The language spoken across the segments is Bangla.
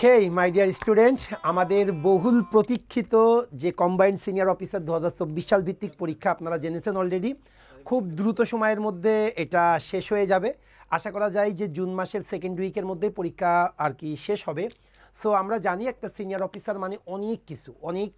ওকে মাই ডিয়ার স্টুডেন্ট, আমাদের বহুল প্রতীক্ষিত যে কম্বাইন্ড সিনিয়র অফিসার 2024 সাল ভিত্তিক পরীক্ষা আপনারা জেনেছেন অলরেডি। খুব দ্রুত সময়ের মধ্যে এটা শেষ হয়ে যাবে। আশা করা যায় যে জুন মাসের সেকেন্ড উইকের মধ্যে পরীক্ষা আর কি শেষ হবে। সো আমরা জানি একটা সিনিয়র অফিসার মানে অনেক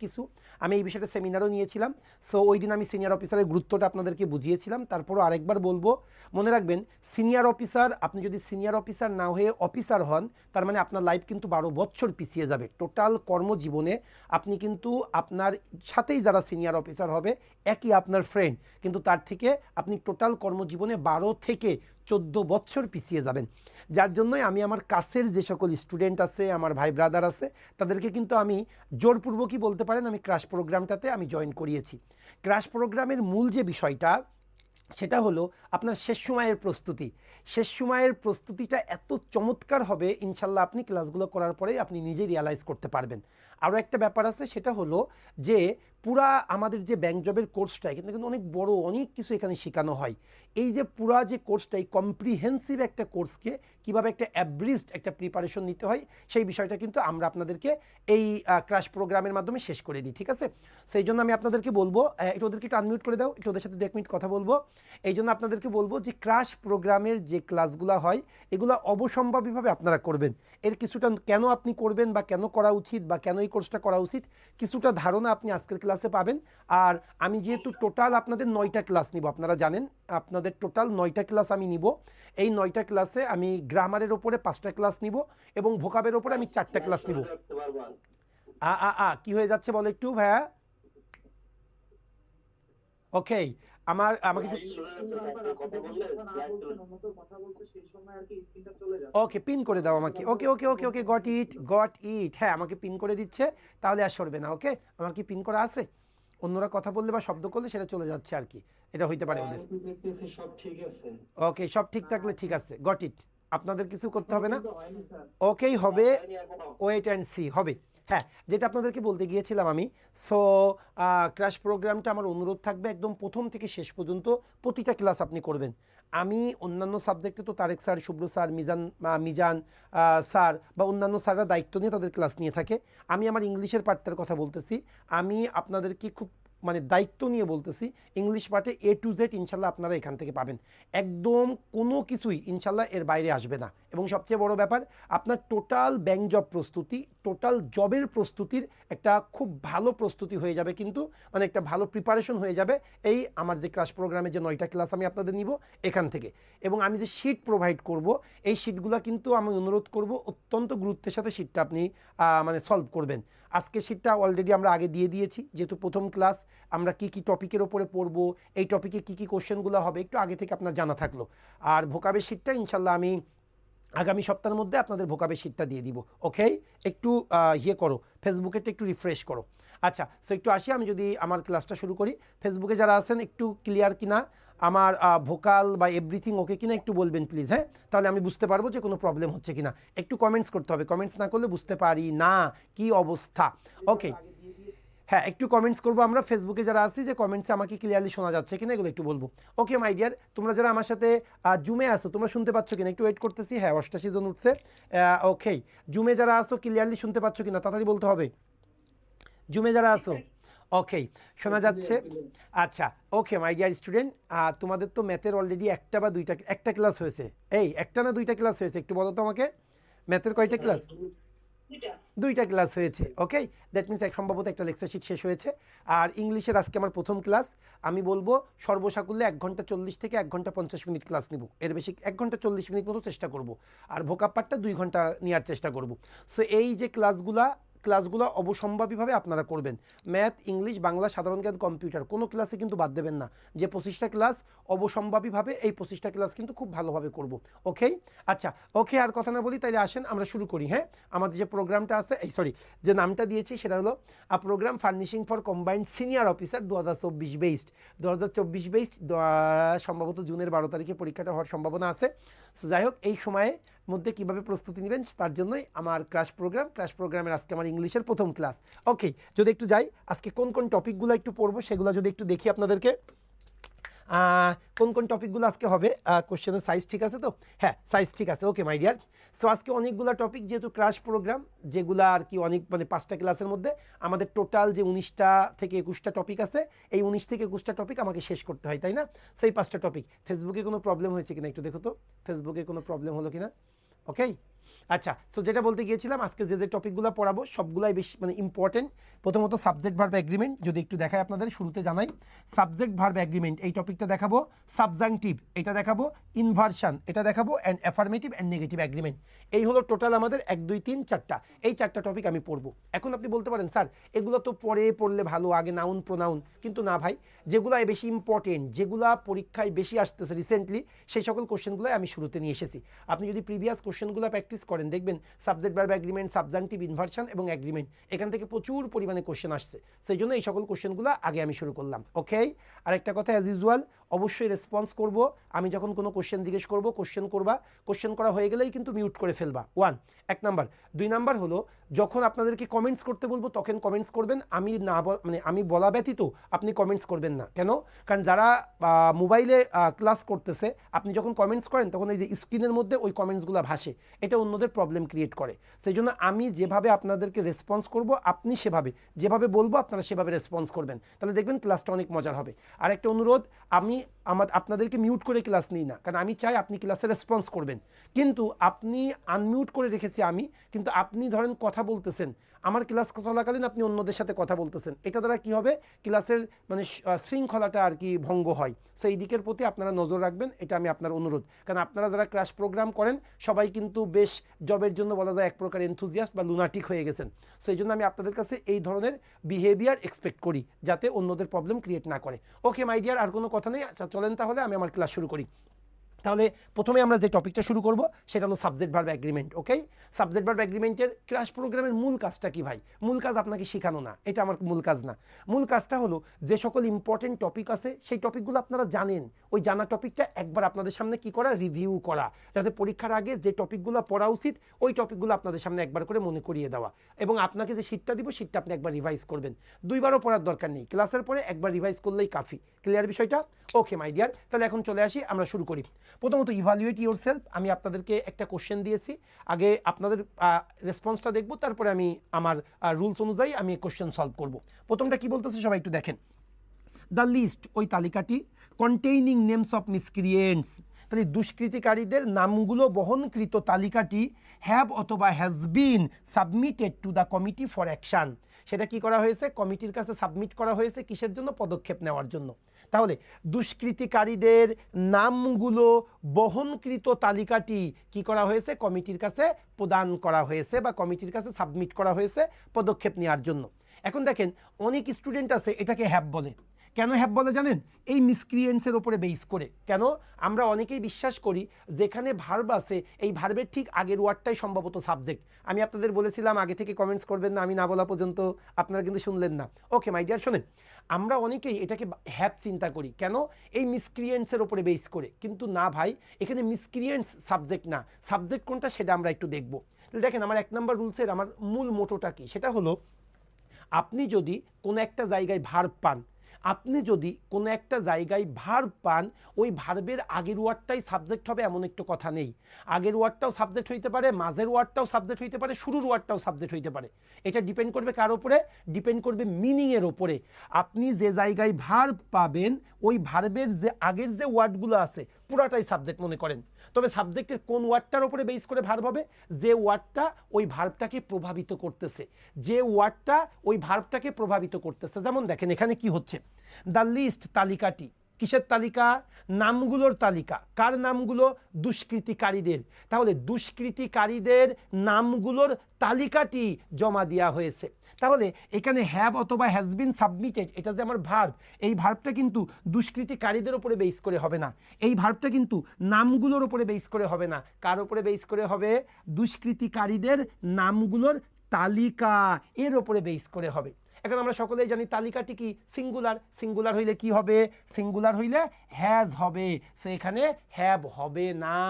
কিছু। আমি এই বিষয়টা সেমিনারও নিয়েছিলাম। সো ওই দিন আমি সিনিয়র অফিসারের গুরুত্বটা আপনাদেরকে বুঝিয়েছিলাম। তারপরও আরেকবার বলবো, মনে রাখবেন সিনিয়র অফিসার, আপনি যদি সিনিয়র অফিসার না হয়ে অফিসার হন তার মানে আপনার লাইফ কিন্তু 12 বছর পিছিয়ে যাবে। টোটাল কর্মজীবনে আপনি কিন্তু আপনার সাথেই যারা সিনিয়র অফিসার হবে একই আপনার ফ্রেন্ড, কিন্তু তার থেকে আপনি টোটাল কর্মজীবনে 12 থেকে 14 বছর পিছিয়ে যাবেন। যার জন্যই আমি আমার কাছের যে সকল স্টুডেন্ট আছে, আমার ভাই ব্রাদার আছে, তাদেরকে কিন্তু আমি জোরপূর্বকই বলতে পারেন আমি ক্র্যাশ প্রোগ্রামটাতে আমি জয়েন করিয়েছি। ক্র্যাশ প্রোগ্রামের মূল যে বিষয়টা সেটা হলো আপনার শেষ সময়ের প্রস্তুতি। শেষ সময়ের প্রস্তুতিটা এত চমৎকার হবে ইনশাল্লাহ, আপনি ক্লাসগুলো করার পরেই আপনি নিজেই রিয়ালাইজ করতে পারবেন। আরও একটা ব্যাপার আছে, সেটা হলো যে পুরা আমাদের যে ব্যাংক জবের কোর্সটা এখানে কিন্তু অনেক বড়, অনেক কিছু এখানে শেখানো হয়। এই যে পুরা যে কোর্সটা, এই কম্প্রিহেন্সিভ একটা কোর্সকে কীভাবে একটা অ্যাব্রিজড একটা প্রিপারেশন নিতে হয় সেই বিষয়টা কিন্তু আমরা আপনাদেরকে এই ক্র্যাশ প্রোগ্রামের মাধ্যমে শেষ করে দিই, ঠিক আছে? সেই জন্য আমি আপনাদেরকে বলবো, একটু ওদেরকে একটু আনমিউট করে দাও, একটু ওদের সাথে 1 মিনিট কথা বলবো। এই জন্য আপনাদেরকে বলবো যে ক্র্যাশ প্রোগ্রামের যে ক্লাসগুলো হয় এগুলো অবশ্যম্ভাবীভাবে আপনারা করবেন। এর কিছুটা কেন আপনি করবেন বা কেন করা উচিত বা কেন এই কোর্সটা করা উচিত কিছুটা ধারণা আপনি আজকের ক্লাসে পাবেন। আর আমি যেহেতু টোটাল আপনাদের 9টা ক্লাস নিব, আপনারা জানেন আপনাদের টোটাল 9টা ক্লাস আমি নিব। এই 9টা ক্লাসে আমি গ্রামারের ওপরে 5টা ক্লাস নিব এবং ভোকাবের ওপরে আমি 4টা ক্লাস নিব। কি হয়ে যাচ্ছে বলো একটু ভাইয়া? ওকে, আমাকে ওকে পিন করে দাও আমাকে। ওকে ওকে ওকে ওকে গট ইট। হ্যাঁ, আমাকে পিন করে দিচ্ছে, তাহলে আর সরবে না। ওকে, আমার কি পিন করা আছে? অন্যরা কথা বললে বা শব্দ করলে সেটা চলে যাচ্ছে আর কি, এটা হইতে পারে ওদের। ওকে, সব ঠিক থাকলে ঠিক আছে, গট ইট। আপনাদের কিছু করতে হবে না। ওকেই হবে, ওয়েট অ্যান্ড সি হবে। হ্যাঁ, যেটা আপনাদেরকে বলতে গিয়েছিলাম আমি, সো ক্র্যাশ প্রোগ্রামটা আমার অনুরোধ থাকবে একদম প্রথম থেকে শেষ পর্যন্ত প্রতিটা ক্লাস আপনি করবেন। আমি অন্যান্য সাবজেক্টে তো তারেক স্যার, শুভ্র স্যার, মিজান স্যার বা অন্যান্য স্যাররা দায়িত্ব নিয়ে তাদের ক্লাস নিয়ে থাকে। আমি আমার ইংলিশের পার্টটার কথা বলতেছি। আমি আপনাদেরকে খুব মানে দায়িত্ব নিয়ে বলতেছি, ইংলিশ পার্টে A to Z ইনশাল্লাহ আপনারা এখান থেকে পাবেন। একদম কোনো কিছুই ইনশাল্লাহ এর বাইরে আসবে না। এবং সবচেয়ে বড় ব্যাপার, আপনার টোটাল ব্যাংক জব প্রস্তুতি, টোটাল জবের প্রস্তুতির একটা খুব ভালো প্রস্তুতি হয়ে যাবে, কিন্তু মানে একটা ভালো প্রিপারেশন হয়ে যাবে এই আমার যে ক্লাস প্রোগ্রামে যে 9টা ক্লাস আমি আপনাদের নিব এখান থেকে। এবং আমি যে শিট প্রোভাইড করব, এই শিটগুলো কিন্তু আমি অনুরোধ করব অত্যন্ত গুরুত্বের সাথে শিটটা আপনি মানে সলভ করবেন। আজকে শিটটা অলরেডি আমরা আগে দিয়ে দিয়েছি, যেহেতু প্রথম ক্লাস আমরা কি কি টপিকের ওপরে পড়ব, এই টপিকে কি কি কোশ্চেনগুলো হবে একটু আগে থেকে আপনার জানা থাকলো। আর ভোকাবের শিটটা ইনশাল্লাহ আমি আগামী সপ্তাহের মধ্যে আপনাদের ভোকাবের শিটটা দিয়ে দিব। ওকে, একটু ইয়ে করো, ফেসবুকেটা একটু রিফ্রেশ করো। আচ্ছা, সো একটু আসি, আমি যদি আমার ক্লাসটা শুরু করি। ফেসবুকে যারা আছেন একটু ক্লিয়ার কিনা, আমার ভোকাল বা এভরিথিং ওকে কিনা একটু বলবেন প্লিজ। হ্যাঁ, তাহলে আমি বুঝতে পারবো যে কোনো প্রবলেম হচ্ছে কিনা। একটু কমেন্টস করতে হবে, কমেন্টস না করলে বুঝতে পারি না কি অবস্থা। ওকে, হ্যাঁ, একটু কমেন্টস করবো আমরা ফেসবুকে যারা আছি, যে কমেন্টসে আমাকে ক্লিয়ারলি শোনা যাচ্ছে কিনা এগুলো একটু বলবো। ওকে মাই ডিয়ার, তোমরা যারা আমার সাথে জুমে আসো তোমরা শুনতে পাচ্ছ কিনা একটু ওয়েট করতেছি। হ্যাঁ, 88 জন উঠছে। ওকে, জুমে যারা আসো ক্লিয়ারলি শুনতে পাচ্ছ কিনা তাড়াতাড়ি বলতে হবে। জুমে যারা আসো, ওকে শোনা যাচ্ছে। আচ্ছা, ওকে মাই ডিয়ার স্টুডেন্ট, তোমাদের তো ম্যাথের অলরেডি একটা বা দুইটা, একটা ক্লাস হয়েছে। এই একটা না দুইটা ক্লাস হয়েছে একটু বলো তো আমাকে, ম্যাথের কয়টা ক্লাস? 2টা ক্লাস হয়েছে। ওকে, দ্যাট মিনস সম্ভবত একটা লেকচার শিট শেষ হয়েছে। আর ইংলিশের আজকে আমার প্রথম ক্লাস। আমি বলবো সর্বসাকুল্যে 1 ঘন্টা 40 থেকে 1 ঘন্টা 50 মিনিট ক্লাস নিব, এর বেশি 1 ঘন্টা 40 মিনিট মতো চেষ্টা করব। আর ভোকাব পার্টটা 2 ঘন্টা নেওয়ার চেষ্টা করব। সো এই যে ক্লাসগুলো অবশ্যম্ভাবীভাবে আপনারা করবেন। ম্যাথ, ইংলিশ, বাংলা, সাধারণ জ্ঞান, কম্পিউটার কোনো ক্লাসে কিন্তু বাদ দেবেন না। যে 25টা ক্লাস অবশ্যম্ভাবীভাবে এই 25টা ক্লাস কিন্তু খুব ভালোভাবে করব। ওকে, আচ্ছা ওকে, আর কথা না বলি তাইলে আসেন আমরা শুরু করি। হ্যাঁ, আমাদের যে প্রোগ্রামটা আছে, যে নামটা দিয়েছি সেটা হলো programme furnishing for combined senior officer 2024 based. 2024 based, সম্ভবত জুনের 12 তারিখে পরীক্ষাটা হওয়ার সম্ভাবনা আছে। সো যাই হোক, এই সময়ে মধ্যে কীভাবে প্রস্তুতি নেবেন তার জন্যই আমার ক্লাস প্রোগ্রামের আজকে আমার ইংলিশের প্রথম ক্লাস। ওকে, যদি একটু যাই আজকে কোন কোন টপিকগুলো একটু পড়বো সেগুলো যদি একটু দেখি আপনাদেরকে। কোন কোন টপিকগুলো আজকে হবে, কোশ্চেনের সাইজ ঠিক আছে তো? হ্যাঁ, সাইজ ঠিক আছে। ওকে মাই ডিয়ার, সো আজকে অনেকগুলো টপিক, যেহেতু ক্রাশ প্রোগ্রাম, যেগুলো আর কি অনেক মানে 5টা ক্লাসের মধ্যে আমাদের টোটাল যে 19টা থেকে 21টা টপিক আছে, এই 19 থেকে 21টা টপিক আমাকে শেষ করতে হয়, তাই না? সেই 5টা টপিক। ফেসবুকে কোনো প্রবলেম হয়েছে কিনা একটু দেখো তো, ফেসবুকে কোনো প্রবলেম হলো কিনা। ওকে, আচ্ছা। সো যেটা বলতে গিয়েছিলাম, আজকে যে টপিকগুলো পড়াবো সবগুলাই বেশি মানে ইম্পর্টেন্ট। প্রথমত সাবজেক্ট ভার্ব এগ্রিমেন্ট, যদি একটু দেখাই আপনাদের, শুরুতে জানাই সাবজেক্ট ভার্ব এগ্রিমেন্ট এই টপিকটা দেখাবো, সাবজাংটিভ এটা দেখাবো, ইনভার্সন এটা দেখাবো, and affirmative and negative agreement. এই হলো টোটাল আমাদের 1 2 3 4টা, এই 4টা টপিক আমি পড়বো। এখন আপনি বলতে পারেন স্যার এগুলো তো পরে পড়লে ভালো, আগে নাউন প্রোনাউন, কিন্তু না ভাই, যেগুলো বেশি ইম্পর্টেন্ট, যেগুলো পরীক্ষায় বেশি আসতেছে রিসেন্টলি, সেই সকল কোশ্চেনগুলো আমি শুরুতে নিয়ে এসেছি। আপনি যদি প্রিভিয়াস কোশ্চেনগুলো প্র্যাকটিস করেন, দেখবেন subject verb agreement, subjunctive, inversion এবং এগ্রিমেন্ট, এখান থেকে প্রচুর পরিমাণে কোশ্চেন আসছে। সেই জন্য এই সকল কোশ্চেনগুলো আগে আমি শুরু করলাম। ওকে, আরেকটা কথা, অ্যাজ ইউজুয়াল অবশ্যই রেসপন্স করব। আমি যখন কোনো কোশ্চেন জিজ্ঞেস করব, কোশ্চেন করবা, কোশ্চেন করা হয়ে গেলেই কিন্তু মিউট করে ফেলবা। 1 নাম্বার। 2 নাম্বার হলো, যখন আপনাদেরকে কমেন্টস করতে বলবো তখন কমেন্টস করবেন, আমি না মানে আমি বলা ব্যতীত আপনি কমেন্টস করবেন না। কেন? কারণ যারা মোবাইলে ক্লাস করতেছে, আপনি যখন কমেন্টস করেন তখন এই যে স্ক্রিনের মধ্যে ওই কমেন্টসগুলো ভাসে, এটা অন্যদের প্রবলেম ক্রিয়েট করে। সেই জন্য আমি যেভাবে আপনাদেরকে রেসপন্স করব, আপনি সেভাবে, যেভাবে বলবো আপনারা সেভাবে রেসপন্স করবেন, তাহলে দেখবেন ক্লাসটা অনেক মজার হবে। আর একটা অনুরোধ, আমি আপনাদেরকে মিউট করে ক্লাস নিই না, কারণ আমি চাই আপনি ক্লাসে রেসপন্স করবেন। কিন্তু আপনি আনমিউট করে রেখেছি আমি, কিন্তু আপনি ধরেন কথা বলতেছেন, আমার ক্লাস চলাকালীন আপনি অন্যদের সাথে কথা বলতেছেন, এটা দ্বারা কি হবে, ক্লাসের মানে শৃঙ্খলাটা আর কি ভঙ্গ হয়। সেই দিকের প্রতি আপনারা নজর রাখবেন, এটা আমি আপনার অনুরোধ। কারণ আপনারা যারা ক্লাস প্রোগ্রাম করেন সবাই কিন্তু বেশ জবের জন্য বলা যায় এক প্রকার এনথুজিয়াস্ট বা লুনাটিক হয়ে গেছেন। সেই জন্য আমি আপনাদের কাছে এই ধরনের বিহেভিয়ার এক্সপেক্ট করি, যাতে অন্যদের প্রবলেম ক্রিয়েট না করে। ওকে মাই ডিয়ার, আর কোনো কথা নেই। আচ্ছা চলেন তাহলে আমি আমার ক্লাস শুরু করি। তাহলে প্রথমে আমরা যে টপিকটা শুরু করব সেটা হলো সাবজেক্ট ভার্ব এগ্রিমেন্ট। ওকে, সাবজেক্ট ভার্ব এগ্রিমেন্টের ক্রাশ প্রোগ্রামের মূল কাজটা কি ভাই? মূল কাজ আপনাকে শেখানো না, এটা আমার মূল কাজ না। মূল কাজটা হলো যে সকল ইম্পর্টেন্ট টপিক আছে সেই টপিকগুলো আপনারা জানেন, ওই জানা টপিকটা একবার আপনাদের সামনে কি করা, রিভিউ করা, যাতে পরীক্ষার আগে যে টপিকগুলো পড়া উচিত ওই টপিকগুলো আপনাদের সামনে একবার করে মনে করিয়ে দেওয়া, এবং আপনাকে যে শীটটা দিব শীটটা আপনি একবার রিভাইজ করবেন। 2বারও পড়ার দরকার নেই, ক্লাসের পরে একবার রিভাইজ করলেই কাফি। ক্লিয়ার বিষয়টা? ওকে মাই ডিয়ার, তাহলে এখন চলে আসি, আমরা শুরু করি। প্রথমত ইভালুয়েট ইউর সেলফ। আমি আপনাদেরকে একটা কোশ্চেন দিয়েছি, আগে আপনাদের রেসপন্সটা দেখব, তারপরে আমি আমার রুলস অনুযায়ী আমি কোশ্চেন সলভ করব। প্রথমটা কি বলতেছে সবাই একটু দেখেন। দ্য লিস্ট, ওই তালিকাটি, কন্টেইনিং নেমস অফ মিসক্রিয়েন্টস, তাহলে দুষ্কৃতিকারীদের নামগুলো বহনকৃত তালিকাটি হ্যাভ অথবা has been submitted to the committee for action. সেটা কি করা হয়েছে? কমিটির কাছে সাবমিট করা হয়েছে, কিসের জন্য? পদক্ষেপ নেওয়ার জন্য। তাহলে দুষ্কৃতিকারীদের নামগুলো বহনকৃত তালিকাটি কি করা হয়েছে? কমিটির কাছে প্রদান করা হয়েছে বা কমিটির কাছে সাবমিট করা হয়েছে পদক্ষেপ নেওয়ার জন্য। এখন দেখেন অনেক স্টুডেন্ট আছে এটাকে হ্যাভ বলে। কেন হ্যাভ বলে জানেন? এই মিসক্রিয়েন্টসের ওপরে বেস করে। কেন? আমরা অনেকেই বিশ্বাস করি যেখানে ভার্ব আছে এই ভার্বের ঠিক আগের ওয়ার্ডটাই সম্ভবত সাবজেক্ট। আমি আপনাদের বলেছিলাম আগে থেকে কমেন্টস করবেন না, আমি না বলা পর্যন্ত আপনারা কিন্তু শুনলেন না। ওকে মাই ডিয়ার, শোনেন, আমরা অনেকেই এটাকে হ্যাভ চিন্তা করি। কেন? এই মিসক্রিয়েন্টসের ওপরে বেস করে। কিন্তু না ভাই, এখানে মিসক্রিয়েন্টস সাবজেক্ট না, সাবজেক্ট কোনটা সেটা আমরা একটু দেখব। দেখেন আমার 1 নম্বর রুলসের আমার মূল মোটোটা কি, সেটা হলো আপনি যদি কোনো একটা জায়গায় ভার্ব পান, আপনি যদি কোনো একটা জায়গায় ভার্ব পান, ওই ভার্বের আগের ওয়ার্ডটাই সাবজেক্ট হবে এমন একটু কথা নেই। আগের ওয়ার্ডটাও সাবজেক্ট হইতে পারে, মাঝের ওয়ার্ডটাও সাবজেক্ট হইতে পারে, শুরুর ওয়ার্ডটাও সাবজেক্ট হইতে পারে। এটা ডিপেন্ড করবে কার ওপরে? ডিপেন্ড করবে মিনিংয়ের ওপরে। আপনি যে জায়গায় ভার্ব পাবেন ওই ভার্বের যে আগের যে ওয়ার্ডগুলো আছে পুরাটাই সাবজেক্ট মনে করেন। তবে সাবজেক্টের কোন ওয়ার্ডটার উপরে বেস করে ভার্ব হবে? যে ওয়ার্ডটা ওই ভার্বটাকে প্রভাবিত করতেছে, যে ওয়ার্ডটা ওই ভার্বটাকে প্রভাবিত করতেছে। যেমন দেখেন এখানে কি হচ্ছে, দ্য লিস্ট তালিকাটি, কিসের তালিকা? নামগুলোর তালিকা। কার নামগুলো? দুষ্কৃতিকারীদের। তাহলে দুষ্কৃতিকারীদের নামগুলোর তালিকাটি জমা দেওয়া হয়েছে। তাহলে এখানে হ্যাভ অথবা হ্যাজ বিন সাবমিটেড, এটা যে আমার ভার্ব, এই ভার্বটা কিন্তু দুষ্কৃতিকারীদের উপরে বেস করে হবে না, এই ভার্বটা কিন্তু নামগুলোর উপরে বেস করে হবে না। কার উপরে বেস করে হবে? দুষ্কৃতিকারীদের নামগুলোর তালিকা, এর উপরে বেস করে হবে। এখন আমরা সকলেই জানি তালিকাটি কি? সিঙ্গুলার। সিঙ্গুলার হইলে কি হবে? সিঙ্গুলার হইলে হ্যাজ হবে। সো এখানে হ্যাভ হবে না।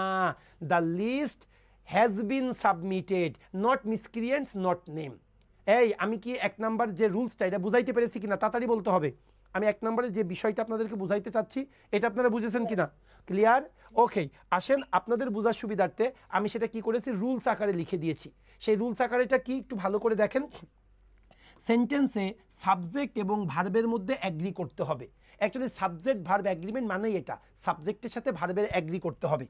The list has been submitted, not miscreants, not name. এই আমি কি 1 নাম্বার যে রুলসটা এটা বুঝাইতে পেরেছি কিনা? তাড়াতাড়ি বলতে হবে। আমি 1 নম্বরে যে বিষয়টা আপনাদেরকে বুঝাইতে চাচ্ছি এটা আপনারা বুঝেছেন কিনা, ক্লিয়ার? ওকে, আসেন আপনাদের বোঝার সুবিধার্থে আমি সেটা কি করেছি, রুলস আকারে লিখে দিয়েছি। সেই রুলস আকারেটা কি একটু ভালো করে দেখেন। সেন্টেন্সে সাবজেক্ট এবং ভার্বের মধ্যে অ্যাগ্রি করতে হবে। অ্যাকচুয়ালি সাবজেক্ট ভার্ব অ্যাগ্রিমেন্ট মানেই এটা, সাবজেক্টের সাথে ভার্বের অ্যাগ্রি করতে হবে।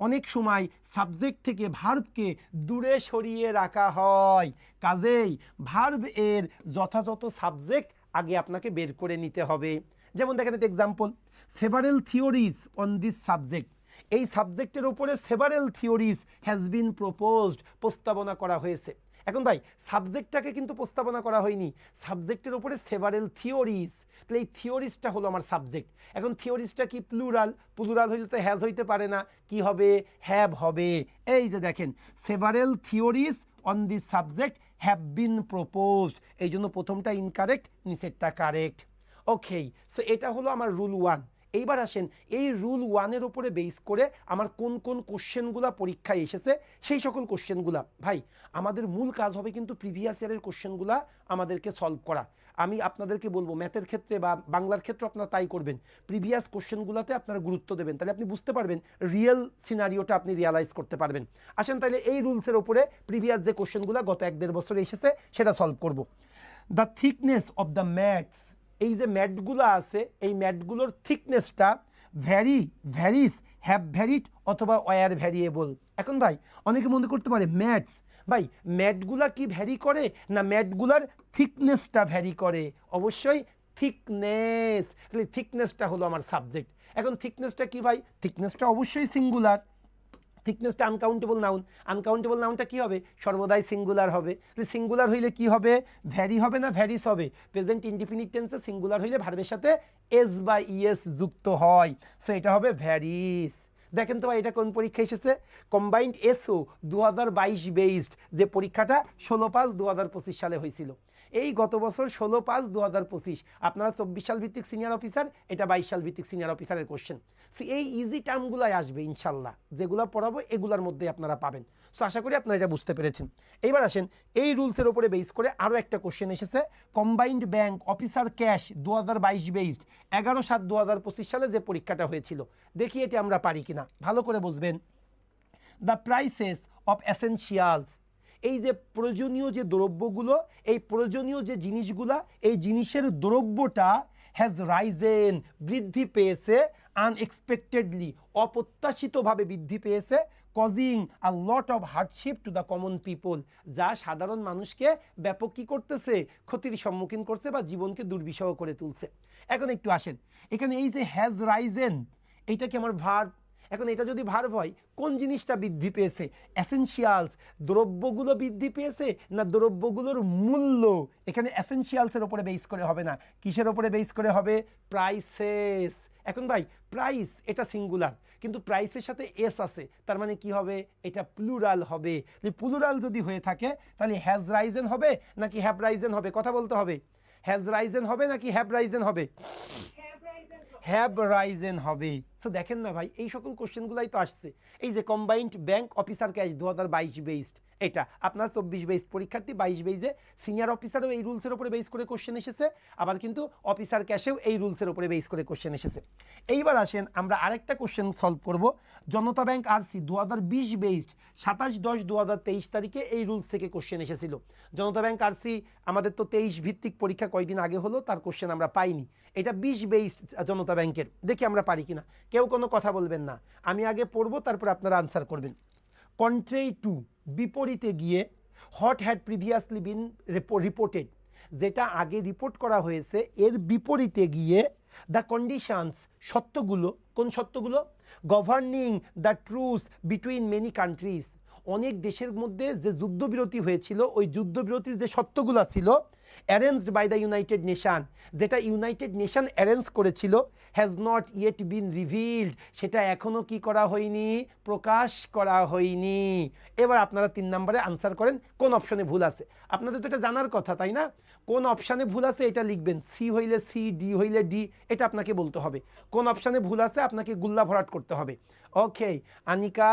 অনেক সময় সাবজেক্ট থেকে ভার্বকে দূরে সরিয়ে রাখা হয়, কাজেই ভার্ব এর যথাযথ সাবজেক্ট আগে আপনাকে বের করে নিতে হবে। যেমন দেখেন একটা example, several theories on this subject, এই সাবজেক্টের ওপরে several theories has been proposed, প্রস্তাবনা করা হয়েছে। এখন ভাই সাবজেক্টটাকে কিন্তু প্রস্তাবনা করা হয়নি, সাবজেক্টের ওপরে সেভারেল থিওরিজ, তাহলে এই থিওরিজটা হলো আমার সাবজেক্ট। এখন থিওরিজটা কি প্লুরাল, প্লুরাল হইলে তো হ্যাজ হইতে পারে না, কি হবে, হ্যাভ হবে। এই যে দেখেন several theories on this subject have been proposed, এই জন্য প্রথমটা ইনকারেক্ট, নিচেরটা কারেক্ট। ওকে, সো এটা হলো আমার রুল 1। এইবার আসেন এই রুল 1-এর ওপরে বেস করে আমার কোন কোন কোশ্চেনগুলো পরীক্ষায় এসেছে সেই সকল কোশ্চেনগুলো, ভাই আমাদের মূল কাজ হবে কিন্তু প্রিভিয়াস ইয়ারের কোশ্চেনগুলো আমাদেরকে সলভ করা। আমি আপনাদেরকে বলবো ম্যাথের ক্ষেত্রে বা বাংলার ক্ষেত্রে আপনারা তাই করবেন, প্রিভিয়াস কোশ্চেনগুলোতে আপনারা গুরুত্ব দেবেন, তাহলে আপনি বুঝতে পারবেন রিয়েল সিনারিওটা আপনি রিয়ালাইজ করতে পারবেন। আসেন তাহলে এই রুলসের ওপরে প্রিভিয়াস যে কোশ্চেনগুলো গত 1-1.5 বছরে এসেছে সেটা সলভ করব। The thickness of the mats, এই যে ম্যাটগুলো আছে এই ম্যাটগুলোর থিকনেসটা ভ্যারিস, হ্যাভ ভ্যারিড অথবা ওয়ার ভ্যারিয়েবল। এখন ভাই অনেকে মনে করতে পারে ম্যাটস, ভাই ম্যাটগুলা কি ভ্যারি করে না ম্যাটগুলার থিকনেসটা ভ্যারি করে? অবশ্যই থিকনেস, তাহলে থিকনেসটা হলো আমার সাবজেক্ট। এখন থিকনেসটা কি ভাই, থিকনেসটা অবশ্যই সিঙ্গুলার, থিকনেসটা আনকাউন্টেবল নাউন, আনকাউন্টেবল নাউনটা কি হবে, সর্বদাই সিঙ্গুলার হবে। সিঙ্গুলার হইলে কি হবে, ভ্যারি হবে না ভ্যারিস হবে। প্রেজেন্ট ইনডিফিনিট টেন্সে সিঙ্গুলার হইলে ভার্বের সাথে এস বা ইএস যুক্ত হয়, সো এটা হবে ভ্যারিস। দেখেন তো ভাই এটা কোন পরীক্ষা এসেছে, কম্বাইন্ড এসও 2022 বেসড, যে পরীক্ষাটা 16/5/2025 সালে হয়েছিল। এই গত বছর 16/5/2025, আপনারা 24 সাল ভিত্তিক সিনিয়র অফিসার, এটা 22 সাল ভিত্তিক সিনিয়র অফিসারের কোশ্চেন। সো এই ইজি টার্মগুলাই আসবে ইনশাল্লাহ, যেগুলো পড়াবো এগুলোর মধ্যে আপনারা পাবেন। সো আশা করি আপনারা এটা বুঝতে পেরেছেন। এইবার আসেন এই রুলসের ওপরে বেস করে আরও একটা কোশ্চেন এসেছে, combined bank officer cash 2022 based, 11/7/2025 সালে যে পরীক্ষাটা হয়েছিল, দেখি এটি আমরা পারি কিনা, ভালো করে বুঝবেন। দ্য প্রাইসেস অফ এসেনশিয়ালস, এই যে প্রয়োজনীয় যে দ্রব্যগুলো, এই প্রয়োজনীয় যে জিনিসগুলা, এই জিনিসের দ্রব্যটা হ্যাজ রাইজেন, বৃদ্ধি পেয়েছে, আনএক্সপেক্টেডলি, অপ্রত্যাশিতভাবে বৃদ্ধি পেয়েছে, causing a lot of hardship to the common people, যা সাধারণ মানুষকে ব্যাপক কী করতেছে, ক্ষতির সম্মুখীন করছে বা জীবনকে দুর্বিষহ করে তুলছে। এখন একটু আসেন এখানে এই যে হ্যাজ রাইজেন, এইটা কি আমার ভার্ব? এখন এটা যদি ভার্ব হয় কোন জিনিসটা বৃদ্ধি পেয়েছে, এসেনশিয়ালস, দ্রব্যগুলো বৃদ্ধি পেয়েছে না দ্রব্যগুলোর মূল্য? এখানে এসেনশিয়ালসের ওপরে বেস করে হবে না, কিসের ওপরে বেস করে হবে, প্রাইসেস। এখন ভাই প্রাইস এটা সিঙ্গুলার, কিন্তু প্রাইসের সাথে এস আছে, তার মানে কি হবে, এটা প্লুরাল হবে। প্লুরাল যদি হয়ে থাকে তাহলে হ্যাজ রাইজেন হবে নাকি হ্যাভ রাইজেন হবে, কথা বলতে হবে। হ্যাজ রাইজেন হবে নাকি হ্যাভ রাইজেন হবে, হ্যাভ রাইজেন হবে। সো দেখেন না ভাই এই সকল কোশ্চেনগুলাই তো আসছে। এই যে combined bank officer cash 2022 based, এটা আপনার 24 বেসড পরীক্ষার্থী, 22 বেসে সিনিয়র অফিসারও এই রুলসের উপরে বেস করে কোশ্চেন এসেছে, আবার কিন্তু অফিসার ক্যাশেও এই রুলসের উপরে বেস করে কোশ্চেন এসেছে। এইবার আসেন আমরা আরেকটা কোশ্চেন সলভ করব, জনতা ব্যাংক আরসি 2020 বেসড 27/10/2023 তারিখে এই রুলস থেকে কোশ্চেন এসেছিল। জনতা ব্যাংক আরসি আমাদের তো 23 ভিত্তিক পরীক্ষা কয়দিন আগে হলো, তার কোশ্চেন আমরা পাইনি, এটা 20 বেসড জনতা ব্যাংকের, দেখি আমরা পারি কিনা। কেউ কোনো কথা বলবেন না, আমি আগে পড়বো তারপর আপনারা আনসার করবেন। কন্ট্রেরি টু, বিপরীতে গিয়ে, what had previously bin reported, যেটা আগে রিপোর্ট করা হয়েছে এর বিপরীতে গিয়ে, দ্য কন্ডিশনস, সত্যগুলো, কোন সত্যগুলো, governing the truth between many countries, অনেক দেশের মধ্যে যে যুদ্ধবিরতি হয়েছিল ওই যুদ্ধবিরতির যে সত্যগুলো ছিল, arranged by the United Nation, যেটা ইউনাইটেড নেশন অ্যারেঞ্জ করেছিল, has not yet been revealed, সেটা এখনও কি করা হয়নি, প্রকাশ করা হয়নি। এবার আপনারা 3 নম্বরে আনসার করেন কোন অপশনে ভুল আছে। আপনাদের তো এটা জানার কথা তাই না, কোন অপশানে ভুল আছে এটা লিখবেন, সি হইলে সি, ডি হইলে ডি, এটা আপনাকে বলতে হবে। কোন অপশানে ভুল আছে আপনাকে গুল্লা ভরাট করতে হবে। ওকে, আনিকা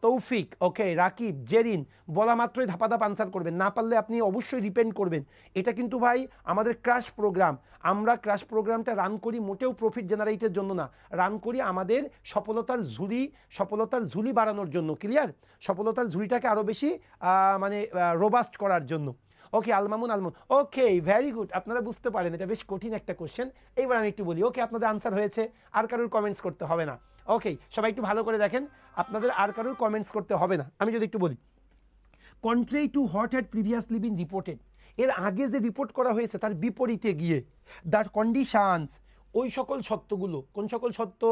তৌফিক, ওকে, রাকিব, জেরিন বলা মাত্রই ধাপাধাপ আনসার করবেন, না পারলে আপনি অবশ্যই রিপেন্ড করবেন। এটা কিন্তু ভাই আমাদের ক্রাশ প্রোগ্রাম, আমরা ক্রাশ প্রোগ্রামটা রান করি মোটেও প্রফিট জেনারেটের জন্য না, রান করি আমাদের সফলতার ঝুলি বাড়ানোর জন্য, ক্লিয়ার, সফলতার ঝুলিটাকে আরও বেশি মানে রোবাস্ট করার জন্য। ওকে, আলমামুন, ওকে, ভেরি গুড, আপনারা বুঝতে পারেন এটা বেশ কঠিন একটা কোশ্চেন। এইবার আমি একটু বলি, ওকে, আপনাদের আনসার হয়েছে, আর কারোর কমেন্টস করতে হবে না। ওকে, সবাই একটু ভালো করে দেখেন, আপনাদের আর কারোর কমেন্টস করতে হবে না। আমি যদি একটু বলি, contrary to what had previously bin reported, এর আগে যে রিপোর্ট করা হয়েছে তার বিপরীতে গিয়ে, দ্য কন্ডিশনস, ওই সকল সত্যগুলো, কোন সকল সত্য,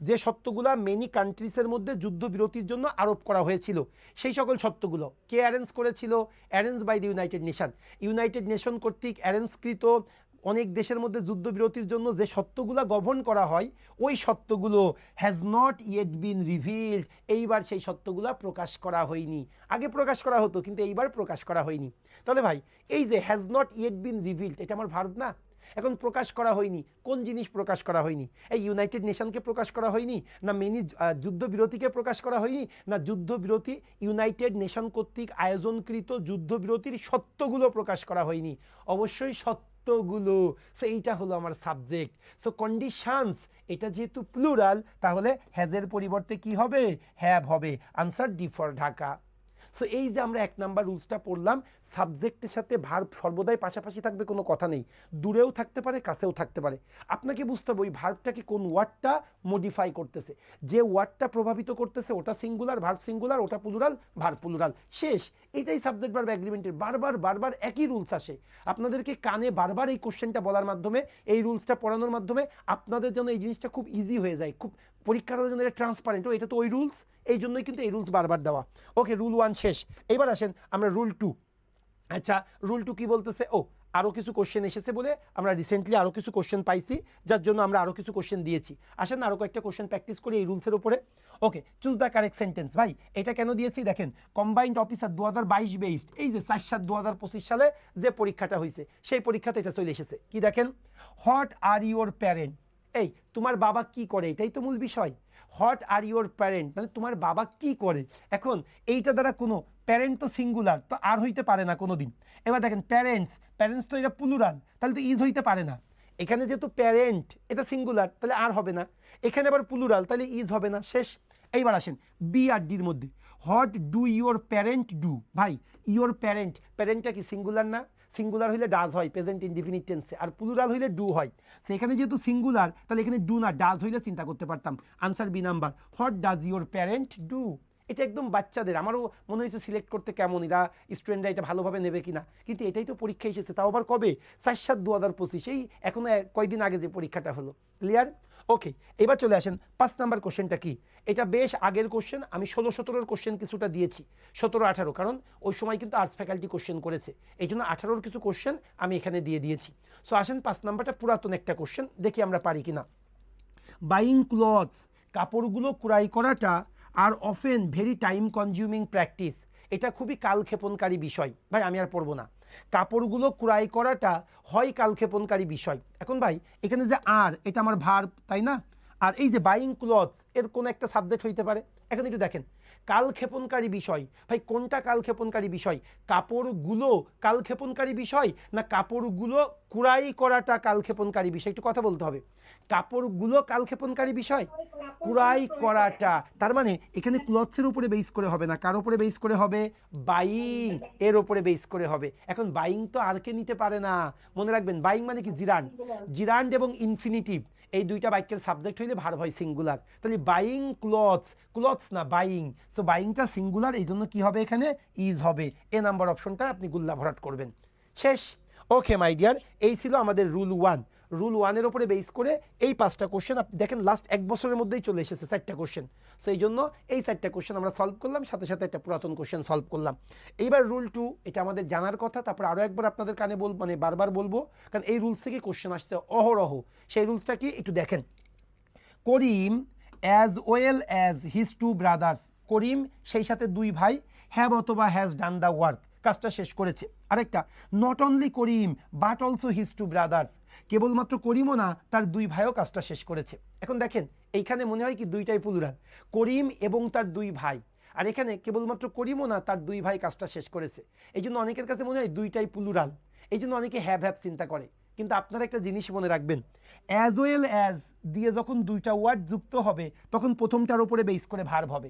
যে সত্যগুলো মেনি কান্ট্রিজের মধ্যে যুদ্ধবিরতির জন্য আরোপ করা হয়েছিল, সেই সকল সত্যগুলো কে অ্যারেঞ্জ করেছিল? Arrange by the United Nation কর্তৃক অ্যারেঞ্জকৃত অনেক দেশের মধ্যে যুদ্ধবিরতির জন্য যে সত্যগুলো গভর্ন করা হয়, ওই সত্যগুলো has not yet been revealed, এইবার সেই সত্যগুলো প্রকাশ করা হয়নি। আগে প্রকাশ করা হতো কিন্তু এইবার প্রকাশ করা হয়নি। তাহলে ভাই এই যে has not yet been revealed, এটা আমার ভার্ব না? এখন প্রকাশ করা হয়নি, কোন জিনিস প্রকাশ করা হয়নি? এই ইউনাইটেড নেশনকে প্রকাশ করা হয়নি, না মেনি যুদ্ধবিরতিকে প্রকাশ করা হয়নি, না যুদ্ধবিরতি ইউনাইটেড নেশন কর্তৃক আয়োজনকৃত যুদ্ধবিরতির সত্যগুলো প্রকাশ করা হয়নি? অবশ্যই সত্যগুলো। সো এইটা হলো আমার সাবজেক্ট। সো কন্ডিশনস, এটা যেহেতু প্লুরাল, তাহলে হ্যাজের পরিবর্তে কি হবে? হ্যাভ হবে। Answer D for Dhaka. So এই যে আমরা 1 নাম্বার রুলসটা পড়লাম, সাবজেক্টের সাথে ভার্ব সর্বদাই পাশাপাশি থাকবে, কোনো কথা নেই, দূরেও থাকতে পারে কাছেও থাকতে পারে। আপনাকে বুঝতে হবে ওই ভার্বটাকে কোন ওয়ার্ডটা মডিফাই করতেছে, যে ওয়ার্ডটা প্রভাবিত করতেছে ওটা সিঙ্গুলার, ভার্ব সিঙ্গুলার, ওটা প্লুরাল, ভার্ব প্লুরাল, শেষ। এটাই সাবজেক্ট ভার্ব এগ্রিমেন্টের, বারবার একই রুলস আসে। আপনাদেরকে কানে বারবার এই কোশ্চেনটা বলার মাধ্যমে, এই রুলসটা পড়ানোর মাধ্যমে আপনাদের জন্য এই জিনিসটা খুব ইজি হয়ে যায়, খুব পরীক্ষার জন্য এটা ট্রান্সপারেন্ট, এটা তো ওই রুলস, এই জন্যই কিন্তু এই রুলস বারবার দেওয়া। ওকে, রুল 1 শেষ। এবার আসেন আমরা রুল 2। আচ্ছা, রুল 2 কি বলতেছে? আরও কিছু কোশ্চেন এসেছে বলে আমরা রিসেন্টলি আরও কিছু কোশ্চেন পাইছি, যার জন্য আমরা আরও কিছু কোশ্চেন দিয়েছি। আসেন আরও কয়েকটা কোশ্চেন প্র্যাকটিস করি এই রুলসের উপরে। ওকে, চুজ দ্য কারেক্ট সেন্টেন্স। ভাই এটা কেন দিয়েছি দেখেন, কম্বাইন্ড অফিসার 2022 বেসড, এই যে 4/7/2025 সালে যে পরীক্ষাটা হয়েছে সেই পরীক্ষাতে এটা চলে এসেছে। কি দেখেন, হোয়াট আর ইউর প্যারেন্ট, এই তোমার বাবা কি করে, এটাই তো মূল বিষয়। হোয়াট আর ইউর প্যারেন্ট মানে তোমার বাবা কি করে। এখন এইটা দ্বারা কোনো, প্যারেন্ট তো সিঙ্গুলার, তো আর হইতে পারে না কোনো দিন। এবার দেখেন প্যারেন্টস তো এটা প্লুরাল, তাহলে তো ইজ হইতে পারে না। এখানে যেহেতু প্যারেন্ট এটা সিঙ্গুলার, তাহলে আর হবে না। এখানে আবার প্লুরাল, তাহলে ইজ হবে না, শেষ। এইবার আসেন বি আর ডির মধ্যে, what do your parent do. ভাই ইউর প্যারেন্টটা কি সিঙ্গুলার না? সিঙ্গুলার হইলে ডাজ হয় প্রেজেন্ট ইনডিফিনিট টেন্সে, আর প্লুরাল হইলে ডু হয়। সেখানে যেহেতু সিঙ্গুলার, তাহলে এখানে ডু না ডাজ হইলে চিন্তা করতে পারতাম। Answer B number, what does your parent do. এটা একদম বাচ্চাদের, আমারও মনে হয়েছে সিলেক্ট করতে কেমন, এরা স্টুডেন্টরা এটা ভালোভাবে নেবে কিনা, কিন্তু এটাই তো পরীক্ষা এসেছে, তাও আবার কবে? 4/7/2025, এই এখনো কয়েকদিন আগে যে পরীক্ষাটা হলো। ক্লিয়ার? ওকে, এবার চলে আসেন 5 নাম্বার কোশ্চেনটা কি। এটা বেশ আগের কোশ্চেন, আমি 16-17 কোশ্চেন কিছুটা দিয়েছি, 17-18, কারণ ওই সময় কিন্তু আর্টস ফ্যাকাল্টি কোশ্চেন করেছে, এই জন্য 18 কিছু কোশ্চেন আমি এখানে দিয়ে দিয়েছি। সো আসেন 5 নাম্বারটা পুরাতন একটা কোশ্চেন, দেখি আমরা পারি কিনা। বাইং ক্লথস, কাপড়গুলো ক্রয় করাটা are often very time consuming practice, এটা খুবই কালক্ষেপণকারী বিষয়। ভাই আমি আর পড়বো না, কাপড়গুলো ক্রয় করাটা হয় কালক্ষেপণকারী বিষয়। এখন ভাই এখানে যে আর, এটা আমার ভার্ব, তাই না? আর এই যে বাইং ক্লথস, এর কোন একটা সাবজেক্ট হইতে পারে। এখন একটু দেখেন, কালক্ষেপণকারী বিষয়, ভাই কোনটা কালক্ষেপণকারী বিষয়? কাপড়গুলো কালক্ষেপণকারী বিষয়, না কাপড়গুলো ক্রয় করাটা কালক্ষেপণকারী বিষয়? একটু কথা বলতে হবে। কাপড়গুলো কালক্ষেপণকারী বিষয়, ক্রয় করাটা, তার মানে এখানে ক্লথসের উপরে বেস করে হবে না, কার উপরে বেস করে হবে? বাইং এর উপরে বেস করে হবে। এখন বাইং তো আর কে নিতে পারে না, মনে রাখবেন বাইং মানে কি? জিরান্ড এবং ইনফিনিটিভ, এই দুইটা বাক্যের সাবজেক্ট হইলে ভার্ব হয় সিঙ্গুলার। তাহলে বাইং ক্লথস না বাইং, সো বাইংটা সিঙ্গুলার, এই জন্য কি হবে এখানে? ইজ হবে। এ নাম্বার অপশনটা আপনি গুল্লা ভরাট করবেন, শেষ। ওকে মাই ডিয়ার, এই ছিল আমাদের রুল 1। রুল 1-এর ওপরে বেস করে এই 5টা কোশ্চেন আপনি দেখেন লাস্ট 1 বছরের মধ্যেই চলে এসেছে 4টা কোশ্চেন। সো এই জন্য এই 4টা কোশ্চেন আমরা সলভ করলাম, সাথে সাথে একটা পুরাতন কোশ্চেন সলভ করলাম। এইবার রুল 2, এটা আমাদের জানার কথা, তারপর আরও একবার আপনাদের কানে মানে বারবার বলবো, কারণ এই রুলস থেকে কোশ্চেন আসছে অহরহ। সেই রুলসটা কি একটু দেখেন। Karim as well as his 2 brothers, Karim সেই সাথে 2 ভাই, হ্যাভ অথবা হ্যাজ ডান দ্য ওয়ার্ক, কাজটা শেষ করেছে। আরেকটা, not only Karim but also his 2 brothers, কেবলমাত্র করিমও না তার 2 ভাইও কাজটা শেষ করেছে। এখন দেখেন এইখানে মনে হয় কি দুইটাই প্লুরাল, করিম এবং তার দুই ভাই, আর এখানে কেবলমাত্র করিমও না তার দুই ভাই কাজটা শেষ করেছে। এই জন্য অনেকের কাছে মনে হয় দুইটাই প্লুরাল, এই জন্য অনেকে হ্যাভ হ্যাভ চিন্তা করে। কিন্তু আপনারা একটা জিনিস মনে রাখবেন, অ্যাজ ওয়েল অ্যাজ দিয়ে যখন দুইটা ওয়ার্ড যুক্ত হবে তখন প্রথমটার উপরে বেস করে ভার্ব হবে।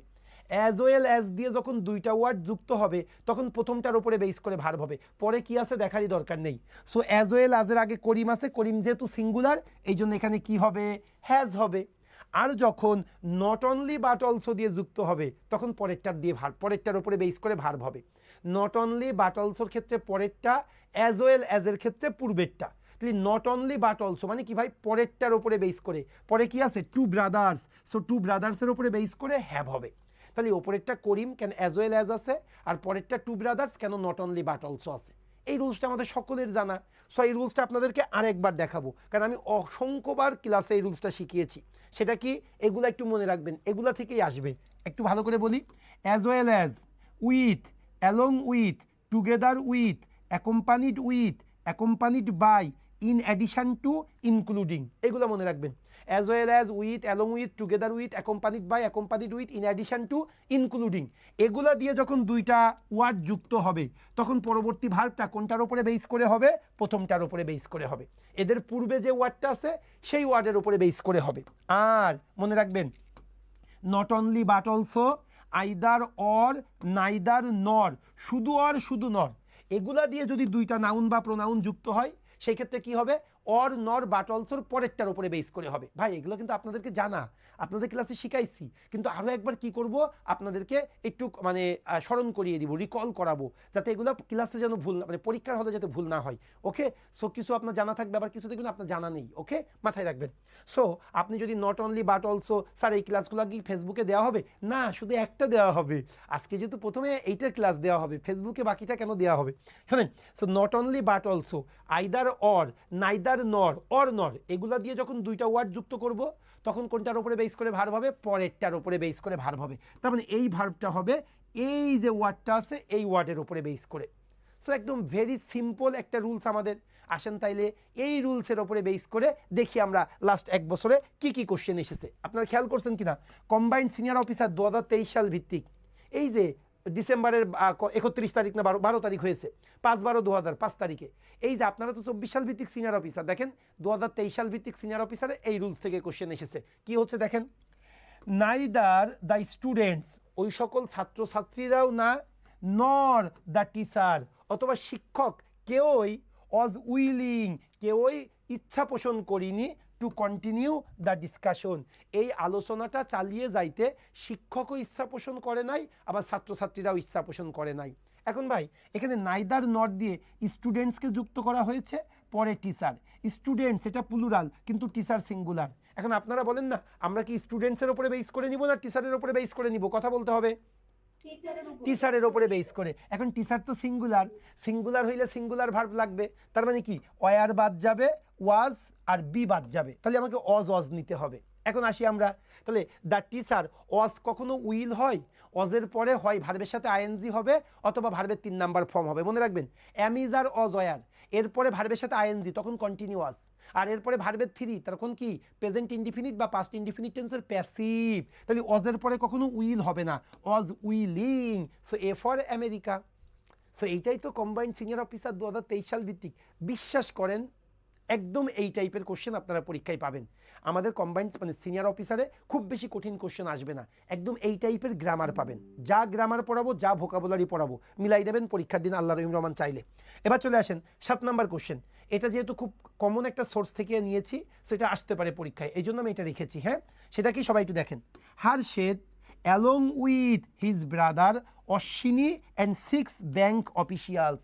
অ্যাজ ওয়েল অ্যাজ দিয়ে যখন দুইটা ওয়ার্ড যুক্ত হবে তখন প্রথমটার উপরে বেস করে ভার্ব হবে, পরে কি আছে দেখারই দরকার নেই। সো অ্যাজ ওয়েল অ্যাজের আগে করিম আছে, করিম যেহেতু সিঙ্গুলার এই জন্য এখানে কি হবে, হ্যাজ হবে। আর যখন নট অনলি বাট অলসো দিয়ে যুক্ত হবে তখন পরেরটার দিয়ে ভার্ব, পরেরটার উপরে বেস করে ভার্ব হবে। নট অনলি বাট অলসোর ক্ষেত্রে পরেরটা, অ্যাজ ওয়েল অ্যাজের ক্ষেত্রে পূর্বেরটা। তাহলে নট অনলি বাট অলসো মানে কি ভাই, পরেরটার উপরে বেস করে, পরে কি আছে টু ব্রাদার্স, সো টু ব্রাদার্সের উপরে বেস করে হ্যাভ হবে। তাহলে ওপরেরটা করিম কেন অ্যাজ ওয়েল অ্যাজ আছে, আর পরেরটা টু ব্রাদার্স কেন নট অনলি বাট অলসো আছে। এই রুলসটা আমাদের সকলের জানা। সো এই রুলসটা আপনাদেরকে আরেকবার দেখাবো, কারণ আমি অসংখ্যবার ক্লাসে এই রুলসটা শিখিয়েছি। সেটা কি, এগুলো একটু মনে রাখবেন, এগুলা থেকেই আসবে। একটু ভালো করে বলি, as well as, with, along with, together with, accompanied with, accompanied by, in addition to, including, এগুলো মনে রাখবেন। As well as, with, along with, together with, accompanied by, accompanied with, in addition to, including, এগুলা দিয়ে যখন দুইটা ওয়ার্ড যুক্ত হবে তখন পরবর্তী ভার্বটা কোনটার উপরে বেস করে হবে, প্রথমটার উপরে বেস করে হবে। এদের পূর্বে যে ওয়ার্ডটা আছে সেই ওয়ার্ডের উপরে বেস করে হবে। আর মনে রাখবেন, not only but also, either or, neither নর, শুধু অর শুধু নর, এগুলা দিয়ে যদি দুইটা নাউন বা প্রোনাউন যুক্ত হয় সেই ক্ষেত্রে কি হবে, অর নর বাট অলসোর পরেরটার উপরে বেস করে হবে। ভাই এগুলো কিন্তু আপনাদেরকে জানা, আপনাদের ক্লাসে শিখাইছি, কিন্তু আরও একবার কি করব, আপনাদেরকে একটু মানে স্মরণ করিয়ে দিব, রিকল করাবো, যাতে এগুলো ক্লাসে যেন ভুল মানে পরীক্ষার হলে যাতে ভুল না হয়। ওকে, সো কিছু আপনার জানা থাকবে, আবার কিছু দেখবেন আপনার জানা নেই। ওকে, মাথায় রাখবেন। সো আপনি যদি not only but also, sir এই ক্লাসগুলো কি ফেসবুকে দেওয়া হবে না, শুধু একটা দেওয়া হবে আজকে, যেহেতু প্রথমে এইটার ক্লাস দেওয়া হবে, ফেসবুকে বাকিটা কেন দেওয়া হবে। শোনেন, so not only but also, either or, neither নর, অর নর, এগুলা দিয়ে যখন দুইটা ওয়ার্ড যুক্ত করব তখন কোনটার উপরে বেস করে ভার্ব হবে, পরেরটার উপরে বেস করে ভার্ব হবে। তার মানে এই ভার্বটা হবে এই যে ওয়ার্ডটা আছে এই ওয়ার্ডের উপরে বেস করে। সো একদম ভেরি সিম্পল একটা রুলস আমাদের। আসেন তাইলে এই রুলসের ওপরে বেস করে দেখি আমরা লাস্ট এক বছরে কি কি কোশ্চেন এসেছে। আপনারা খেয়াল করছেন কিনা, কম্বাইন্ড সিনিয়র অফিসার 2023 সাল ভিত্তিক, এই যে ডিসেম্বরের 31 তারিখ না 12 তারিখ হয়েছে, 5/12/2000, 5 তারিখে, এই যে আপনারা তো 24 সাল ভিত্তিক সিনিয়র অফিসার, দেখেন 2023 সাল ভিত্তিক সিনিয়র অফিসারে এই রুলস থেকে কোশ্চেন এসেছে। কি হচ্ছে দেখেন, নাইদার দ্য স্টুডেন্টস, ওই সকল ছাত্রছাত্রীরাও না, নর দ্য টিচার, অথবা শিক্ষক কেউই, অজ উইলিং, কেউই ইচ্ছা পোষণ করিনি, টু কন্টিনিউ দ্য ডিসকাশন, এই আলোচনাটা চালিয়ে যাইতে শিক্ষকও ইচ্ছা পোষণ করে নাই, আবার ছাত্রছাত্রীরাও ইচ্ছা পোষণ করে নাই। এখন ভাই এখানে নাইদার নট দিয়ে স্টুডেন্টসকে যুক্ত করা হয়েছে, পরে টিচার, স্টুডেন্টস এটা প্লুরাল কিন্তু টিচার সিঙ্গুলার। এখন আপনারা বলেন না, আমরা কি স্টুডেন্টসের ওপরে বেস করে নিব না টিচারের ওপরে বেস করে নিব, কথা বলতে হবে। টিচারের ওপরে বেস করে। এখন টিচার তো সিঙ্গুলার, সিঙ্গুলার হইলে সিঙ্গুলার ভার্ব লাগবে, তার মানে কি ওয়ার বাদ যাবে, ওয়াজ আর বি বাদ যাবে, তাহলে আমাকে অজ অজ নিতে হবে। এখন আসি আমরা, তাহলে দ্য টিচার, অজ কখনো উইল হয়, অজের পরে হয় ভার্বের সাথে আইএনজি হবে অথবা ভার্বের 3 নাম্বার ফর্ম হবে। মনে রাখবেন, অ্যামিজ আর অজ ওয়ার, এরপরে ভার্বের সাথে আইএনজি তখন কন্টিনিউয়াস, আর এরপরে ভার্বের 3 তখন কি প্রেজেন্ট ইনডিফিনিট বা পাস্ট ইনডিফিনিট টেন্সের প্যাসিভ। তাহলে অজের পরে কখনো উইল হবে না, অজ willing, so A for America. So এইটাই তো কম্বাইন্ড সিনিয়র অফিসার 2023 সাল ভিত্তিক। বিশ্বাস করেন একদম এই টাইপের কোশ্চেন আপনারা পরীক্ষায় পাবেন। আমাদের কম্বাইন্ড মানে সিনিয়র অফিসারে খুব বেশি কঠিন কোশ্চেন আসবে না, একদম এই টাইপের গ্রামার পাবেন। যা গ্রামার পড়াবো, যা ভোকাবুলারি পড়াবো মিলাই দেবেন পরীক্ষার দিন আল্লাহ রহিম রহমান চাইলে। এবার চলে আসেন 7 নাম্বার কোশ্চেন। এটা যেহেতু খুব কমন একটা সোর্স থেকে নিয়েছি, সেটা আসতে পারে পরীক্ষায়, এই জন্য আমি এটা রেখেছি। হ্যাঁ, সেটা কি সবাই একটু দেখেন। Harshad along with his brother Ashwini and 6 bank officials,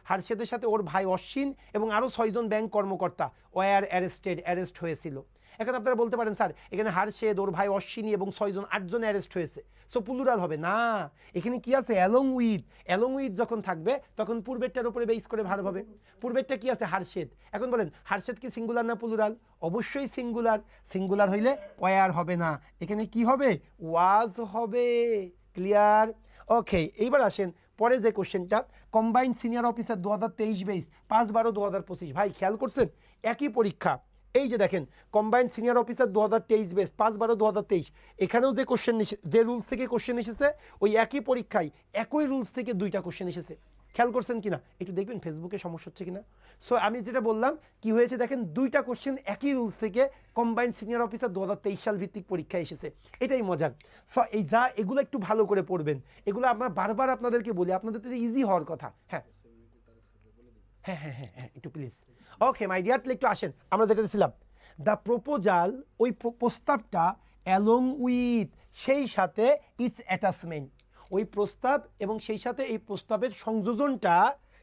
হারশেদের সাথে ওর ভাই অশ্বিন এবং আরও 6 জন ব্যাংক কর্মকর্তা ওয়ার অ্যারেস্ট হয়েছিল। এখন আপনারা বলতে পারেন স্যার এখানে হারশেদ, ওর ভাই অশ্বিনী এবং 6 জন 8 জন অ্যারেস্ট হয়েছে, সো প্লুরাল হবে না। এখানে কি আছে, অ্যালং উইথ যখন থাকবে তখন পূর্বেরটার উপরে বেস করে ভার্ব হবে। পূর্বেরটা কি আছে, হারশেদ। এখন বলেন হারশেদ কি সিঙ্গুলার না প্লুরাল, অবশ্যই সিঙ্গুলার হইলে ওয়ার হবে না, এখানে কি হবে, ওয়াজ হবে। ক্লিয়ার? ওকে, এইবার আসেন পরে যে কোশ্চেনটা, কম্বাইন্ড সিনিয়র অফিসার 2023-22, 5/12/2025। ভাই খেয়াল করছেন একই পরীক্ষা, এই যে দেখেন কম্বাইন্ড সিনিয়র অফিসার 2023 বেস 5/12/2023, এখানেও যে কোশ্চেন যে রুলস থেকে কোশ্চেন এসেছে ওই একই পরীক্ষায় একই রুলস থেকে 2টা কোশ্চেন এসেছে। খেয়াল করছেন কিনা একটু দেখবেন ফেসবুকে সমস্যা হচ্ছে কিনা। সো আমি যেটা বললাম কি হয়েছে দেখেন 2টা কোশ্চেন একই রুলস থেকে কম্বাইন্ড সিনিয়র অফিসার 2023 সাল ভিত্তিক পরীক্ষায় এসেছে, এটাই মজার। সো এই যা এগুলো একটু ভালো করে পড়বেন, এগুলো আমরা বারবার আপনাদেরকে বলি, আপনাদের তো ইজি হওয়ার কথা। হ্যাঁ হ্যাঁ হ্যাঁ হ্যাঁ হ্যাঁ একটু প্লিজ। ওকে মাই ডিয়ার, একটু আসেন আমরা যেটা ছিলাম দ্য প্রপোজাল, ওই প্রস্তাবটা অ্যালং উইথ সেই সাথে ইটস অ্যাটাচমেন্ট, ওই প্রস্তাব এবং সেই সাথে এই প্রস্তাবের সংযোজনটা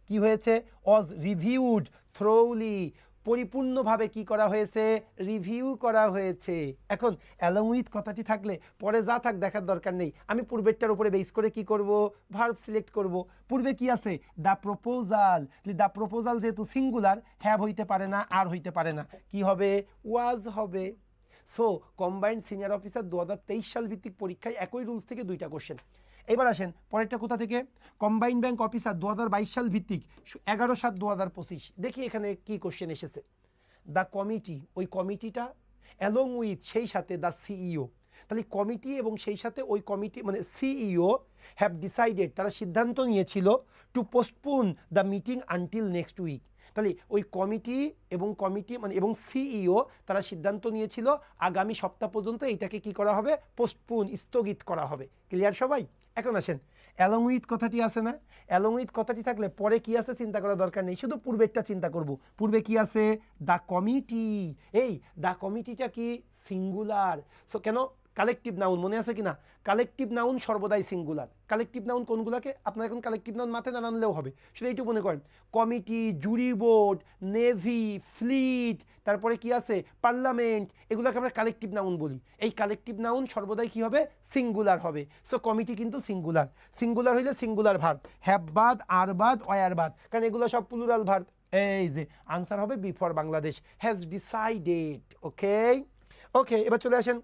কি হয়েছে ওয়াজ রিভিউড থ্রোলি, পরিপূর্ণভাবে কি করা হয়েছে রিভিউ করা হয়েছে। এখন অ্যালং উইথ কথাটি থাকলে পরে যা থাক দেখার দরকার নেই, আমি পূর্বেরটার উপরে বেস করে কি করব ভার্ব সিলেক্ট করব। পূর্বে কি আছে দ্য প্রপোজাল, দ্য প্রপোজাল যেহেতু সিঙ্গুলার হ্যাভ হইতে পারে না আর হইতে পারে না, কি হবে ওয়াজ হবে। সো কম্বাইন্ড সিনিয়র অফিসার 2023 সাল ভিত্তিক পরীক্ষায় একই রুলস থেকে 2টা কোশ্চেন। এবার আসেন পরেরটা কোথা থেকে, কম্বাইন্ড ব্যাংক অফিসার 2022 সাল ভিত্তিক 11/7/2025, দেখি এখানে কি কোশ্চেন এসেছে। দ্য কমিটি, ওই কমিটিটা অ্যালং উইথ সেই সাথে দ্য সিইও, তাহলে কমিটি এবং সেই সাথে ওই কমিটি মানে সিইও হ্যাভ ডিসাইডেড, তারা সিদ্ধান্ত নিয়েছিল to postpone the meeting until next week. তাহলে ওই কমিটি এবং সিইও তারা সিদ্ধান্ত নিয়েছিল আগামী সপ্তাহ পর্যন্ত এইটাকে কি করা হবে পোস্টপোন, স্থগিত করা হবে। ক্লিয়ার সবাই? এখন আসেন অ্যালং উইথ কথাটি আছে না, অ্যালং উইথ কথাটি থাকলে পরে কি আছে চিন্তা করার দরকার নেই, শুধু পূর্বেরটা চিন্তা করব। পূর্বে কি আছে দ্য কমিটি, এই দ্য কমিটিটা কি সিঙ্গুলার। সো কেন কালেকটিভ নাউন মনে আছে কিনা, কালেকটিভ নাউন সর্বদাই সিঙ্গুলার। কালেকটিভ নাউন কোনগুলোকে আপনার এখন কালেকটিভ নাউন মাথায় না আনলেও হবে, সেটা এইটুকু মনে করেন কমিটি, জুরি বোর্ড, নেভি, ফ্লিট, তারপরে কি আছে পার্লামেন্ট, এগুলোকে আমরা কালেকটিভ নাউন বলি। এই কালেকটিভ নাউন সর্বদাই কি হবে সিঙ্গুলার হবে। সো কমিটি কিন্তু সিঙ্গুলার, সিঙ্গুলার হইলে সিঙ্গুলার ভার্ব, হ্যাভ বাদ, আর বাদ, অয়ার বাদ, কারণ এগুলো সব প্লুরাল ভার্ব। এই যে আনসার হবে B for Bangladesh, has decided. Okay okay, এবার চলে আসেন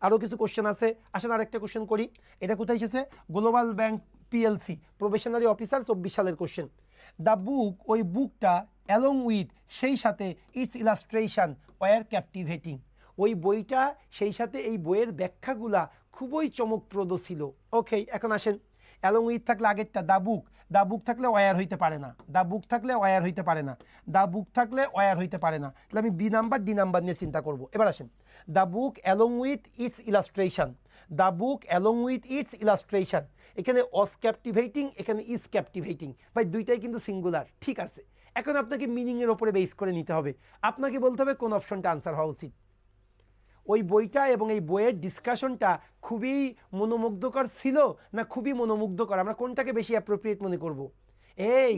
আরও কিছু কোশ্চেন আছে, আসেন আরেকটা কোশ্চেন করি। এটা কোথায় এসেছে global bank PLC probationary officer 24 সালের কোশ্চেন। দ্য বুক, ওই বুকটা অ্যালং উইথ সেই সাথে ইটস ইলাস্ট্রেশন ওয়ার ক্যাপটিভেটিং, ওই বইটা সেই সাথে এই বইয়ের ব্যাখ্যাগুলা খুবই চমকপ্রদ ছিল। ওকে এখন আসেন অ্যালং উইথ থাকলে আগেরটা দ্য বুক, দ্য বুক থাকলে ওয়ার হইতে পারে না, দ্য বুক থাকলে ওয়ার হইতে পারে না, দ্য বুক থাকলে ওয়ার হইতে পারে না, তাহলে আমি বি নাম্বার ডি নাম্বার নিয়ে চিন্তা করব। এবার আসেন the book along with its illustration, the book along with its illustration, এখানে অস ক্যাপটিভেটিং, এখানে ইজ ক্যাপটিভেটিং, ভাই দুইটাই কিন্তু সিঙ্গুলার, ঠিক আছে। এখন আপনাকে মিনিংয়ের ওপরে বেস করে নিতে হবে, আপনাকে বলতে হবে কোন অপশনটা আনসার হওয়া উচিত। ওই বইটা এবং এই বইয়ের ডিসকাশনটা খুবই মনোমুগ্ধকর ছিল না খুবই মনোমুগ্ধকর, আমরা কোনটাকে বেশি অ্যাপ্রোপ্রিয়েট মনে করব? এই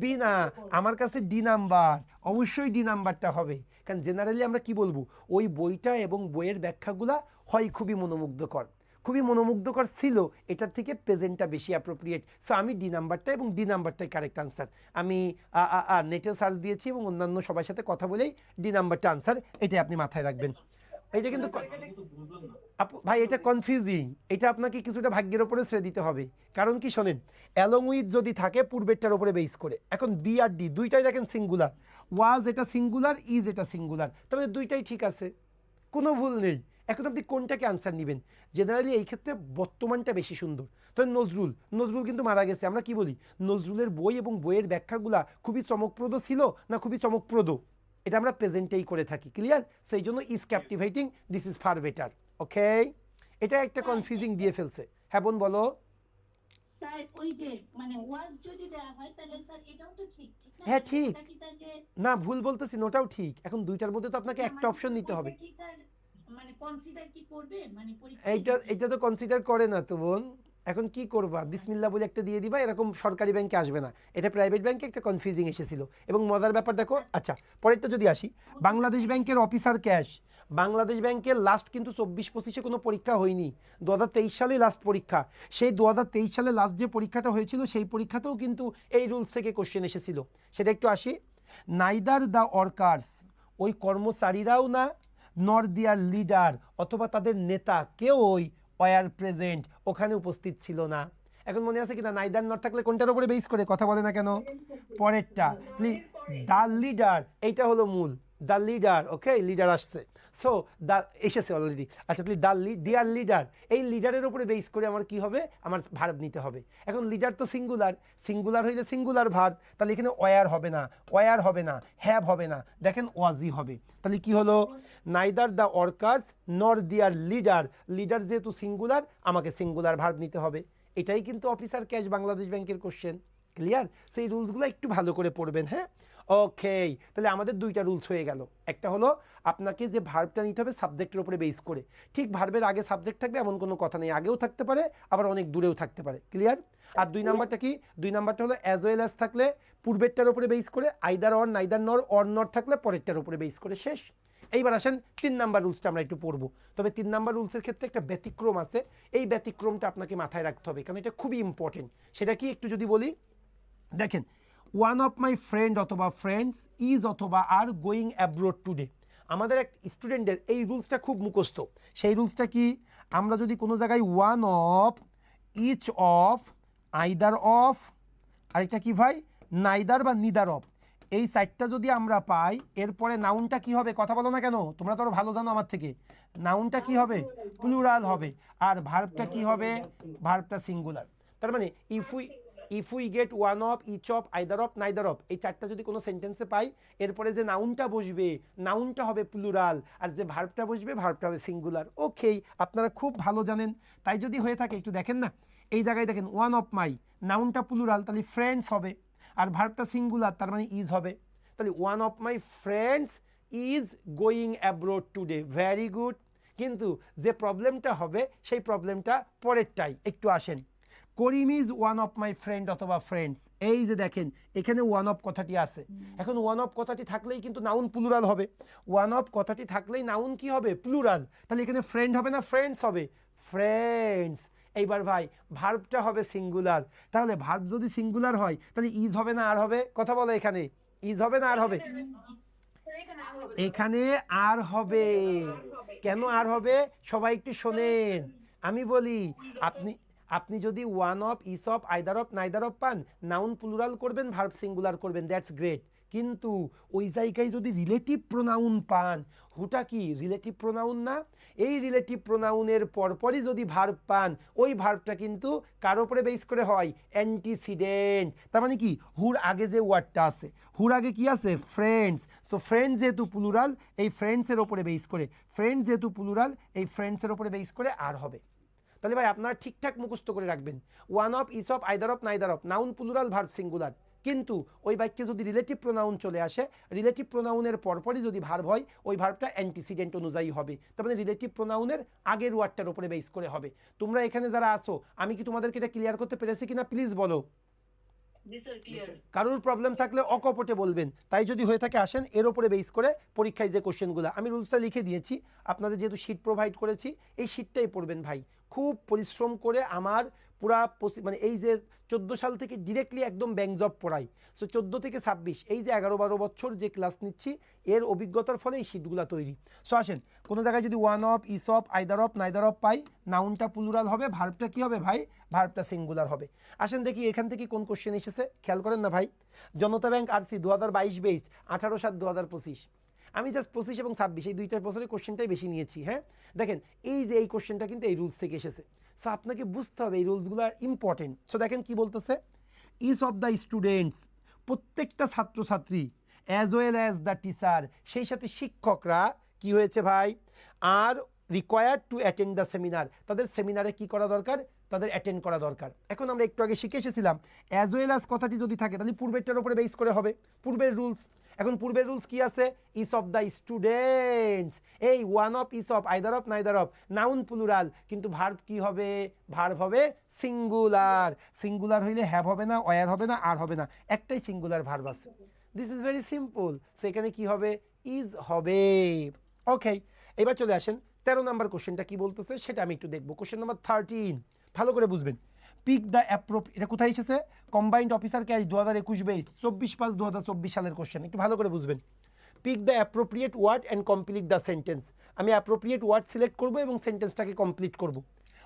বি না, আমার কাছে ডি নাম্বার, অবশ্যই ডি নাম্বারটা হবে, কারণ জেনারেলি আমরা কি বলবো ওই বইটা এবং বইয়ের ব্যাখ্যাগুলা হয় খুবই মনোমুগ্ধকর, খুবই মনোমুগ্ধকর ছিল, এটার থেকে প্রেজেন্টটা বেশি অ্যাপ্রোপ্রিয়েট। সো আমি ডি নাম্বারটা এবং ডি নাম্বারটাই কারেক্ট আনসার। আমি নেটে সার্চ দিয়েছি এবং অন্যান্য সবার সাথে কথা বলেই ডি নাম্বারটা আনসার, এটাই আপনি মাথায় রাখবেন। এটা কিন্তু ভাই এটা কনফিউজিং, এটা আপনাকে কিছুটা ভাগ্যের ওপরে ছেড়ে দিতে হবে, কারণ কি শোনেন অ্যালং উইথ যদি থাকে পূর্বেরটার উপরে বেস করে, এখন বি আর ডি দুইটাই দেখেন সিঙ্গুলার, ওয়াজ এটা সিঙ্গুলার, ইজ এটা সিঙ্গুলার, তবে দুইটাই ঠিক আছে, কোনো ভুল নেই। এখন আপনি কোনটাকে আনসার নেবেন, জেনারেলি এই ক্ষেত্রে বর্তমানটা বেশি সুন্দর। তো নজরুল, নজরুল কিন্তু মারা গেছে, আমরা কি বলি নজরুলের বই এবং বইয়ের ব্যাখ্যাগুলা খুবই চমকপ্রদ ছিল না খুবই চমকপ্রদ, এটা আমরা প্রেজেন্টেই করে থাকি। ক্লিয়ার? সেই জন্য is captivating, this is far better. Okay, এটা একটা কনফিউজিং দিয়ে ফেলছে। হ্যাঁ বোন বলো। স্যার ওই যে মানে ওয়াজ যদি দেওয়া হয় তাহলে স্যার এটাও তো ঠিক, ঠিক না? হ্যাঁ ঠিক এটা কি তাহলে না, ভুল বলতেছি না, ওটাও ঠিক। এখন দুইটার মধ্যে তো আপনাকে একটা মানে অপশন নিতে হবে। ওইটা কি স্যার মানে কনসিডার কি করবে মানে এইটা পরীক্ষায়? এটা তো কনসিডার করে না তো বোন, এখন কি করবা বিসমিল্লাহ বলে একটা দিয়ে দিবা, এরকম সরকারি ব্যাংকে আসবে না, এটা প্রাইভেট ব্যাংকে একটা কনফিউজিং এসেছিল। এবং মজার ব্যাপার দেখো, আচ্ছা পরেরটা যদি আসি, বাংলাদেশ ব্যাংকের অফিসার ক্যাশ, বাংলাদেশ ব্যাংকের লাস্ট কিন্তু 24-25-এ কোনো পরীক্ষা হয়নি, 2023 সালে লাস্ট পরীক্ষা। সেই 2023 সালে লাস্ট যে পরীক্ষাটা হয়েছিল সেই পরীক্ষাতেও কিন্তু এই রুলস থেকে কোশ্চেন এসেছিল, সেটা একটু আসি। নাইদার দ্য ওয়ার্কার্স, ওই কর্মচারীরাও না, নর দিয়ার লিডার অথবা তাদের নেতা কেউই ওয়ার প্রেজেন্ট, ওখানে উপস্থিত ছিল না। এখন মনে আছে কিনা নাইদার নট থাকলে কোনটার উপরে বেস করে কথা বলে না কেন পরেরটা, দ্য লিডার এইটা হলো মূল, দ্য লিডার, ওকে লিডার আসছে, সো দ্য এসেছে অলরেডি। আচ্ছা তাহলে দ্য ডিয়ার লিডার, এই লিডারের উপরে বেস করে আমার কি হবে, আমার ভার্ব নিতে হবে। এখন লিডার তো সিঙ্গুলার, সিঙ্গুলার হইলে সিঙ্গুলার ভার্ব, তাহলে এখানে ওয়ার হবে না, ওয়ার হবে না, হ্যাভ হবে না, দেখেন ওয়াজি হবে। তাহলে কি হলো, নাইদার দ্য ওয়ার্কার্স নর দিয়ার লিডার, লিডার যেহেতু সিঙ্গুলার আমাকে সিঙ্গুলার ভার্ব নিতে হবে। এটাই কিন্তু অফিসার ক্যাশ বাংলাদেশ ব্যাংকের কোশ্চেন। ক্লিয়ার? সেই রুলসগুলো একটু ভালো করে পড়বেন, হ্যাঁ। ওকে, তাহলে আমাদের দুইটা রুলস হয়ে গেল। একটা হলো আপনাকে যে ভার্বটা নিতে হবে সাবজেক্টের উপরে বেস করে, ঠিক ভার্বের আগে সাবজেক্ট থাকবে এমন কোনো কথা নেই, আগেও থাকতে পারে আবার অনেক দূরেও থাকতে পারে। ক্লিয়ার? আর দুই নাম্বারটা কি, দুই নাম্বারটা হলো অ্যাজ ওয়েল অ্যাজ থাকলে পূর্বেরটার উপরে বেস করে, আইদার অর নাইদার নর, অর নর থাকলে পরেরটার উপরে বেস করে, শেষ। এইবার আসেন 3 নাম্বার রুলসটা আমরা একটু পড়বো। তবে 3 নাম্বার রুলসের ক্ষেত্রে একটা ব্যতিক্রম আছে, এই ব্যতিক্রমটা আপনাকে মাথায় রাখতে হবে কারণ এটা খুবই ইম্পর্টেন্ট। সেটা কি একটু যদি বলি, দেখেন ওয়ান অফ মাই ফ্রেন্ড অথবা ফ্রেন্ডস ইজ অথবা আর গোয়িং অ্যাব্রোড টুডে, আমাদের এক স্টুডেন্টের এই রুলসটা খুব মুখস্থ। সেই রুলসটা কি, আমরা যদি কোনো জায়গায় one of, each of, either of, আর এটা কি ভাই নাইদার বা নিদার অফ, এই সাইডটা যদি আমরা পাই, এরপরে নাউনটা কি হবে, কথা বলো না কেন, তোমরা তো আরো ভালো জানো আমার থেকে। নাউনটা কি হবে, প্লুরাল হবে, আর ভার্বটা কি হবে, ভার্বটা সিঙ্গুলার। তার মানে if we get one of, each of, either of, neither of, এই চারটা যদি কোনো সেন্টেন্সে পাই, এরপরে যে নাউনটা বসবে নাউনটা হবে প্লুরাল, আর যে ভার্বটা বসবে ভার্বটা হবে সিঙ্গুলার। ওকে, আপনারা খুব ভালো জানেন। তাই যদি হয়ে থাকে একটু দেখেন না, এই জায়গায় দেখেন ওয়ান অফ মাই, নাউনটা প্লুরাল তাহলে ফ্রেন্ডস হবে, আর ভার্বটা সিঙ্গুলার তার মানে ইজ হবে। তাহলে one of my friends is going abroad today, very good. কিন্তু যে প্রবলেমটা হবে সেই প্রবলেমটা পরেরটাই, একটু আসেন। Karim is one of my friend অথবা ফ্রেন্ডস, এই যে দেখেন এখানে ওয়ান অফ কথাটি আছে। এখন ওয়ান অফ কথাটি থাকলেই কিন্তু নাউন প্লুরাল হবে, ওয়ান অফ কথাটি থাকলেই নাউন কি হবে, প্লুরাল। তাহলে এখানে ফ্রেন্ড হবে না ফ্রেন্ডস হবে, ফ্রেন্ডস। এইবার ভাই ভার্বটা হবে সিঙ্গুলার, তাহলে ভার্ব যদি সিঙ্গুলার হয় তাহলে ইজ হবে না আর হবে, কথা বলো, এখানে ইজ হবে না আর হবে, এখানে আর হবে। কেন আর হবে, সবাই একটু শোনেন, আমি বলি, আপনি আপনি যদি one of, each of, either of, neither of পান, নাউন প্লুরাল করবেন, ভার্ব সিঙ্গুলার করবেন, দ্যাটস গ্রেট। কিন্তু ওই জায়গায় যদি রিলেটিভ প্রোনাউন পান, হুটা কি রিলেটিভ প্রোনাউন না, এই রিলেটিভ প্রোনাউনের পরপরই যদি ভার্ব পান, ওই ভার্বটা কিন্তু কার উপরে বেস করে হয়, অ্যান্টিসিডেন্ট। তার মানে কি, হুর আগে যে ওয়ার্ডটা আছে, হুর আগে কি আছে, ফ্রেন্ডস। তো ফ্রেন্ডস যেহেতু প্লুরাল, এই ফ্রেন্ডসের ওপরে বেস করে, ফ্রেন্ডস যেহেতু প্লুরাল, এই ফ্রেন্ডসের ওপরে বেস করে আর হবে। তাহলে ভাই আপনারা ঠিকঠাক মুখস্থ করে রাখবেন, one of, each of, either of, neither of, noun plural, verb singular. কিন্তু ওই বাক্যে যদি রিলেটিভ প্রোনাউন চলে আসে, রিলেটিভ প্রোনাউনের পরপরই যদি ভার্ব হয়, ওই ভার্বটা অ্যান্টিসিডেন্ট অনুযায়ী হবে। তার মানে রিলেটিভ প্রোনাউনের আগের ওয়ার্ডটার উপরে বেস করে হবে। তোমরা এখানে যারা আসো, আমি কি তোমাদেরকে এটা ক্লিয়ার করতে পেরেছি কিনা প্লিজ বলো। কারোর প্রবলেম থাকলে অকপটে বলবেন। তাই যদি হয়ে থাকে আসেন, এর উপরে বেস করে পরীক্ষায় যে কোশ্চেনগুলো আমি রুলসটা লিখে দিয়েছি, আপনাদের যেহেতু শিট প্রোভাইড করেছি, এই শিটটাই পড়বেন ভাই। খুব পরিশ্রম করে আমার পুরা মানে এই যে 14 সাল থেকে ডিরেক্টলি একদম ব্যাংক জব পড়াই, সো 14 থেকে 26 এই যে 11-12 বছর যে ক্লাস নিচ্ছি, এর অভিজ্ঞতার ফলে এই শিটগুলো তৈরি। সো আসেন, কোনো জায়গায় যদি one of, each of, either of, neither of পাই, নাউনটা প্লুরাল হবে, ভার্বটা কি হবে ভাই, ভার্বটা সিঙ্গুলার হবে। আসেন দেখি এখান থেকে কোন কোশ্চেন এসেছে, খেয়াল করেন না ভাই। জনতা ব্যাংক আরসি 2022 বেসড 18/7/2025, আমি জাস্ট 25 এবং 26 এই দুইটা বছরের কোশ্চেনটাই বেশি নিয়েছি। হ্যাঁ দেখেন, এই যে এই কোশ্চেনটা কিন্তু এই রুলস থেকে এসেছে, সো আপনাকে বুঝতে হবে এই রুলসগুলো ইম্পর্টেন্ট। সো দেখেন কি বলতেছে, ইজ অফ দ্য স্টুডেন্টস, প্রত্যেকটা ছাত্রছাত্রী, as well as the teacher, সেই সাথে শিক্ষকরা কি হয়েছে ভাই, আর required to attend the seminar, তাদের সেমিনারে কি করা দরকার, তাদের অ্যাটেন্ড করা দরকার। এখন আমরা একটু আগে শিখে এসেছিলাম, অ্যাজ ওয়েল অ্যাজ কথাটি যদি থাকে তাহলে পূর্বেরটার উপরে বেস করে হবে, পূর্বের রুলস। এখন পূর্বের রুলস কি আছে, ইস অফ দ্য স্টুডেন্টস, এই one of, each of, either of, neither of, noun plural, কিন্তু ভার্ব কি হবে, ভার্ব হবে সিঙ্গুলার। সিঙ্গুলার হইলে হ্যাভ হবে না, ওয়ার হবে না, আর হবে না, একটাই সিঙ্গুলার ভার্ব আছে। This is very simple. সেখানে কি হবে, ইজ হবে। ওকে, এবার চলে আসেন 13 নম্বর কোশ্চেনটা কি বলতেছে সেটা আমি একটু দেখবো। কোশ্চেন নাম্বার 13, ভালো করে বুঝবেন। পিক দ্য অ্যাপ্রোপ্রিয়েট, এটা কোথায় এসেছে, কম্বাইন্ড অফিসার ক্যাশ 2021 বেস 24/5/2024 সালের কোশ্চেন, একটু ভালো করে বুঝবেন। Pick the appropriate word and complete the sentence, আমি অ্যাপ্রোপ্রিয়েট ওয়ার্ড সিলেক্ট করব এবং সেন্টেন্সটাকে কমপ্লিট করব।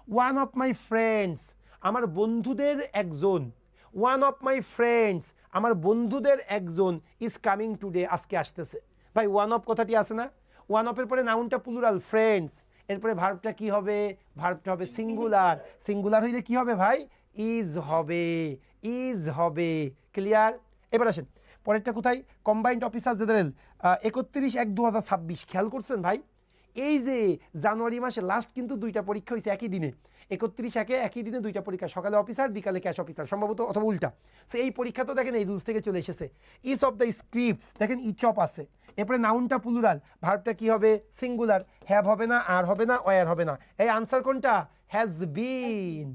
ওয়ান অফ মাই ফ্রেন্ডস, আমার বন্ধুদের একজন, ওয়ান অফ মাই ফ্রেন্ডস আমার বন্ধুদের একজন, ইজ কামিং টুডে, আজকে আসতেছে। ভাই ওয়ান অফ কথাটি আছে না, ওয়ান অফের পরে নাউনটা প্লুরাল ফ্রেন্ডস, এরপরে ভার্বটা কি হবে, ভার্বটা হবে সিঙ্গুলার, সিঙ্গুলার হইলে কি হবে ভাই, ইজ হবে, ইজ হবে। ক্লিয়ার? এবার আসেন পরেরটা কোথায়, কম্বাইন্ড অফিসার জেনারেল 31/1/2026, খেয়াল করছেন ভাই, এই যে জানুয়ারি মাসে লাস্ট কিন্তু দুইটা পরীক্ষা হয়েছে একই দিনে, 31/1 একই দিনে দুইটা পরীক্ষা, সকালে অফিসার বিকালে ক্যাশ অফিসার সম্ভবত, অথবা উল্টা। সো এই পরীক্ষা তো দেখেন এই রুলস থেকে চলে এসেছে। ইচ অফ দ্য স্ক্রিপ্টস দেখেন ইচ অফ আছে, এরপরে নাউনটা প্লুরাল, ভার্বটা কি হবে সিঙ্গুলার, হ্যাভ হবে না, আর হবে না, ওয়ার হবে না। এই আনসার কোনটা, হ্যাজ বিন।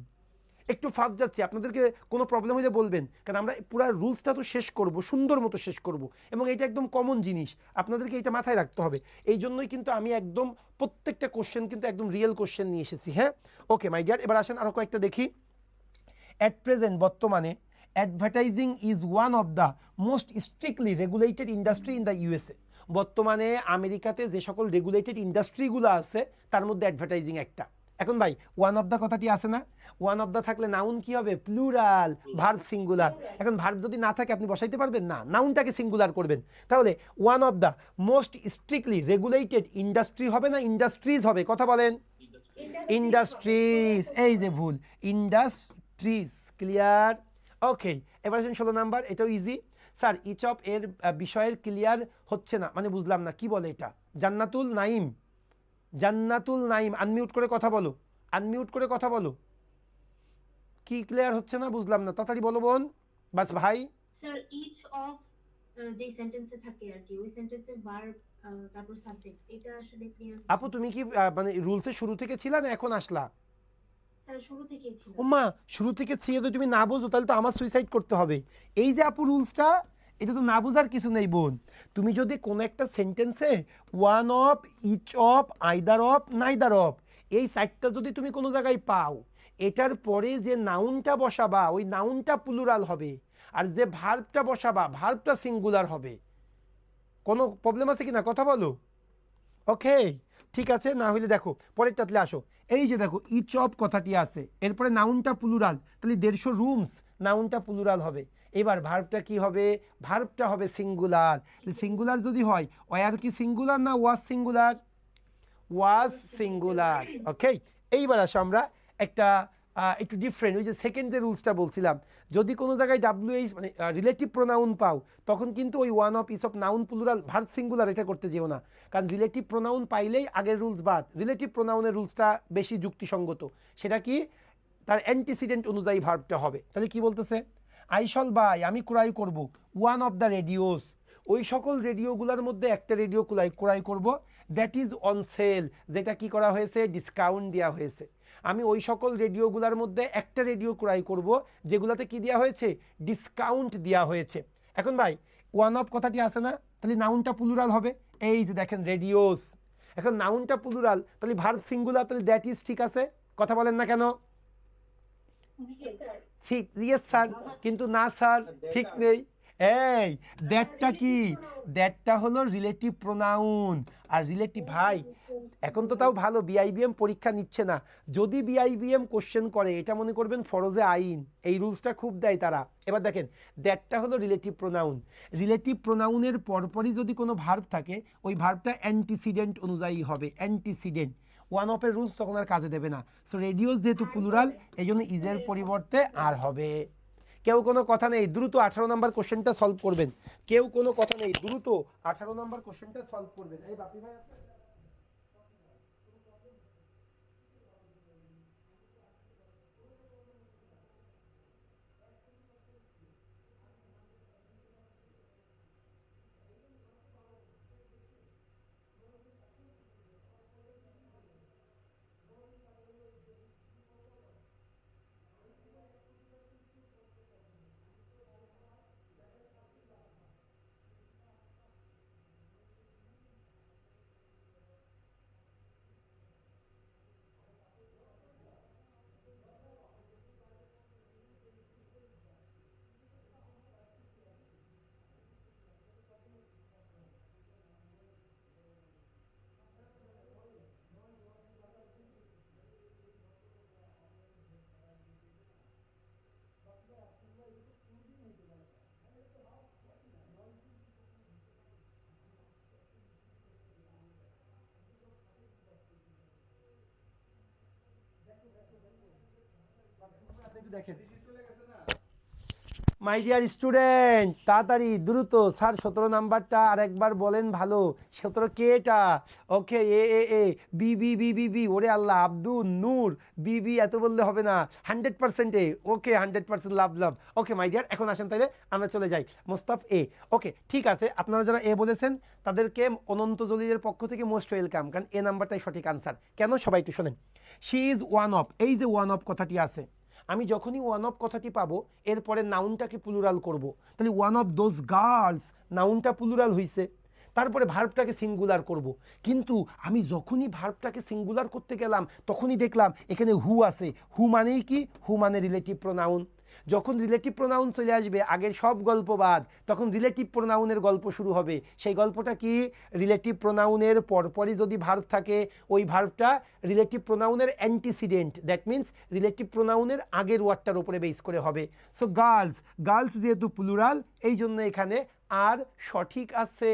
একটু ফাস্ট যাচ্ছি, আপনাদেরকে কোনো প্রবলেম হলে বলবেন, কারণ আমরা পুরো রুলসটা তো শেষ করব, সুন্দর মতো শেষ করব, এবং এটা একদম কমন জিনিস, আপনাদেরকে এটা মাথায় রাখতে হবে। এই জন্যই কিন্তু আমি একদম প্রত্যেকটা কোশ্চেন কিন্তু একদম রিয়েল কোশ্চেন নিয়ে এসেছি। হ্যাঁ, ওকে মাই ডিয়ার, এবার আসেন আরও কয়েকটা দেখি। অ্যাট প্রেজেন্ট বর্তমানে advertising is one of the most strictly regulated industry in the USA. বর্তমানে আমেরিকাতে যে সকল রেগুলেটেড ইন্ডাস্ট্রিগুলো আছে তার মধ্যে অ্যাডভার্টাইজিং একটা। এখন ভাই ওয়ান অফ দ্য কথাটি আছে না, ওয়ান অফ দ্য থাকলে নাউন কি হবে প্লুরাল, ভার্ব সিঙ্গুলার। এখন ভার্ব যদি না থাকে আপনি বসাইতে পারবেন না, নাউনটাকে সিঙ্গুলার করবেন। তাহলে one of the most strictly regulated industry হবে না ইন্ডাস্ট্রিজ হবে, কথা বলেন, ইন্ডাস্ট্রিজ, এই যে ভুল, ইন্ডাস্ট্রিজ। ক্লিয়ার? ওকে, এবার আসেন 16 নাম্বার, এটাও ইজি। স্যার ইচ অফ এর বিষয়ের ক্লিয়ার হচ্ছে না, মানে বুঝলাম না কি বলে এটা, জান্নাতুল নাইম, জান্নাতুল নাইম, আনমিউট করে কথা বলো, আনমিউট করে কথা বলো, কি ক্লিয়ার হচ্ছে না বুঝলাম না, তাড়াতাড়ি বলো বোন। বাস ভাই, স্যার ইচ অফ যে সেন্টেন্সে থাকে আর কি, ওই সেন্টেন্সের ভার্ব তারপর সাবজেক্ট, এটা আসলে ক্লিয়ার। আপু তুমি কি মানে রুলসের শুরু থেকে ছিলা না এখন আসলা? স্যার শুরু থেকেই ছিল। ওমা, শুরু থেকে থেকে যদি তুমি না বোঝো তাহলে তো আমার সুইসাইড করতে হবে। এই যে আপু রুলসটা, এটা তো না বোঝার কিছু নেই বোন। তুমি যদি কোনো একটা সেন্টেন্সে one of, each of, either of, neither of, এই সাইডটা যদি তুমি কোনো জায়গায় পাও, এটার পরে যে নাউনটা বসাবা ওই নাউনটা প্লুরাল হবে, আর যে ভার্বটা বসাবা ভার্বটা সিঙ্গুলার হবে। কোনো প্রবলেম আছে কি না, কথা বলো। ওকে, ঠিক আছে, না হলে দেখো পরেরটাতে আসো। এই যে দেখো ইচ অফ কথাটি আছে, এরপরে নাউনটা প্লুরাল, তাহলে 150 রুমস, নাউনটা প্লুরাল হবে। এবার ভার্বটা কি হবে, ভার্বটা হবে সিঙ্গুলার। সিঙ্গুলার যদি হয়, ওয়ার কি সিঙ্গুলার না ওয়াজ সিঙ্গুলার, ওয়াজ সিঙ্গুলার। ওকে, এইবার আসো আমরা একটা একটু ডিফারেন্ট, ওই যে সেকেন্ড যে রুলসটা বলছিলাম, যদি কোনো জায়গায় ডাব্লিউএইচ মানে রিলেটিভ প্রোনাউন পাও, তখন কিন্তু ওই one of, each of, noun plural, verb singular এটা করতে যেও না, কারণ রিলেটিভ প্রোনাউন পাইলেই আগের রুলস বাদ। রিলেটিভ প্রোনাউনের রুলসটা বেশি যুক্তিসঙ্গত, সেটা কি, তার অ্যান্টিসিডেন্ট অনুযায়ী ভার্বটা হবে। তাহলে কি বলতেছে, আই শল বাই, আমি ক্রয় করব, ওয়ান অফ দ্য রেডিওস, ওই সকল রেডিওগুলোর মধ্যে একটা রেডিও ক্রয় করব, দ্যাট ইজ অন সেল, যেটা কি করা হয়েছে, ডিসকাউন্ট দেওয়া হয়েছে। আমি ওই সকল রেডিওগুলোর মধ্যে একটা রেডিও ক্রয় করব যেগুলোতে কি দেওয়া হয়েছে, ডিসকাউন্ট দেওয়া হয়েছে। এখন ভাই ওয়ান অফ কথাটি আছে না, তাহলে নাউনটা প্লুরাল হবে, এই যে দেখেন রেডিওস। এখন নাউনটা প্লুরাল, তাহলে ভার্ব সিঙ্গুলার, তাহলে দ্যাট ইজ ঠিক আছে, কথা বলেন না কেন, ঠিক ইয়েস স্যার, কিন্তু না স্যার ঠিক নেই। এই দ্যাটটা কি, দ্যাটটা হলো রিলেটিভ প্রোনাউন, আর রিলেটিভ ভাই এখন তো তাও ভালো বিআইবিএম পরীক্ষা নিচ্ছে না, যদি বিআইবিএম কোশ্চেন করে এটা মনে করবেন ফরজে আইন, এই রুলসটা খুব দেয় তারা। এবার দেখেন দ্যাটটা হলো রিলেটিভ প্রোনাউন, রিলেটিভ প্রোনাউনের পরপরই যদি কোনো ভার্ব থাকে ওই ভার্বটা অ্যান্টিসিডেন্ট অনুযায়ী হবে, অ্যান্টিসিডেন্ট, ওয়ান অফের রুলস তখন আর কাজে দেবে না। সো রেডিওস যেহেতু প্লুরাল, এই জন্য ইজের পরিবর্তে আর হবে। কেউ কোনো কথা নেই, দ্রুত 18 নম্বর কোশ্চেনটা সলভ করবেন, কেউ কোনো কথা নেই, দ্রুত 18 নম্বর কোশ্চেনটা সলভ করবেন। এই বাপি ভাই একটু দেখেন মাই ডিয়ার স্টুডেন্ট, তাড়াতাড়ি দ্রুত স্যার 17 নাম্বারটা আর একবার বলেন ভালো। 17 কে এটা? Okay, A B B B B B, ওরে আল্লাহ, আব্দুল নূর, বি বি এত বললে হবে না, 100% এ। ওকে, 100% লাভ লাভ। ওকে মাই ডিয়ার, এখন আসেন তাইলে আমরা চলে যাই। মোস্তাফ এ। ওকে ঠিক আছে, আপনারা যারা এ বলেছেন তাদেরকে অনন্ত জলিলের পক্ষ থেকে মোস্ট ওয়েলকাম, কারণ এ নাম্বারটাই সঠিক আনসার। কেন? সবাই একটু শোনেন। শি ইজ ওয়ান অফ, এই যে ওয়ান অফ কথাটি আছে, আমি যখনই ওয়ান অফ কথাটি পাবো এরপরে নাউনটাকে প্লুরাল করব, তাহলে ওয়ান অফ দোজ গার্লস, নাউনটা প্লুরাল হইছে, তারপরে ভার্বটাকে সিঙ্গুলার করব। কিন্তু আমি যখনই ভার্বটাকে সিঙ্গুলার করতে গেলাম তখনই দেখলাম এখানে হু আছে। হু মানেই কি? হু মানে রিলেটিভ প্রোনাউন। যখন রিলেটিভ প্রোনাউন চলে আসবে, আগের সব গল্প বাদ, তখন রিলেটিভ প্রোনাউনের গল্প শুরু হবে। সেই গল্পটা কি? রিলেটিভ প্রোনাউনের পরপরই যদি ভার্ব থাকে, ওই ভার্বটা রিলেটিভ প্রোনাউনের অ্যান্টিসিডেন্ট, দ্যাট মিন্স রিলেটিভ প্রোনাউনের আগের ওয়ার্ডটার উপরে বেস করে হবে। সো গার্লস, গার্লস যেহেতু প্লুরাল, এই জন্য এখানে আর সঠিক আছে,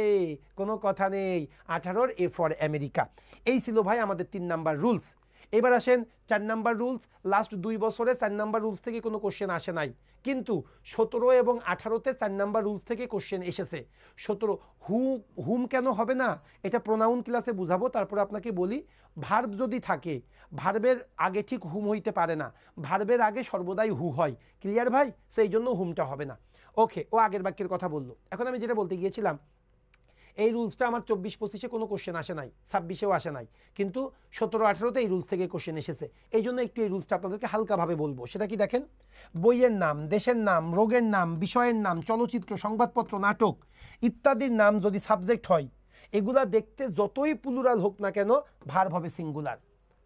কোনো কথা নেই। 18 এ ফর আমেরিকা। এই ছিল ভাই আমাদের 3 নাম্বার রুলস। এবার আসেন 4 নাম্বার রুলস। লাস্ট 2 বছরে 4 নাম্বার রুলস থেকে কোনো কোশ্চেন আসে নাই, কিন্তু 17 এবং 18তে 4 নাম্বার রুলস থেকে কোশ্চেন এসেছে। 17 হুম কেন হবে না, এটা প্রোনাউন ক্লাসে বুঝাবো। তারপরে আপনাকে বলি, ভার্ব যদি থাকে, ভার্বের আগে ঠিক হুম হইতে পারে না, ভার্বের আগে সর্বদাই হু হয়। ক্লিয়ার ভাই? সো এই জন্য হুমটা হবে না। ওকে, ও আগের বাক্যের কথা বললো। এখন আমি যেটা বলতে গিয়েছিলাম, এই রুলসটা আমার 24-25-এ কোনো কোশ্চেন আসে নাই, 26-এও আসে নাই, কিন্তু 17-18তে এই রুলস থেকে কোশ্চেন এসেছে। এই জন্য একটু এই রুলসটা আপনাদেরকে হালকাভাবে বলবো। সেটা কি দেখেন, বইয়ের নাম, দেশের নাম, রোগের নাম, বিষয়ের নাম, চলচ্চিত্র, সংবাদপত্র, নাটক ইত্যাদির নাম যদি সাবজেক্ট হয়, এগুলা দেখতে যতই প্লুরাল হোক না কেন, ভার্ব হবে সিঙ্গুলার।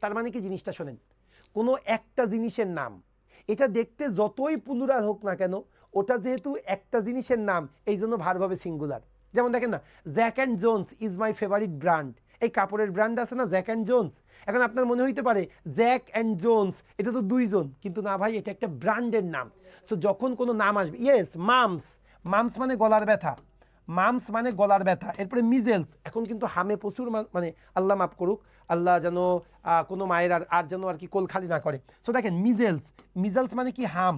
তার মানে কি জিনিসটা শোনেন, কোনো একটা জিনিসের নাম, এটা দেখতে যতই প্লুরাল হোক না কেন, ওটা যেহেতু একটা জিনিসের নাম, এই জন্য ভার্ব হবে সিঙ্গুলার। যেমন দেখেন না, Jack and Jones is my favourite brand, এই কাপড়ের ব্র্যান্ড আছে না জ্যাক অ্যান্ড জোন্স। এখন আপনার মনে হইতে পারে জ্যাক অ্যান্ড জোন্স এটা তো 2 জন, কিন্তু না ভাই, এটা একটা ব্র্যান্ডের নাম। সো যখন কোনো নাম আসবে, ইয়েস মামস, মামস মানে গলার ব্যথা, মামস মানে গলার ব্যথা। এরপরে মিজেলস, এখন কিন্তু হামে প্রচুর মানে আল্লাহ মাফ করুক, আল্লাহ যেন কোনো মায়ের আর যেন আর কি কোল খালি না করে। সো দেখেন মিজেলস, মিজেলস মানে কি? হাম।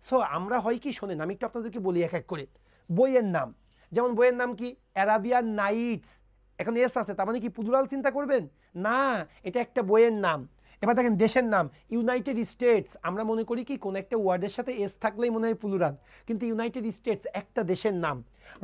সো আমরা হয় কি, শোনেন আমি একটু আপনাদেরকে বলি এক এক করে। বইয়ের নাম, যেমন বইয়ের নাম কি? অ্যারাবিয়ান নাইটস, এখন এস আছে, তার মানে কি প্লুরাল চিন্তা করবেন? না, এটা একটা বইয়ের নাম। এবার দেখেন দেশের নাম, ইউনাইটেড স্টেটস। আমরা মনে করি কি কোন একটা ওয়ার্ডের সাথে এস থাকলেই মনে হয় প্লুরাল, কিন্তু ইউনাইটেড স্টেটস একটা দেশের নাম।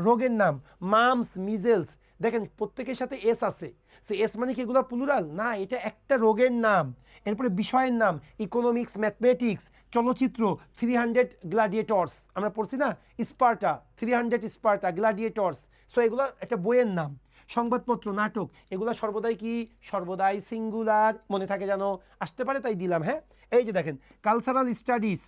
রোগের নাম, মামস, মিজেলস, দেখেন প্রত্যেকের সাথে এস আছে। সে এস মানে কি এগুলো প্লুরাল? না, এটা একটা রোগের নাম। এরপরে বিষয়ের নাম, ইকোনমিক্স, ম্যাথমেটিক্স, চলচ্চিত্র 300 গ্ল্যাডিয়েটর্স, আমরা পড়ছি না, স্পার্টা, 300 স্পার্টা, গ্ল্যাডিয়েটর্স। সো এগুলো একটা বইয়ের নাম। সংবাদপত্র, নাটক, এগুলো সর্বদাই কি? সর্বদাই সিঙ্গুলার। মনে থাকে যেন, আসতে পারে তাই দিলাম। হ্যাঁ, এই যে দেখেন কালচারাল স্টাডিজ,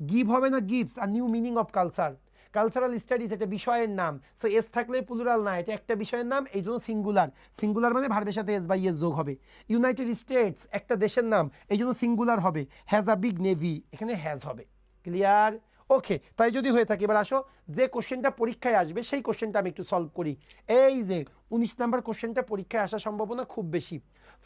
গিভ হবে না গিভস, আর new meaning of culture. Cultural studies এটা বিষয়ের নাম, সো এস থাকলে প্লুরাল না, এটা একটা বিষয়ের নাম, এই জন্য সিঙ্গুলার। সিঙ্গুলার মানে ভার্বের সাথে এস বা ইয়েস যোগ হবে। ইউনাইটেড স্টেটস একটা দেশের নাম, এই জন্য সিঙ্গুলার হবে। হ্যাজ আ বিগ নেভি, এখানে হ্যাজ হবে। ক্লিয়ার? ওকে, তাই যদি হয়ে থাকে, এবার আসো যে কোশ্চেনটা পরীক্ষায় আসবে সেই কোশ্চেনটা আমি একটু সলভ করি। এই যে 19 নাম্বার কোশ্চেনটা পরীক্ষায় আসার সম্ভাবনা খুব বেশি।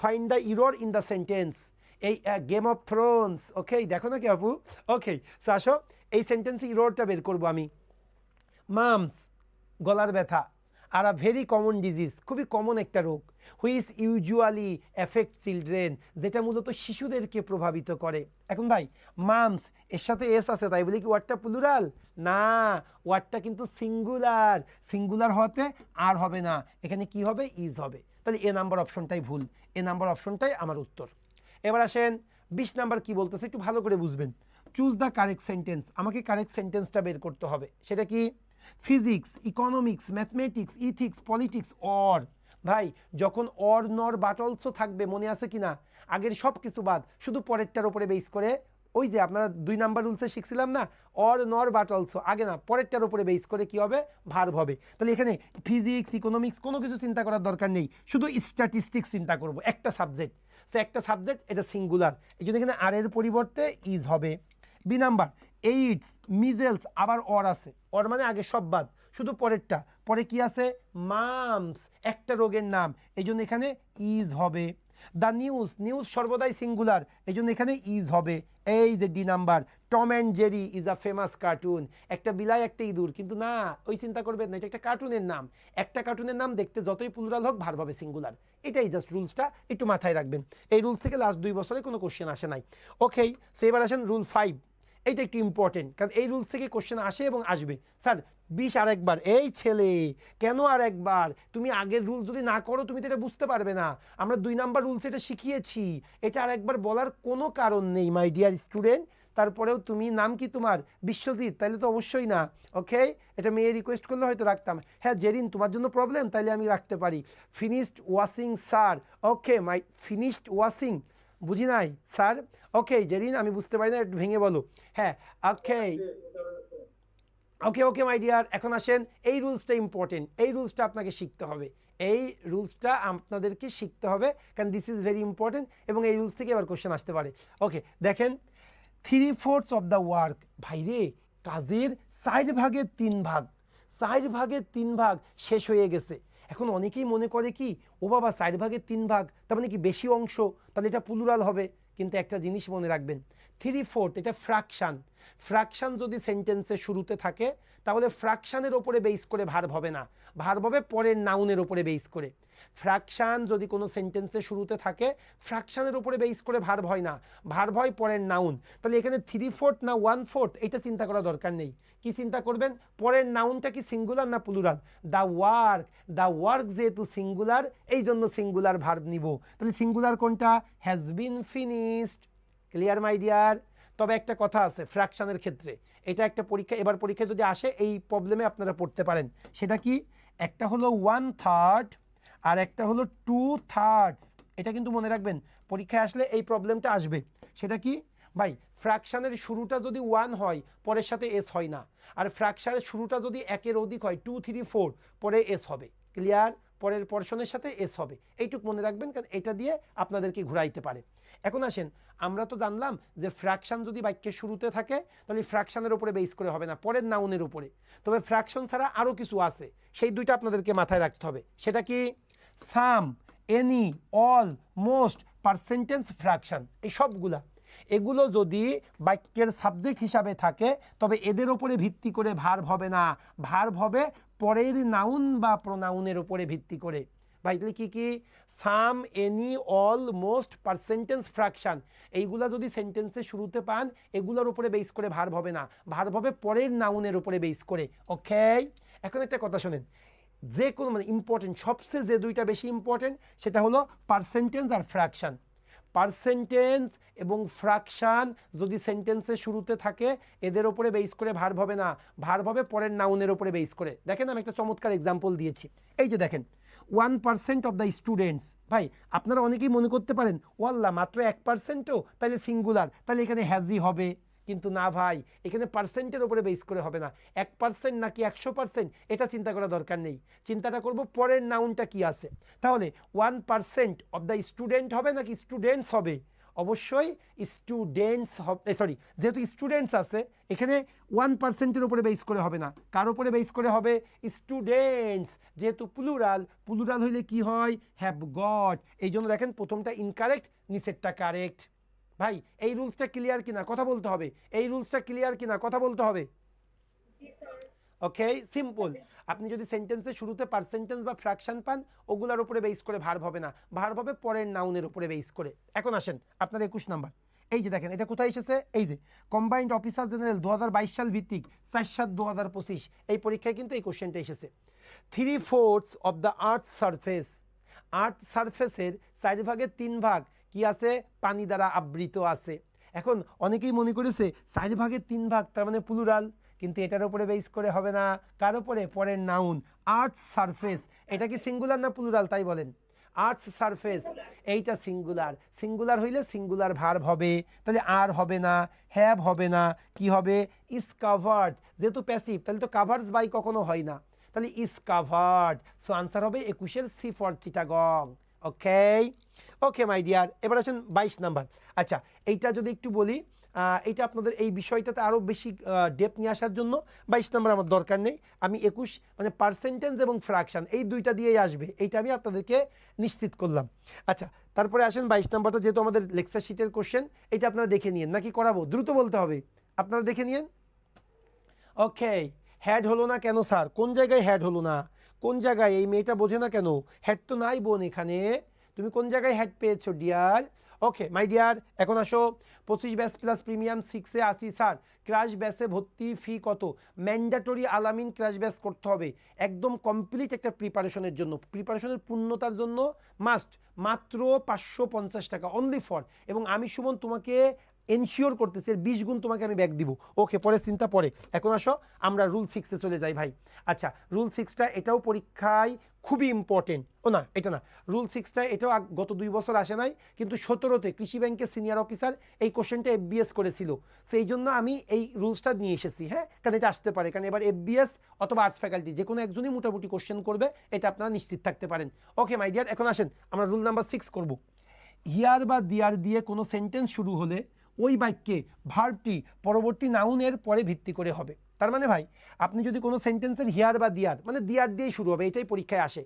Find the error in the sentence, এই গেম অফ থ্রোনস। ওকে, দেখো না কি আপু? ওকে, সো আসো এই সেন্টেন্সে ইররটা বের করবো আমি। মামস গলার ব্যথা, আর আ ভেরি কমন ডিজিজ, খুবই কমন একটা রোগ, হুইচ ইউজুয়ালি এফেক্ট চিলড্রেন, যেটা মূলত শিশুদেরকে প্রভাবিত করে। এখন ভাই মামস এর সাথে এস আছে, তাই বলি কি ওয়ার্ডটা প্লুরাল? না, ওয়ার্ডটা কিন্তু সিঙ্গুলার। সিঙ্গুলার হতে আর হবে না, এখানে কি হবে? ইজ হবে। তাহলে এ নাম্বার অপশনটাই ভুল, এ নাম্বার অপশনটাই আমার উত্তর। এবার আসেন 20 নাম্বার কি বলতেছে, একটু ভালো করে বুঝবেন। চুজ দ্য কারেক্ট সেন্টেন্স, আমাকে কারেক্ট সেন্টেন্সটা বের করতে হবে। সেটা কি? Physics, economics, mathematics, ethics, politics, or. ভাই যখন অর, নর, বাট অলসো থাকবে, মনে আছে কি না? আগের সব কিছু বাদ, শুধু পরেরটার উপরে বেস করে, ওই যে আপনারা 2 নাম্বার রুলসে শিখছিলাম না, অর, নর, বাট অলসো, আগে না পরেরটার উপরে বেস করে কি হবে? ভার্ব হবে। তাহলে এখানে ফিজিক্স, ইকোনমিক্স কোনো কিছু চিন্তা করার দরকার নেই, শুধু স্ট্যাটিস্টিক্স চিন্তা করব, একটা সাবজেক্ট। তো একটা সাবজেক্ট, এটা সিঙ্গুলার, এই জন্য এখানে আর এর পরিবর্তে ইজ হবে। বি নাম্বার, এইডস, মিজেলস, আবার অর আছে, অর মানে আগে সব বাদ, শুধু পরেরটা। পরে কি আছে? মামস, একটা রোগের নাম, এই জন্য এখানে ইজ হবে। দ্য নিউজ, নিউজ সর্বদাই সিঙ্গুলার, এই জন্য এখানে ইজ হবে। এই যে D number, Tom and Jerry is a famous cartoon, একটা বিলাই একটা ইঁদুর, কিন্তু না ওই চিন্তা করবেন না, এটা একটা কার্টুনের নাম। একটা কার্টুনের নাম দেখতে যতই প্লুরাল হোক ভার্ব হবে সিঙ্গুলার, এটাই জাস্ট রুলসটা একটু মাথায় রাখবেন। এই রুলস থেকে লাস্ট 2 বছরে কোনো কোশ্চেন আসে নাই। ওকে, সো এবার আসেন রুল 5। এইটা একটু ইম্পর্টেন্ট, কারণ এই রুলস থেকে কোশ্চেন আসে এবং আসবে। স্যার 20 আরেকবার, এই ছেলে কেন আরেকবার? তুমি আগের রুলস যদি না করো তুমি তো এটা বুঝতে পারবে না। আমরা 2 নাম্বার রুলস এটা শিখিয়েছি, এটা আরেকবার বলার কোনো কারণ নেই মাই ডিয়ার স্টুডেন্ট। তারপরেও তুমি, নাম কি তোমার? বিশ্বজিৎ, তাইলে তো অবশ্যই না। ওকে, এটা মেয়ে রিকোয়েস্ট করলে হয়তো রাখতাম। হ্যাঁ জেরিন, তোমার জন্য প্রবলেম, তাইলে আমি রাখতে পারি। ফিনিশড ওয়াশিং স্যার, ওকে মাই ফিনিশড ওয়াশিং, বুঝি নাই স্যার। ওকে জেরিন, আমি বুঝতে পারি না, একটু ভেঙে বলো। হ্যাঁ ওকে ওকে ওকে মাই ডিয়ার, এখন আসেন এই রুলসটা ইম্পর্টেন্ট, এই রুলসটা আপনাকে শিখতে হবে, এই রুলসটা আপনাদেরকে শিখতে হবে, কারণ দিস ইজ ভেরি ইম্পর্টেন্ট এবং এই রুলস থেকে এবার কোশ্চেন আসতে পারে। ওকে দেখেন, 3/4 অফ দ্য ওয়ার্ক, ভাইরে কাজের 4 ভাগের 3 ভাগ, 4 ভাগের 3 ভাগ শেষ হয়ে গেছে। এখন অনেকেই মনে করে কি, ও বাবা 4 ভাগের 3 ভাগ তার মানে কি বেশি অংশ, তাহলে এটা প্লুরাল হবে। কিন্তু একটা জিনিস মনে রাখবেন, 3/4 এটা ফ্র্যাকশান। ফ্র্যাকশান যদি সেন্টেন্সের শুরুতে থাকে তাহলে ফ্র্যাকশানের ওপরে বেস করে ভার্ব হবে না, ভার্ব হবে পরের নাউনের ওপরে বেস করে। ফ্র্যাকশান যদি কোনো সেন্টেন্সের শুরুতে থাকে, ফ্র্যাকশানের উপরে বেস করে ভার্ব হয় না, ভার্ব হয় পরের নাউন। তাহলে এখানে 3/4 না 1/4 এটা চিন্তা করা দরকার নেই। কি চিন্তা করবেন? পরের নাউনটা কি সিঙ্গুলার না plural? The work, the work যেহেতু সিঙ্গুলার এই জন্য সিঙ্গুলার ভার্ব নিব। তাহলে সিঙ্গুলার কোনটা? Has been finished. Clear my dear? তবে একটা কথা আছে ফ্র্যাকশানের ক্ষেত্রে, এটা একটা পরীক্ষা, এবার পরীক্ষায় যদি আসে এই প্রবলেমে আপনারা পড়তে পারেন। সেটা কি? একটা হলো 1/3 আর একটা হলো 2/3। এটা কিন্তু মনে রাখবেন, পরীক্ষায় আসলে এই প্রবলেমটা আসবে। সেটা কি ভাই? ফ্র্যাকশানের শুরুটা যদি 1 হয় পরের সাথে এস হয় না, আর ফ্র্যাকশানের শুরুটা যদি 1-এর অধিক হয় 2, 3, 4 পরে এস হবে। ক্লিয়ার? পরের পর্শনের সাথে এস হবে, এইটুক মনে রাখবেন, কারণ এটা দিয়ে আপনাদেরকে ঘুরাইতে পারে। এখন আসেন, আমরা তো জানলাম যে ফ্র্যাকশান যদি বাক্যের শুরুতে থাকে তাহলে ফ্র্যাকশানের উপরে বেস করে হবে না, পরের নাউনের উপরে। তবে ফ্র্যাকশন ছাড়া আরও কিছু আছে, সেই দুইটা আপনাদেরকে মাথায় রাখতে হবে। সেটা কি? Some, any, all, most, percentage, fraction, এই সবগুলা, এগুলো যদি বাক্যের সাবজেক্ট হিসাবে থাকে তবে এদের ওপরে ভিত্তি করে ভার্ব হবে না, ভার্ব হবে পরের নাউন বা প্রোনাউনের উপরে ভিত্তি করে। ভাই তাহলে কী কী? Some, any, all, most, percentage, fraction, এইগুলা যদি সেন্টেন্সের শুরুতে পান এগুলোর উপরে বেস করে ভার্ব হবে না, ভার্ব হবে পরের নাউনের উপরে বেস করে। ওকে, এখন একটা কথা শোনেন, যে কোনো মানে ইম্পর্টেন্ট, সবচেয়ে যে দুইটা বেশি ইম্পর্টেন্ট সেটা হলো পার্সেন্টেজ আর ফ্র্যাকশন। পার্সেন্টেজ এবং ফ্র্যাকশন যদি সেন্টেন্সের শুরুতে থাকে এদের ওপরে বেস করে ভার্ব হবে না, ভার্ব হবে পরের নাউনের ওপরে বেস করে। দেখেন আমি একটা চমৎকার এক্সাম্পল দিয়েছি, এই যে দেখেন 1% অফ দ্য স্টুডেন্টস। ভাই আপনারা অনেকেই মনে করতে পারেন ওয়াল্লাহ মাত্র 1%ও, তাহলে সিঙ্গুলার, তাহলে এখানে হ্যাজি হবে। কিন্তু না ভাই, এখানে পার্সেন্টের উপরে বেস করে হবে না, 1% নাকি 100% এটা চিন্তা করা দরকার নেই, চিন্তাটা করব পরের নাউনটা কি আছে। তাহলে 1% অফ দ্য স্টুডেন্ট হবে নাকি স্টুডেন্টস হবে? অবশ্যই স্টুডেন্টস হবে, সরি, যেহেতু স্টুডেন্টস আছে এখানে 1%-এর উপরে বেস করে হবে না, কার উপরে বেস করে হবে? স্টুডেন্টস, যেহেতু প্লুরাল, প্লুরাল হইলে কি হয়? Have got. এই জন্য দেখেন প্রথমটা ইনকারেক্ট, নিচেরটা কারেক্ট। ভাই এই রুলসটা ক্লিয়ার কিনা কথা বলতে হবে, এই রুলসটা ক্লিয়ার কিনা কথা বলতে হবে। ওকে, সিম্পল। আপনি যদি সেন্টেন্সের শুরুতে পার্সেন্টেজ বা ফ্র্যাকশন পান ওগুলোর উপরে বেস করে ভার্ব হবে না, ভার্ব হবে পরের নাউনের উপরে বেস করে। এখন আসেন আপনার 21 নাম্বার, এই যে দেখেন এটা কোথায় এসেছে? এই যে কম্বাইন্ড অফিসার জেনারেল 2022 সাল ভিত্তিক 4/7/2025 এই পরীক্ষায় কিন্তু এই কোশ্চেনটা এসেছে। 3/4 অফ দ্য আর্থ সারফেস, আর্থ সারফেসের 4 ভাগের 3 ভাগ কি আছে? পানি দ্বারা আবৃত আছে। এখন অনেকেই মনে করেছে 4 ভাগের 3 ভাগ তার মানে প্লুরাল, কিন্তু এটার উপরে বেস করে হবে না, কার উপরে? পরের নাউন। আর্থ সারফেস, এটা কি সিঙ্গুলার না প্লুরাল তাই বলেন? আর্থ সারফেস এইটা সিঙ্গুলার, সিঙ্গুলার হইলে সিঙ্গুলার ভার্ব হবে, তাহলে আর হবে না, হ্যাভ হবে না, কি হবে? ইজ কাভার্ড, যেহেতু প্যাসিভ তাহলে তো কাভার্স বাই কখনো হয় না, তাহলে ইজ কাভার্ড। সো আনসার হবে 21-এর C for Chittagong. Okay okay my dear, এবার আসেন 22 নাম্বার। আচ্ছা এইটা যদি একটু বলি, এটা আপনাদের এই বিষয়টাতে আরও বেশি ডেপ নিয়ে আসার জন্য 22 নম্বর আমার দরকার নেই, আমি 21 মানে পার্সেন্টেজ এবং ফ্র্যাকশন এই দুইটা দিয়েই আসবে, এইটা আমি আপনাদেরকে নিশ্চিত করলাম। আচ্ছা, তারপরে আসেন 22 নম্বরটা, যেহেতু আমাদের লেকচার শিটের কোশ্চেন, এটা আপনারা দেখে নিন নাকি করাবো, দ্রুত বলতে হবে, আপনারা দেখে নিন। ওকে, হ্যাড হলো না কেন স্যার, কোন জায়গায় হ্যাড হলো না, কোন জায়গায়, এই মেয়েটা বোঝে না কেন, হ্যাড তো নাই বোন এখানে, তুমি কোন জায়গায় হ্যাড পেয়েছো ডিয়ার। ওকে মাই ডিয়ার, এখন আসো 25 ব্যাচ প্লাস প্রিমিয়াম 6-এ 80 স্যার, ক্রাশ ব্যাচে ভর্তি ফি কত, ম্যান্ডেটরি আলামিন ক্রাশ ব্যাচ করতে হবে, একদম কমপ্লিট একটা প্রিপারেশনের জন্য, প্রিপারেশনের পূর্ণতার জন্য মাস্ট, মাত্র 550 টাকা অনলি ফর, এবং আমি সুমন তোমাকে এনশিওর করতেছি এর 20 গুণ তোমাকে আমি ব্যাক দিব। ওকে, পরে চিন্তা পরে, এখন আসো আমরা রুল 6-এ চলে যাই ভাই। আচ্ছা, রুল 6টা এটাও পরীক্ষায় খুবই ইম্পর্টেন্ট, ও না এটা না, রুল 6টা এটাও গত 2 বছর আসে নাই, কিন্তু 17তে কৃষি ব্যাংকের সিনিয়র অফিসার এই কোশ্চেনটা FBS করেছিল, সেই জন্য আমি এই রুলসটা নিয়ে এসেছি। হ্যাঁ, কারণ এটা আসতে পারে, কারণ এবার FBS অথবা আর্টস ফ্যাকাল্টি যে কোনো একজনই মোটামুটি কোশ্চেন করবে, এটা আপনারা নিশ্চিত থাকতে পারেন। ওকে মাই ডিয়ার, এখন আসেন আমরা রুল নাম্বার 6 করব। হিয়ার বা দিয়ার দিয়ে কোনো সেন্টেন্স শুরু হলে ওই বাক্যে ভার্বটি পরবর্তী নাউনের পরে ভিত্তি করে হবে। তার মানে ভাই, আপনি যদি কোনো সেন্টেন্সের হিয়ার বা দিয়ার মানে দিয়ার দিয়েই শুরু হবে, এটাই পরীক্ষায় আসে,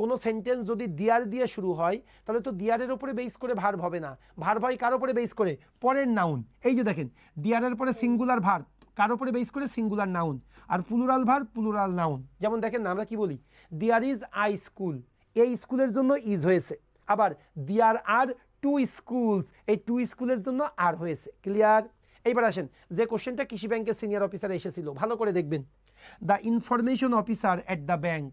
কোনো সেন্টেন্স যদি দিয়ার দিয়ে শুরু হয় তাহলে তো দিয়ারের উপরে বেস করে ভার্ব হবে না, ভার্ব হয় কার উপরে বেস করে, পরের নাউন। এই যে দেখেন, দিয়ারের পরে সিঙ্গুলার ভার্ব, কার উপরে বেস করে, সিঙ্গুলার নাউন, আর প্লুরাল ভার্ব প্লুরাল নাউন। যেমন দেখেন না, আমরা কি বলি, দিয়ার ইজ আই স্কুল, এই স্কুলের জন্য ইজ হয়েছে, আবার দিয়ার আর 2 স্কুলস, এই 2 স্কুলের জন্য আর হয়েছে। ক্লিয়ার? এইবার আসেন, যে কোশ্চেনটা কৃষি ব্যাংকের সিনিয়র অফিসার এসেছিল, ভালো করে দেখবেন। The information officer at the bank,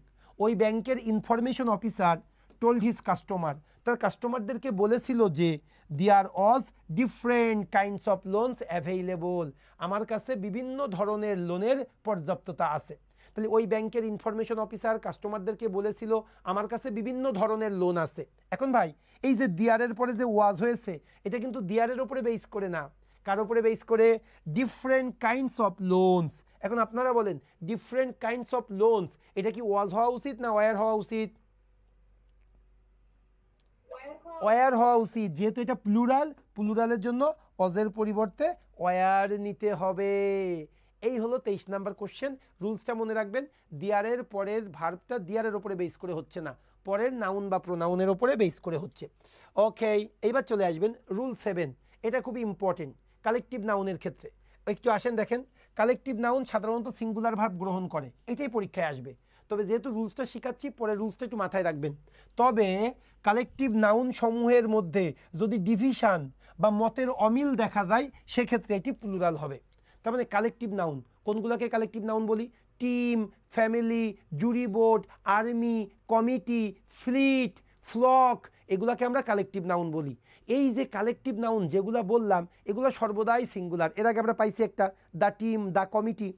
ওই ব্যাংকের information officer told his customer, তার কাস্টমারদেরকে বলেছিল যে there was different kinds of loans available, আমার কাছে বিভিন্ন ধরনের লোনের পর্যাপ্ততা আছে। তাহলে ওই ব্যাংকের ইনফরমেশন অফিসার কাস্টমারদেরকে বলেছিল আমার কাছে বিভিন্ন ধরনের লোন আছে। এখন ভাই, এই যে দিয়ারের পরে যে ওয়াজ হয়েছে, এটা কিন্তু দিয়ারের উপরে বেস করে না, কার উপরে বেস করে, ডিফারেন্ট কাইন্ডস অফ লোনস। এখন আপনারা বলেন, ডিফারেন্ট কাইন্ডস অফ লোনস, এটা কি ওয়াজ হওয়া উচিত না ওয়ার হওয়া উচিত? ওয়ার হওয়া উচিত, যেহেতু এটা প্লুরাল, প্লুরালের জন্য অজের পরিবর্তে ওয়ার নিতে হবে। এই হলো 23 নাম্বার কোশ্চেন। রুলসটা মনে রাখবেন, দিয়ারের পরের ভার্বটা দিয়ারের উপরে বেস করে হচ্ছে না, পরের নাউন বা প্রোনাউনের উপরে বেস করে হচ্ছে। ওকে, এইবার চলে আসবেন রুল 7, এটা খুবই ইম্পর্টেন্ট কালেকটিভ নাউনের ক্ষেত্রে। একটু আসেন দেখেন, কালেকটিভ নাউন সাধারণত সিঙ্গুলার ভার্ব গ্রহণ করে, এটাই পরীক্ষায় আসবে। তবে যেহেতু রুলসটা শেখাচ্ছি, পরে রুলসটা একটু মাথায় রাখবেন। তবে কালেকটিভ নাউন সমূহের মধ্যে যদি ডিভিশন বা মতের অমিল দেখা যায়, সেক্ষেত্রে এটি প্লুরাল হবে। তার মানে কালেকটিভ নাউন কোনগুলোকে কালেকটিভ নাউন বলি, team, family, jury board, army, committee, fleet, flock, এগুলাকে আমরা কালেকটিভ নাউন বলি। এই যে কালেকটিভ নাউন যেগুলো বললাম, এগুলো সর্বদাই সিঙ্গুলার। এর আগে আমরা পাইছি একটা, the team, the committee,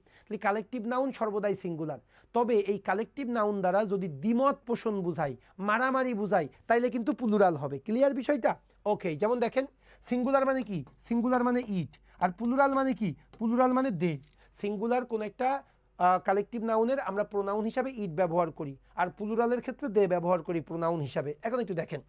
collective noun সর্বদাই সিঙ্গুলার। তবে এই কালেকটিভ নাউন দ্বারা যদি দ্বিমত পোষণ বুঝাই, মারামারি বুঝাই, তাইলে কিন্তু প্লুরাল হবে। ক্লিয়ার বিষয়টা? ওকে, যেমন দেখেন, সিঙ্গুলার মানে কি, সিঙ্গুলার মানে ইট, আর প্লুরাল মানে কি, প্লুরাল মানে দে। সিঙ্গুলার কোন একটা কালেকটিভ নাউনের আমরা প্রোনাউন হিসাবে ইট ব্যবহার করি, আর প্লুরালের ক্ষেত্রে দে ব্যবহার করি প্রোনাউন হিসাবে। এখন একটু দেখেন,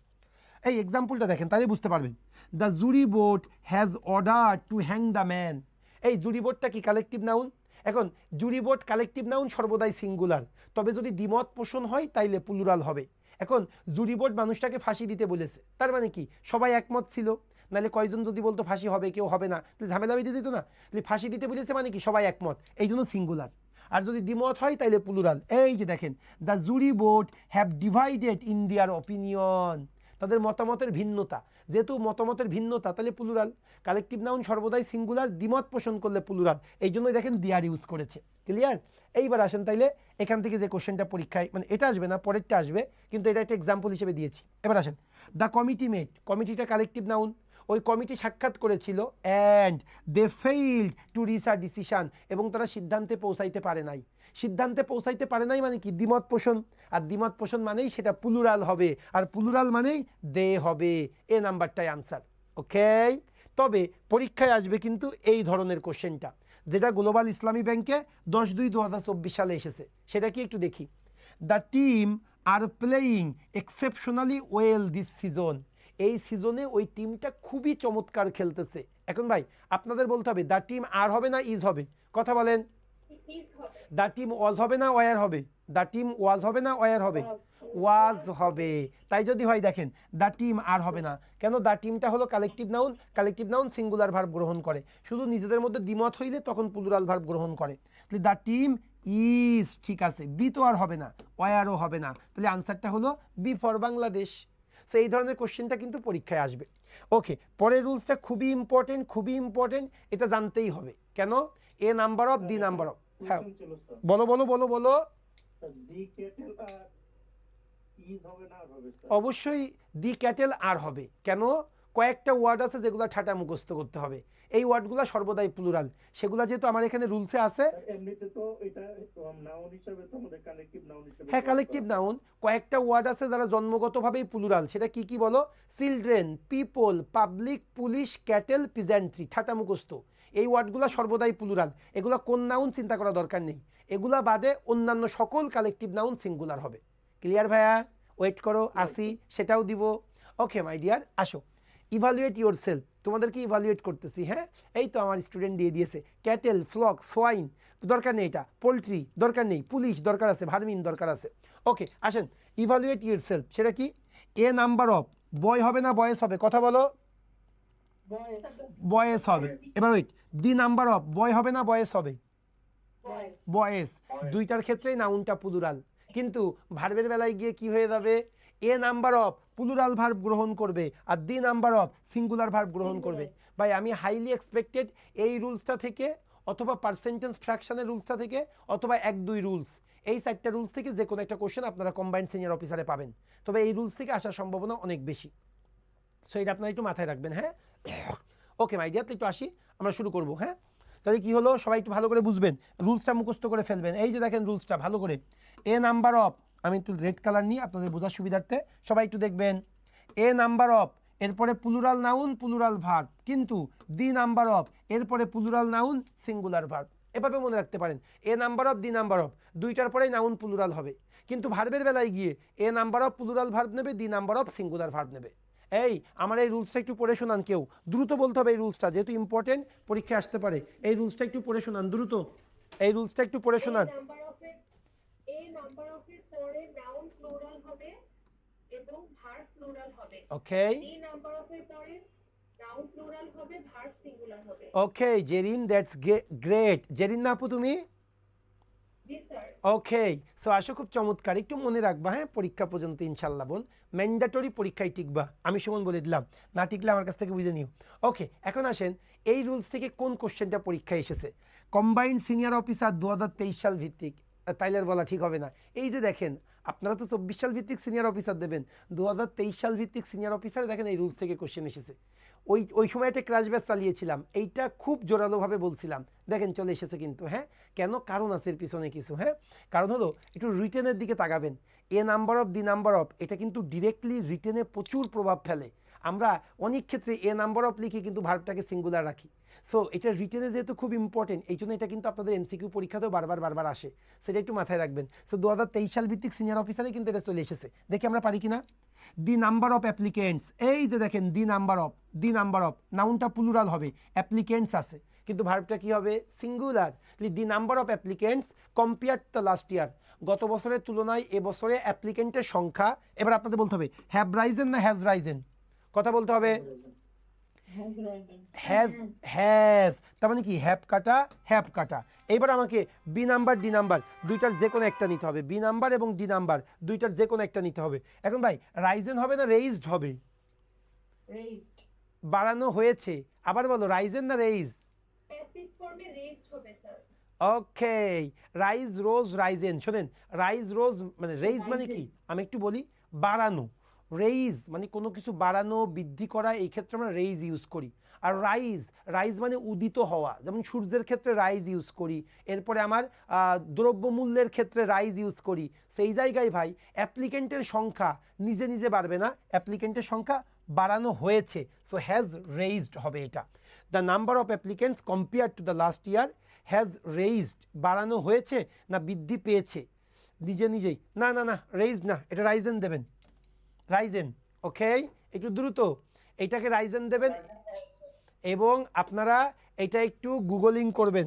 এই এক্সাম্পলটা দেখেন, তাহলে বুঝতে পারবেন। The jury board has order to hang the man, এই জুরি বোর্ডটা কি কালেকটিভ নাউন? এখন জুরি বোর্ড কালেকটিভ নাউন সর্বদাই সিঙ্গুলার, তবে যদি দ্বিমত পোষণ হয় তাইলে প্লুরাল হবে। এখন জুরি বোর্ড মানুষটাকে ফাঁসি দিতে বলেছে, তার মানে কি সবাই একমত ছিল, নাহলে কয়জন যদি বলতো ফাঁসি হবে কেউ হবে না, তাহলে ঝামেলা বেঁধে দিত না। তাহলে ফাঁসি দিতে বলেছে মানে কি সবাই একমত, এই জন্য সিঙ্গুলার। আর যদি দ্বিমত হয় তাইলে প্লুরাল। এই যে দেখেন, the jury board have divided in their opinion, তাদের মতামতের ভিন্নতা, যেহেতু মতামতের ভিন্নতা তাহলে প্লুরাল। কালেকটিভ নাউন সর্বদাই সিঙ্গুলার, দ্বিমত পোষণ করলে প্লুরাল, এই জন্যই দেখেন দেয়ার ইউজ করেছে। ক্লিয়ার? এইবার আসেন তাইলে এখান থেকে যে কোশ্চেনটা পরীক্ষায়, মানে এটা আসবে না, পরেরটা আসবে, কিন্তু এটা একটা এক্সাম্পল হিসেবে দিয়েছি। এবার আসেন, দ্য কমিটি মেট, কমিটিটা কালেকটিভ নাউন, ওই কমিটি সাক্ষাৎ করেছিল, and they failed to reach a decision, এবং তারা সিদ্ধান্তে পৌঁছাইতে পারে নাই। সিদ্ধান্তে পৌঁছাইতে পারে নাই মানে কি, দ্বিমত পোষণ, আর দ্বিমত পোষণ মানেই সেটা প্লুরাল হবে, আর প্লুরাল মানেই দে হবে। এ নাম্বারটাই আনসার। ওকে, তবে পরীক্ষায় আসবে কিন্তু এই ধরনের কোশ্চেনটা, যেটা গ্লোবাল ইসলামী ব্যাংকে 10/2/2024 সালে এসেছে, সেটা কি একটু দেখি। The team are playing exceptionally well this season, এই সিজনে ওই টিমটা খুবই চমৎকার খেলতেছে। এখন ভাই আপনাদের বলতে হবে দ্য টিম আর হবে না ইজ হবে, কথা বলেন। ইজ হবে, দ্য টিম ওয়াজ হবে না ওয়ার হবে? দ্য টিম ওয়াজ হবে না ওয়ার হবে? ওয়াজ হবে। তাই যদি হয় দেখেন দ্য টিম আর হবে না কেন, দ্য টিমটা হলো কালেকটিভ নাউন সিঙ্গুলার ভার্ব গ্রহণ করে, শুধু নিজেদের মধ্যে দ্বিমত হইলে তখন প্লুরাল ভার্ব গ্রহণ করে। তাহলে দ্য টিম ইজ, ঠিক আছে, বি তো আর হবে না, ওয়ারও হবে না, তাহলে আনসারটা হলো বি ফর বাংলাদেশ। সো এই ধরনের কোশ্চেনটা কিন্তু পরীক্ষায় আসবে। ওকে, পরের রুলসটা খুবই ইম্পর্টেন্ট, এটা জানতেই হবে। কেন? A number of the number of, হ্যাঁ বলো বলো বলো বলো। অবশ্যই দি ক্যাটেল আর হবে। কেন? কয়েকটা ওয়ার্ড আছে যেগুলো ঠাটা মুখস্থ করতে হবে, এই ওয়ার্ডগুলো সর্বদাই প্লুরাল, সেগুলো যেহেতু আমার এখানে রুলসে আছে। এমনিতে তো এটা নাউন হিসেবে তো আমাদের কালেক্টিভ নাউন হিসেবে, হ্যাঁ কালেকটিভ নাউন, কয়েকটা ওয়ার্ড আছে যারা জন্মগতভাবেই প্লুরাল, সেটা কি কি বলো? Children, people, public, police, cattle, peasantry, ঠাটা মুখস্থ। এই ওয়ার্ডগুলো সর্বদাই প্লুরাল, এগুলো কোন নাউন চিন্তা করা দরকার নেই, এগুলা বাদে অন্যান্য সকল কালেকটিভ নাউন সিঙ্গুলার হবে। ক্লিয়ার ভাইয়া? ওয়েট করো, আসি, সেটাও দিব। ওকে মাই ডিয়ার, আসো ইভালুয়েট ইউর সেলফ, তোমাদেরকে ইভালুয়েট করতেছি। হ্যাঁ, এই তো আমার স্টুডেন্ট দিয়ে দিয়েছে ক্যাটেল, ফ্লক, সোয়াইন, দরকার নেই, এটা পোলট্রি দরকার নেই, পুলিশ দরকার আছে, ভার্মিন দরকার আছে। ওকে আসেন, ইভালুয়েট ইউর সেলফ, সেটা কি? এ নাম্বার অফ বয় হবে না বয়েস হবে? কথা বলো। বয়েস হবে। এবার ওয়েট, দি নাম্বার অফ বয় হবে না বয়েস হবে? বয়েস। দুইটার ক্ষেত্রেই নাউনটা প্লুরাল, কিন্তু ভার্বের বেলায় গিয়ে কি হয়ে যাবে? A number of plural verb গ্রহণ করবে আর the number of singular verb গ্রহণ করবে। ভাই আমি হাইলি এক্সপেক্টেড এই রুলসটা থেকে, অথবা পার্সেন্টেজ ফ্র্যাকশনের রুলসটা থেকে, অথবা 1-2 রুলস, এই 4টা রুলস থেকে যে কোনো একটা কোশ্চেন আপনারা কম্বাইন্ড সিনিয়র অফিসারে পাবেন, তবে এই রুলস থেকে আসার সম্ভাবনা অনেক বেশি। সো এটা আপনারা একটু মাথায় রাখবেন। হ্যাঁ ওকে মাই ডিয়ার, একটু আসি, আমরা শুরু করবো। হ্যাঁ, তাহলে কি হলো, সবাই একটু ভালো করে বুঝবেন, রুলসটা মুখস্থ করে ফেলবেন। এই যে দেখেন রুলসটা ভালো করে, এ নাম্বার অফ, আমি একটু রেড কালার নিই আপনাদের বোঝার সুবিধার্থে, সবাই একটু দেখবেন। এ নাম্বার অফ, এরপরে প্লুরাল নাউন প্লুরাল ভার্ব, কিন্তু দি নাম্বার অফ, এরপরে প্লুরাল নাউন সিঙ্গুলার ভার্ব। এভাবে মনে রাখতে পারেন, a number of the number of, দুইটার পরেই নাউন প্লুরাল হবে, কিন্তু ভার্বের বেলায় গিয়ে a number of plural verb নেবে, the number of singular verb নেবে। এই আমার এই রুলসটা একটু পড়ে শোনান, কেউ দ্রুত বলতে হবে এই রুলসটা, যেহেতু ইম্পর্টেন্ট, পরীক্ষায় আসতে পারে। এই রুলসটা একটু পড়ে শোনান দ্রুত, এই রুলসটা একটু পড়ে শোনান। এ নাম্বার অফ এর পরে নাউন প্লুরাল হবে এবং ভার্ব প্লুরাল হবে। ওকে, ডি নাম্বার অফ এর পরে নাউন প্লুরাল হবে, ভার্ব সিঙ্গুলার হবে। ওকে জেরিন, দ্যাটস গ্রেট। জেরিন না আপু তুমি? জি স্যার। ওকে, সো আসো, খুব চমৎকার, একটু মনে রাখবা। হ্যাঁ, পরীক্ষা পর্যন্ত ইনশাল্লাহ বোন, ম্যান্ডেটরি পরীক্ষায় টিকবা, আমি সুমন বলে দিলাম, না টিকলে আমার কাছ থেকে বুঝে নিও। ওকে, এখন আসেন এই রুলস থেকে কোন কোশ্চেনটা পরীক্ষায় এসেছে? কম্বাইন্ড সিনিয়র অফিসার 2023 সাল ভিত্তিক, তাইলে আর বলা ঠিক হবে না। এই যে দেখেন, আপনারা তো 24 সাল ভিত্তিক সিনিয়র অফিসার দেবেন, 2023 সাল ভিত্তিক সিনিয়র অফিসার, দেখেন এই রুলস থেকে কোশ্চেন এসেছে। ওই সময় একটা ক্রাশ ব্যাচ চালিয়েছিলাম, এইটা খুব জোরালোভাবে বলছিলাম, দেখেন চলে এসেছে কিন্তু। হ্যাঁ, কেন? কারণ আছে এর পিছনে কিছু। হ্যাঁ, কারণ হলো একটু রিটেনের দিকে তাকাবেন। A number of the number of, এটা কিন্তু ডিরেক্টলি রিটেনে প্রচুর প্রভাব ফেলে। আমরা অনেক ক্ষেত্রে এ নাম্বার অফ লিখে কিন্তু ভার্বটাকে সিঙ্গুলার রাখি। সো এটা রিটেনে যেহেতু খুব ইম্পর্টেন্ট, এই জন্য এটা কিন্তু আপনাদের এমসিকিউ পরীক্ষাতেও বারবার আসে, সেটা একটু মাথায় রাখবেন। সো 2023 সাল ভিত্তিক সিনিয়র অফিসারে কিন্তু এটা চলে এসেছে, দেখি আমরা পারি কিনা। দি নাম্বার অফ অ্যাপ্লিকেন্টস, এই যে দেখেন দি নাম্বার অফ, নাউনটা প্লুরাল হবে, অ্যাপ্লিকেন্টস আছে, কিন্তু ভার্বটা কি হবে? Singular. The number of applicants compare to the last year, গত বছরের তুলনায় এবছরে অ্যাপ্লিকেন্টের সংখ্যা, এবার আপনাদের বলতে হবে হ্যাভ রাইজেন না হ্যাজ রাইজেন, কথা বলতে হবে। হ্যাজ, তার মানে কি? হ্যাভ কাটা। এইবার আমাকে বি নাম্বার ডি নাম্বার দুইটার যে কোনো একটা নিতে হবে, বি নাম্বার এবং ডি নাম্বার দুইটার যে কোনো একটা নিতে হবে। এখন ভাই রাইজেন হবে না রেইজড হবে? বাড়ানো হয়েছে, আবার বলো রাইজেন না রেইজ? প্যাসিভ ফর্মে রেজড হবে স্যার। ওকে, রাইজ রোজ রাইজেন। শোনেন, রাইজ রোজ মানে রেইজ মানে কি, আমি একটু বলি, বাড়ানো। রেইজ মানে কোনো কিছু বাড়ানো, বৃদ্ধি করা, এই ক্ষেত্রে আমরা রেইজ ইউজ করি। আর রাইজ মানে উদিত হওয়া, যেমন সূর্যের ক্ষেত্রে রাইজ ইউজ করি, এরপরে আমার দ্রব্যমূল্যের ক্ষেত্রে রাইজ ইউজ করি। সেই জায়গায় ভাই অ্যাপ্লিকেন্টের সংখ্যা নিজে নিজে বাড়বে না, অ্যাপ্লিকেন্টের সংখ্যা বাড়ানো হয়েছে, সো হ্যাজ রেইজড হবে এটা। The number of applicants compare to the last year has raised, বাড়ানো হয়েছে না বৃদ্ধি পেয়েছে? নিজে নিজেই না রেইজড না, এটা রাইজেন দেবেন, রাইজেন। ওকে, একটু দ্রুত, এইটাকে রাইজেন দেবেন। এবং আপনারা এটা একটু গুগলিং করবেন,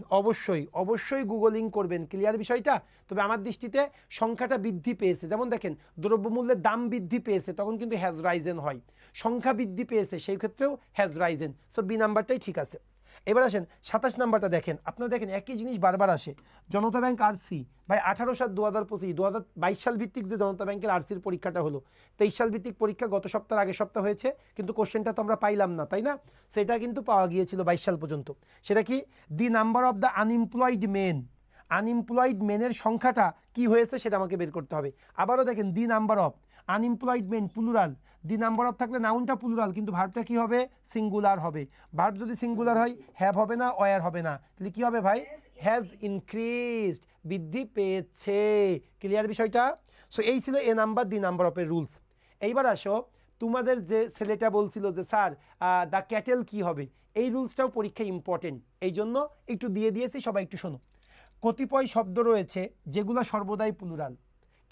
অবশ্যই গুগলিং করবেন, ক্লিয়ার বিষয়টা। তবে আমার দৃষ্টিতে সংখ্যাটা বৃদ্ধি পেয়েছে, যেমন দেখেন দ্রব্যমূল্যের দাম বৃদ্ধি পেয়েছে তখন কিন্তু হ্যাজ রাইজেন হয়, সংখ্যা বৃদ্ধি পেয়েছে সেই ক্ষেত্রেও হ্যাজ রাইজেন। সো বি নাম্বারটাই ঠিক আছে। এবার আসেন 27 নাম্বারটা দেখেন, আপনারা দেখেন একই জিনিস বারবার আসে। জনতা ব্যাংক আরসি ভাই 18/7/2025 2022 সাল ভিত্তিক যে জনতা ব্যাংকের আরসির পরীক্ষাটা হলো, 23 সাল ভিত্তিক পরীক্ষা গত সপ্তাহ আগের সপ্তাহ হয়েছে, কিন্তু কোশ্চেনটা তো আমরা পাইলাম না, তাই না? সেটা কিন্তু পাওয়া গিয়েছিল 22 সাল পর্যন্ত। সেটা কি? The number of the unemployed মেনের সংখ্যাটা কি হয়েছে সেটা আমাকে বের করতে হবে। আবারও দেখেন the number of unemployed men plural, the number of থাকলে নাউনটা প্লুরাল কিন্তু ভার্বটা কি হবে? সিঙ্গুলার হবে। ভার্ব যদি সিঙ্গুলার হয় হ্যাভ হবে না, ওয়ার হবে না, তাহলে কি হবে ভাই? হ্যাজ ইনক্রিজড, বৃদ্ধি পেয়েছে। ক্লিয়ার বিষয়টা? সো এই ছিল এ নাম্বার দি নাম্বার অফের রুলস। এইবার আসো তোমাদের যে ছেলেটা বলছিল যে স্যার দ্য ক্যাটেল কি হবে, এই রুলসটাও পরীক্ষায় ইম্পর্টেন্ট, এই জন্য একটু দিয়ে দিয়েছি, সবাই একটু শোনো। কতিপয় শব্দ রয়েছে যেগুলো সর্বদাই প্লুরাল,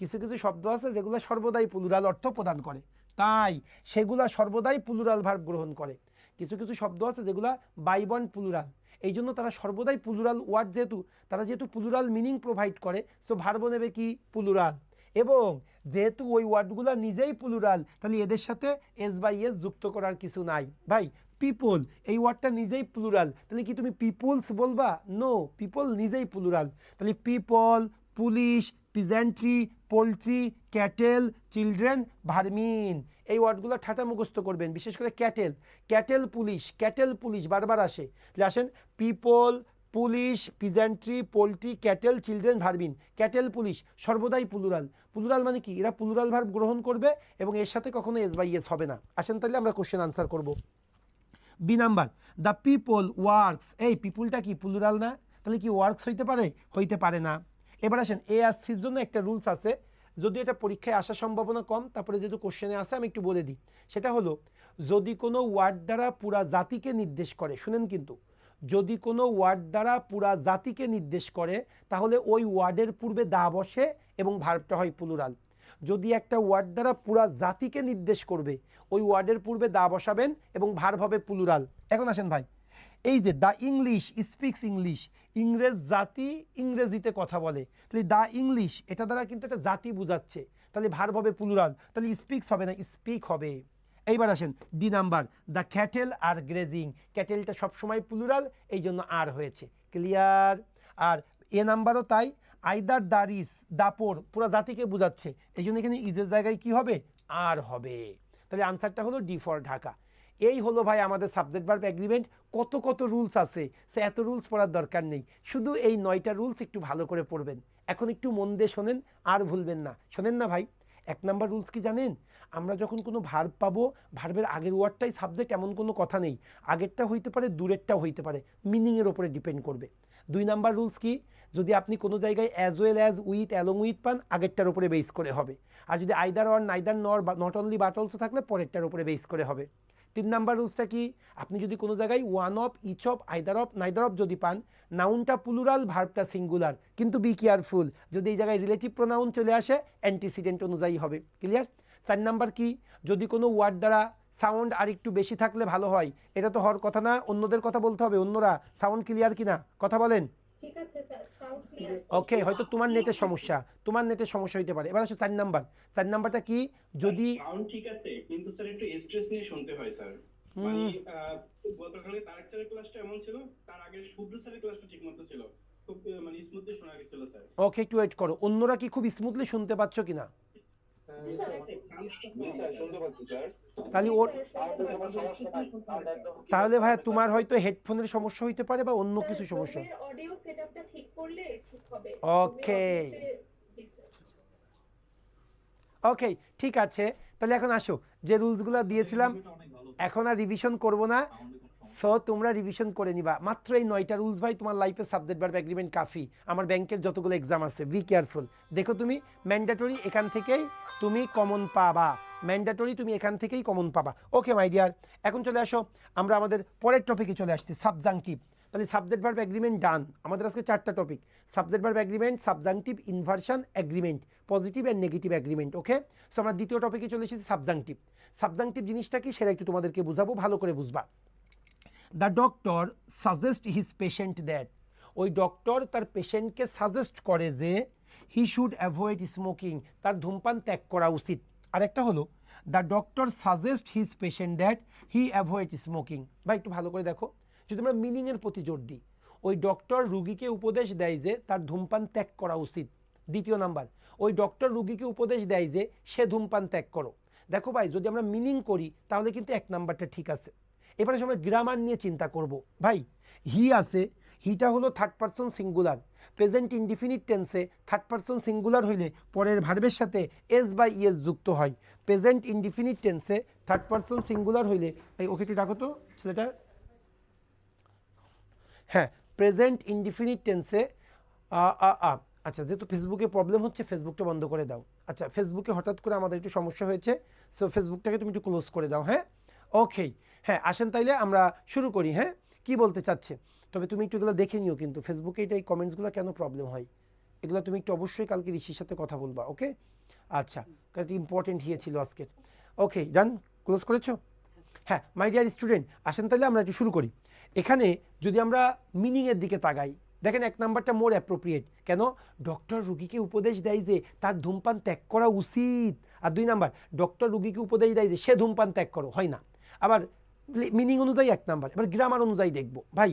কিছু কিছু শব্দ আছে যেগুলো সর্বদাই প্লুরাল অর্থ প্রদান করে, তাই সেগুলা সর্বদাই প্লুরাল ভার্ব গ্রহণ করে। কিছু কিছু শব্দ আছে যেগুলো বাইবন প্লুরাল, এই জন্য তারা সর্বদাই প্লুরাল ওয়ার্ড, যেহেতু প্লুরাল মিনিং প্রোভাইড করে, সো ভার্ব নেবে কি? প্লুরাল। এবং যেহেতু ওই ওয়ার্ডগুলো নিজেই প্লুরাল, তাহলে এদের সাথে এস বাই এস যুক্ত করার কিছু নাই। ভাই পিপল এই ওয়ার্ডটা নিজেই প্লুরাল, তাহলে কি তুমি পিপুলস বলবা? নো, পিপল নিজেই প্লুরাল। তাহলে people, police, peasantry, poultry, cattle, children, ভার্মিন, এই ওয়ার্ডগুলো ঠাটা মুখস্থ করবেন, বিশেষ করে ক্যাটেল পুলিশ বারবার আসে। তাহলে আসেন people, police, peasantry, poultry, cattle, children, ভার্মিন। Cattle police সর্বদাই প্লুরাল মানে কি? এরা প্লুরাল ভার্ব গ্রহণ করবে এবং এর সাথে কখনো এস বাই এস হবে না। আসেন তাহলে আমরা কোশ্চেন আনসার করব। B number, the people works, এই পিপুলটা কি প্লুরাল না? তাহলে কি ওয়ার্কস হইতে পারে না। এবার আসেন এ আর সির জন্য একটা রুলস আছে, যদি এটা পরীক্ষায় আসার সম্ভাবনা কম, তারপরে যেহেতু কোশ্চেনে আসে আমি একটু বলে দিই। সেটা হলো যদি কোনো ওয়ার্ড দ্বারা পুরা জাতিকে নির্দেশ করে, শুনেন কিন্তু, যদি কোনো ওয়ার্ড দ্বারা পুরা জাতিকে নির্দেশ করে তাহলে ওই ওয়ার্ডের পূর্বে দা বসে এবং ভার্বটা হয় প্লুরাল। যদি একটা ওয়ার্ড দ্বারা পুরা জাতিকে নির্দেশ করবে, ওই ওয়ার্ডের পূর্বে দা বসাবেন এবং ভার্ব হবে প্লুরাল। এখন আসেন ভাই, এই যে দ্য ইংলিশ স্পিক্স ইংলিশ, ইংরেজ জাতি ইংরেজিতে কথা বলে, তাহলে দ্য ইংলিশ এটা দ্বারা কিন্তু একটা জাতি বোঝাচ্ছে, তাহলে ভার্ব হবে প্লুরাল, তাহলে স্পিক্স হবে না, স্পিক হবে। এইবার আসেন ডি নাম্বার, দ্য ক্যাটেল আর গ্রেজিং, ক্যাটেলটা সবসময় প্লুরাল এই জন্য আর হয়েছে। ক্লিয়ার? আর এ নাম্বারও তাই, আইদার দ্য রিস, দাপর পুরো জাতিকে বোঝাচ্ছে, এই জন্য এখানে ইজের জায়গায় কি হবে? আর হবে। তাহলে আনসারটা হলো ডি ফর ঢাকা। এই হলো ভাই আমাদের সাবজেক্ট ভার্ব এগ্রিমেন্ট। কত রুলস আছে, সে এত রুলস পড়ার দরকার নেই, শুধু এই 9টা রুলস একটু ভালো করে পড়বেন। এখন একটু মন দিয়ে শোনেন আর ভুলবেন না, শোনেন না ভাই। 1 নাম্বার রুলস কি জানেন? আমরা যখন কোনো ভার্ব পাবো, ভার্বের আগের ওয়ার্ডটাই সাবজেক্ট এমন কোনো কথা নেই, আগেরটা হইতে পারে দূরেরটাও হইতে পারে, মিনিংয়ের ওপরে ডিপেন্ড করবে। 2 নাম্বার রুলস কি? যদি আপনি কোনো জায়গায় as well as, with, along with পান, আগেরটার উপরে বেস করে হবে। আর যদি আইদার অর, নাইদার নর, নট অনলি বাট অলসো থাকলে পরেরটার উপরে বেস করে হবে। 3 নাম্বার রুলসটা কি? আপনি যদি কোনো জায়গায় one of, each of, either of, neither of যদি পান, নাউনটা প্লুরাল, ভার্বটা সিঙ্গুলার, কিন্তু বি কেয়ারফুল, যদি এই জায়গায় রিলেটিভ প্রোনাউন চলে আসে অ্যান্টিসিডেন্ট অনুযায়ী হবে। ক্লিয়ার? 4 নাম্বার কি? যদি কোনো ওয়ার্ড দ্বারা সাউন্ড আর একটু বেশি থাকলে ভালো হয়, এটা তো হওয়ার কথা না, অন্যদের কথা বলতে হবে, অন্যরা সাউন্ড ক্লিয়ার কিনা কথা বলেন। ঠিক আছে স্যার, সাউন্ড ক্লিয়ার। ওকে, হয়তো তোমার নেটের সমস্যা হইতে পারে। এবার আসো 4 নাম্বার, 4 নাম্বারটা কি? যদি সাউন্ড ঠিক আছে কিন্তু স্যার একটু স্ট্রেস নিয়ে শুনতে হয় স্যার। মানে গতকালকে তারেক স্যারের ক্লাসটা এমন ছিল, তার আগে শুভ্র স্যারের ক্লাসটা ঠিকমতো ছিল, খুব মানে স্মুথলি শোনা গেছিল স্যার। ওকে, একটু ওয়েট করো, অন্যরা কি খুব স্মুথলি শুনতে পাচ্ছ কিনা? তাহলে ওর, তাহলে ভাই তোমার হয়তো হেডফোনের সমস্যা হইতে পারে বা অন্য কিছু সমস্যা। অডিও সেটআপটা ঠিক করলে ঠিক হবে। ওকে ওকে, ঠিক আছে। তাহলে এখন আসো, যে রুলসগুলো দিয়েছিলাম এখন আর রিভিশন করব না, সো তোমরা রিভিশন করে নিবা। মাত্র এই 9টা রুলস ভাই তোমার লাইফে সাবজেক্ট ভার্ব এগ্রিমেন্ট কাফি। আমার ব্যাংকের যতগুলো এক্সাম আছে, বি কেয়ারফুল। দেখো তুমি ম্যান্ডেটরি এখান থেকেই তুমি কমন পাবা, ওকে মাই ডিয়ার। এখন চলে আসো, আমরা আমাদের পরের টপিকে চলে আসছি, সাবজাংটিভ। তাহলে সাবজেক্ট ভার্ব এগ্রিমেন্ট ডান। আমাদের আজকে 4টা topic, subject verb agreement, subjunctive, inversion, agreement, positive and negative agreement. Okay, so আমরা দ্বিতীয় টপিকে চলে এসেছি সাবজাংটিভ। সাবজাংটিভ জিনিসটা কি সেটা একটু তোমাদেরকে বুঝাবো, ভালো করে বুঝবা। The doctor suggest his patient that, ওই ডক্টর তার পেশেন্টকে সাজেস্ট করে যে হি শুড অ্যাভয়েড স্মোকিং, তার ধূমপান ত্যাগ করা উচিত। আরেকটা হলো the doctor suggest his patient that he avoid smoking. ভাই একটু ভালো করে দেখো, যদি আমরা মিনিংয়ের প্রতি জোর দিই, ওই ডক্টর রুগীকে উপদেশ দেয় যে তার ধূমপান ত্যাগ করা উচিত। দ্বিতীয় নাম্বার, ওই ডক্টর রুগীকে উপদেশ দেয় যে সে ধূমপান ত্যাগ করো। দেখো ভাই, যদি আমরা মিনিং করি তাহলে কিন্তু এক নাম্বারটা ঠিক আছে। এবারে আমরা গ্রামার নিয়ে চিন্তা করব। ভাই হি আছে, হিটা হলো third person singular, present indefinite টেন্সে থার্ড পারসন সিঙ্গুলার হইলে পরের ভার্বের সাথে এস বা ইএস যুক্ত হয়। প্রেজেন্ট ইনডিফিনিট টেন্সে থার্ড পারসন সিঙ্গুলার হইলে, এই ওকে একটু ডাকো তো ছেলেটা, হ্যাঁ প্রেজেন্ট ইনডিফিনিট টেন্সে আচ্ছা, যেহেতু ফেসবুকে প্রবলেম হচ্ছে ফেসবুকটা বন্ধ করে দাও। আচ্ছা, ফেসবুকে হঠাৎ করে আমাদের একটু সমস্যা হয়েছে, সো ফেসবুকটাকে তুমি একটু ক্লোজ করে দাও। হ্যাঁ ওকে, হ্যাঁ আসেন তাইলে আমরা শুরু করি। হ্যাঁ কি বলতে চাচ্ছে, তবে তুমি একটু এগুলো দেখে নিও কিন্তু ফেসবুকে এটা এই কমেন্টসগুলো কেন প্রবলেম হয়, এগুলো তুমি একটু অবশ্যই কালকে ঋষির সাথে কথা বলবা। ওকে আচ্ছা, কারণ ইম্পর্টেন্ট ছিল আজকের। ওকে ডান, ক্লোজ করেছো? হ্যাঁ মাই ডিয়ার স্টুডেন্ট, আসেন তাহলে আমরা একটু শুরু করি। এখানে যদি আমরা মিনিংয়ের দিকে তাকাই, দেখেন এক নাম্বারটা মোর অ্যাপ্রোপ্রিয়েট। কেন? ডক্টর রুগীকে উপদেশ দেয় যে তার ধূমপান ত্যাগ করা উচিত। আর দুই নাম্বার, ডক্টর রুগীকে উপদেশ দেয় যে সে ধূমপান ত্যাগ করো, হয় না। আবার মিনিং অনুযায়ী এক নাম্বার। এবার গ্রামার অনুযায়ী দেখবো। ভাই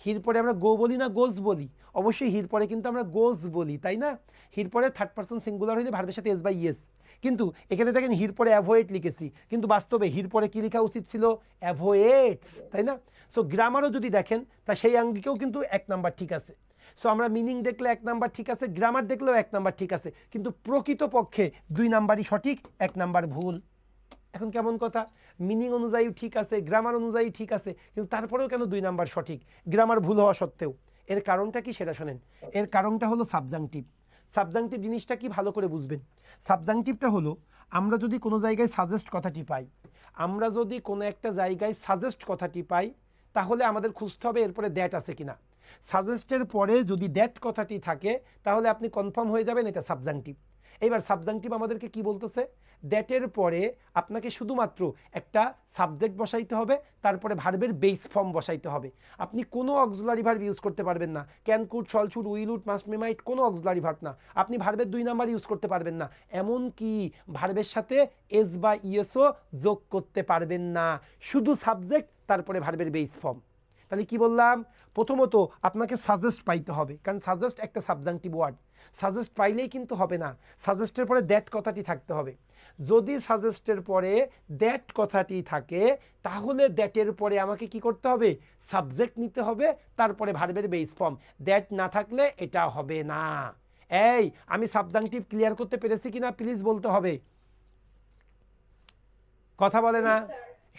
হির পরে আমরা গো বলি না গোজ বলি? অবশ্যই হির পরে কিন্তু আমরা গোজ বলি, তাই না? হির পরে থার্ড পারসন সিঙ্গুলার হইলে ভার্বের সাথে এস বাই ইয়েস। কিন্তু এখানে দেখেন হির পরে অ্যাভয়েড লিখেছি, কিন্তু বাস্তবে হির পরে কী লেখা উচিত ছিল? অ্যাভয়েডস, তাই না? সো গ্রামারও যদি দেখেন তা সেই আঙ্গিকেও কিন্তু এক নাম্বার ঠিক আছে। সো আমরা মিনিং দেখলে এক নাম্বার ঠিক আছে, গ্রামার দেখলেও এক নাম্বার ঠিক আছে, কিন্তু প্রকৃতপক্ষে দুই নাম্বারই সঠিক, এক নাম্বার ভুল। এখন কেমন কথা, মিনিং অনুযায়ী ঠিক আছে, গ্রামার অনুযায়ী ঠিক আছে, কিন্তু তারপরেও কেন দুই নাম্বার সঠিক, গ্রামার ভুল হওয়া সত্ত্বেও? এর কারণটা কি সেটা শোনেন। এর কারণটা হলো সাবজাংটিভ। সাবজাংটিভ জিনিসটা কি ভালো করে বুঝবেন। সাবজাংটিভটা হলো, আমরা যদি কোনো জায়গায় সাজেস্ট কথাটি পাই, আমরা যদি কোনো একটা জায়গায় সাজেস্ট কথাটি পাই, তাহলে আমাদের খুঁজতে হবে এরপরে দ্যাট আছে কিনা। সাজেস্টের পরে যদি দ্যাট কথাটি থাকে তাহলে আপনি কনফার্ম হয়ে যাবেন এটা সাবজাংটিভ। এইবার সাবজাংটিভ আমাদেরকে কি বলতেছে? দ্যাটের পরে আপনাকে শুধুমাত্র একটা সাবজেক্ট বসাইতে হবে, তারপরে ভার্বের বেস ফর্ম বসাইতে হবে। আপনি কোনো অক্সিলারি ভার্ব ইউজ করতে পারবেন না। Can, could, shall, should, will, would, must, may, might, কোনো অক্সিলারি ভার্ব না। আপনি ভার্বের দুই নাম্বার ইউজ করতে পারবেন না, এমনকি ভার্বের সাথে এস বা ইএসও যোগ করতে পারবেন না। শুধু সাবজেক্ট, তারপরে ভার্বের বেস ফর্ম। তাহলে কি বললাম? প্রথমত আপনাকে সাজেস্ট পাইতে হবে, কারণ সাজেস্ট একটা সাবজাংটিভ ওয়ার্ড। সাজেস্ট পাইলেই কিন্তু হবে না, সাজেস্টের পরে দ্যাট কথাটি থাকতে হবে। যদি সাজেস্টের পরে দ্যাট কথাটি থাকে তাহলে দ্যাটের পরে আমাকে কি করতে হবে? সাবজেক্ট নিতে হবে, তারপরে ভার্বের বেস ফর্ম। দ্যাট না থাকলে এটা হবে না। এই আমি সাবজাংটিভ ক্লিয়ার করতে পেরেছি কিনা প্লিজ বলতে হবে। কথা বলে না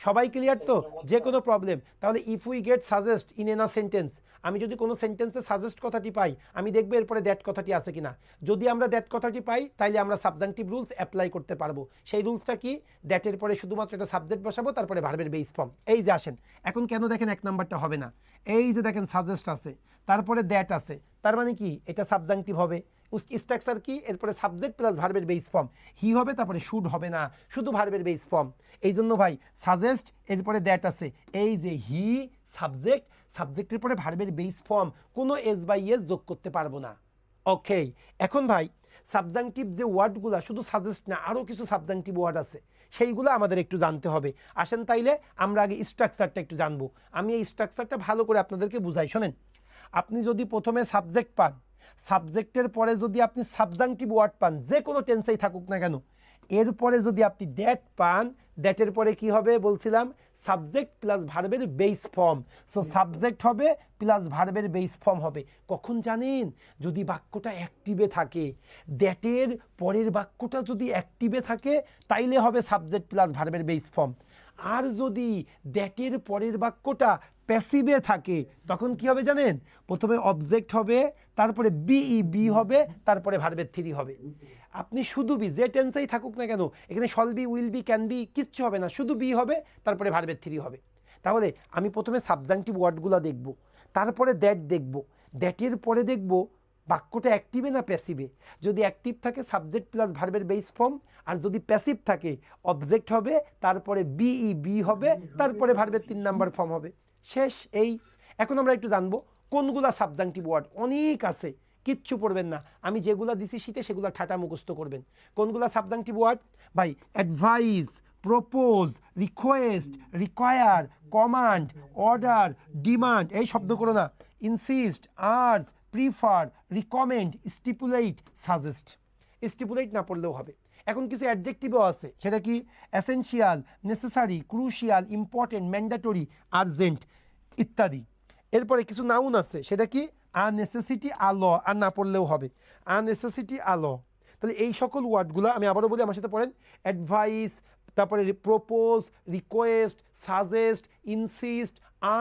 সবাই? ক্লিয়ার তো? যে কোনো প্রবলেম? তাহলে if we gate suggest in an a sentence, আমি যদি কোনো সেন্টেন্সে সাজেস্ট কথাটি পাই, আমি দেখবো এরপরে দ্যাট কথাটি আছে কিনা। যদি আমরা দ্যাট কথাটি পাই তাহলে আমরা সাবজাংটিভ রুলস অ্যাপ্লাই করতে পারবো। সেই রুলসটা কি? দ্যাটের পরে শুধুমাত্র একটা সাবজেক্ট বসাবো, তারপরে ভার্বের বেস ফর্ম। এই যে আসেন, এখন কেন দেখেন এক নাম্বারটা হবে না? এই যে দেখেন সাজেস্ট আছে, তারপরে দ্যাট আছে, তার মানে কি এটা সাবজাংটিভ হবে। স্ট্রাকচার কি? এরপরে সাবজেক্ট প্লাস ভার্বের বেস ফর্ম। হি হবে, তারপরে শুড হবে না, শুধু ভার্বের বেস ফর্ম। এই জন্য ভাই সাজেস্ট, এরপরে দ্যাট আছে, এই যে হি সাবজেক্ট, সাবজেক্টের পরে ভার্বের বেস ফর্ম, কোনো এস বাই এস যোগ করতে পারবো না। ওকে, এখন ভাই সাবজাংটিভ যে ওয়ার্ডগুলো শুধু সাজেস্ট না, আরও কিছু সাবজাংটিভ ওয়ার্ড আছে, সেইগুলো আমাদের একটু জানতে হবে। আসেন তাইলে আমরা আগে স্ট্রাকচারটা একটু জানবো। আমি এই স্ট্রাকচারটা ভালো করে আপনাদেরকে বুঝাই। শোনেন, আপনি যদি প্রথমে সাবজেক্ট পান, সাবজেক্টের পরে যদি আপনি সাবজাংটিভ ওয়ার্ড পান, যে কোনো টেন্সেই থাকুক না কেন, এরপরে যদি আপনি দ্যাট পান, দ্যাটের পরে কি হবে বলছিলাম? সাবজেক্ট প্লাস ভার্বের বেস ফর্ম। সো সাবজেক্ট হবে প্লাস ভার্বের বেস ফর্ম হবে। কখন জানেন? যদি বাক্যটা অ্যাক্টিভে থাকে, দ্যাটের পরের বাক্যটা যদি অ্যাক্টিভে থাকে তাইলে হবে সাবজেক্ট প্লাস ভার্বের বেস ফর্ম। আর যদি দ্যাটের পরের বাক্যটা প্যাসিভে থাকে তখন কি হবে জানেন? প্রথমে অবজেক্ট হবে, তারপরে বি হবে, তারপরে ভার্বের থ্রি হবে। আপনি শুধু বি, যে টেন্সেই থাকুক না কেন, এখানে shall be, will be, can be কিচ্ছু হবে না, শুধু বি হবে, তারপরে ভার্বের থ্রি হবে। তাহলে আমি প্রথমে সাবজাংটিভ ওয়ার্ডগুলো দেখব, তারপরে দ্যাট দেখব, দ্যাটের পরে দেখব বাক্যটা অ্যাক্টিভে না প্যাসিভে। যদি অ্যাক্টিভ থাকে সাবজেক্ট প্লাস ভার্বের বেস ফর্ম, আর যদি প্যাসিভ থাকে অবজেক্ট হবে, তারপরে বি হবে, তারপরে ভার্বের 3 নাম্বার ফর্ম হবে। শেষ। এই এখন আমরা একটু জানবো কোনগুলা সাবজাংটিভ ওয়ার্ড। অনেক আছে, কিচ্ছু পড়বেন না, আমি যেগুলা দিছি শীতে সেগুলো ঠাটা মুখস্থ করবেন। কোনগুলা সাবজাংটিভ ওয়ার্ড ভাই? Advice, propose, request, require, command, order, demand, এই শব্দ করো না, insist, urge, prefer, recommend, stipulate, suggest. Stipulate না পড়লেও হবে। এখন কিছু অ্যাডজেক্টিভও আছে, সেটা কি? Essential, necessary, crucial, important, mandatory, urgent ইত্যাদি। এরপরে কিছু নাউন আছে, সেটা কি? আননেসেসিটি, আলো, আর না পড়লেও হবে, আননেসেসিটি, আলো। তাহলে এই সকল ওয়ার্ডগুলো আমি আবারও বলি, আমার সাথে পড়েন। অ্যাডভাইস, তারপরে propose, request, suggest, insist,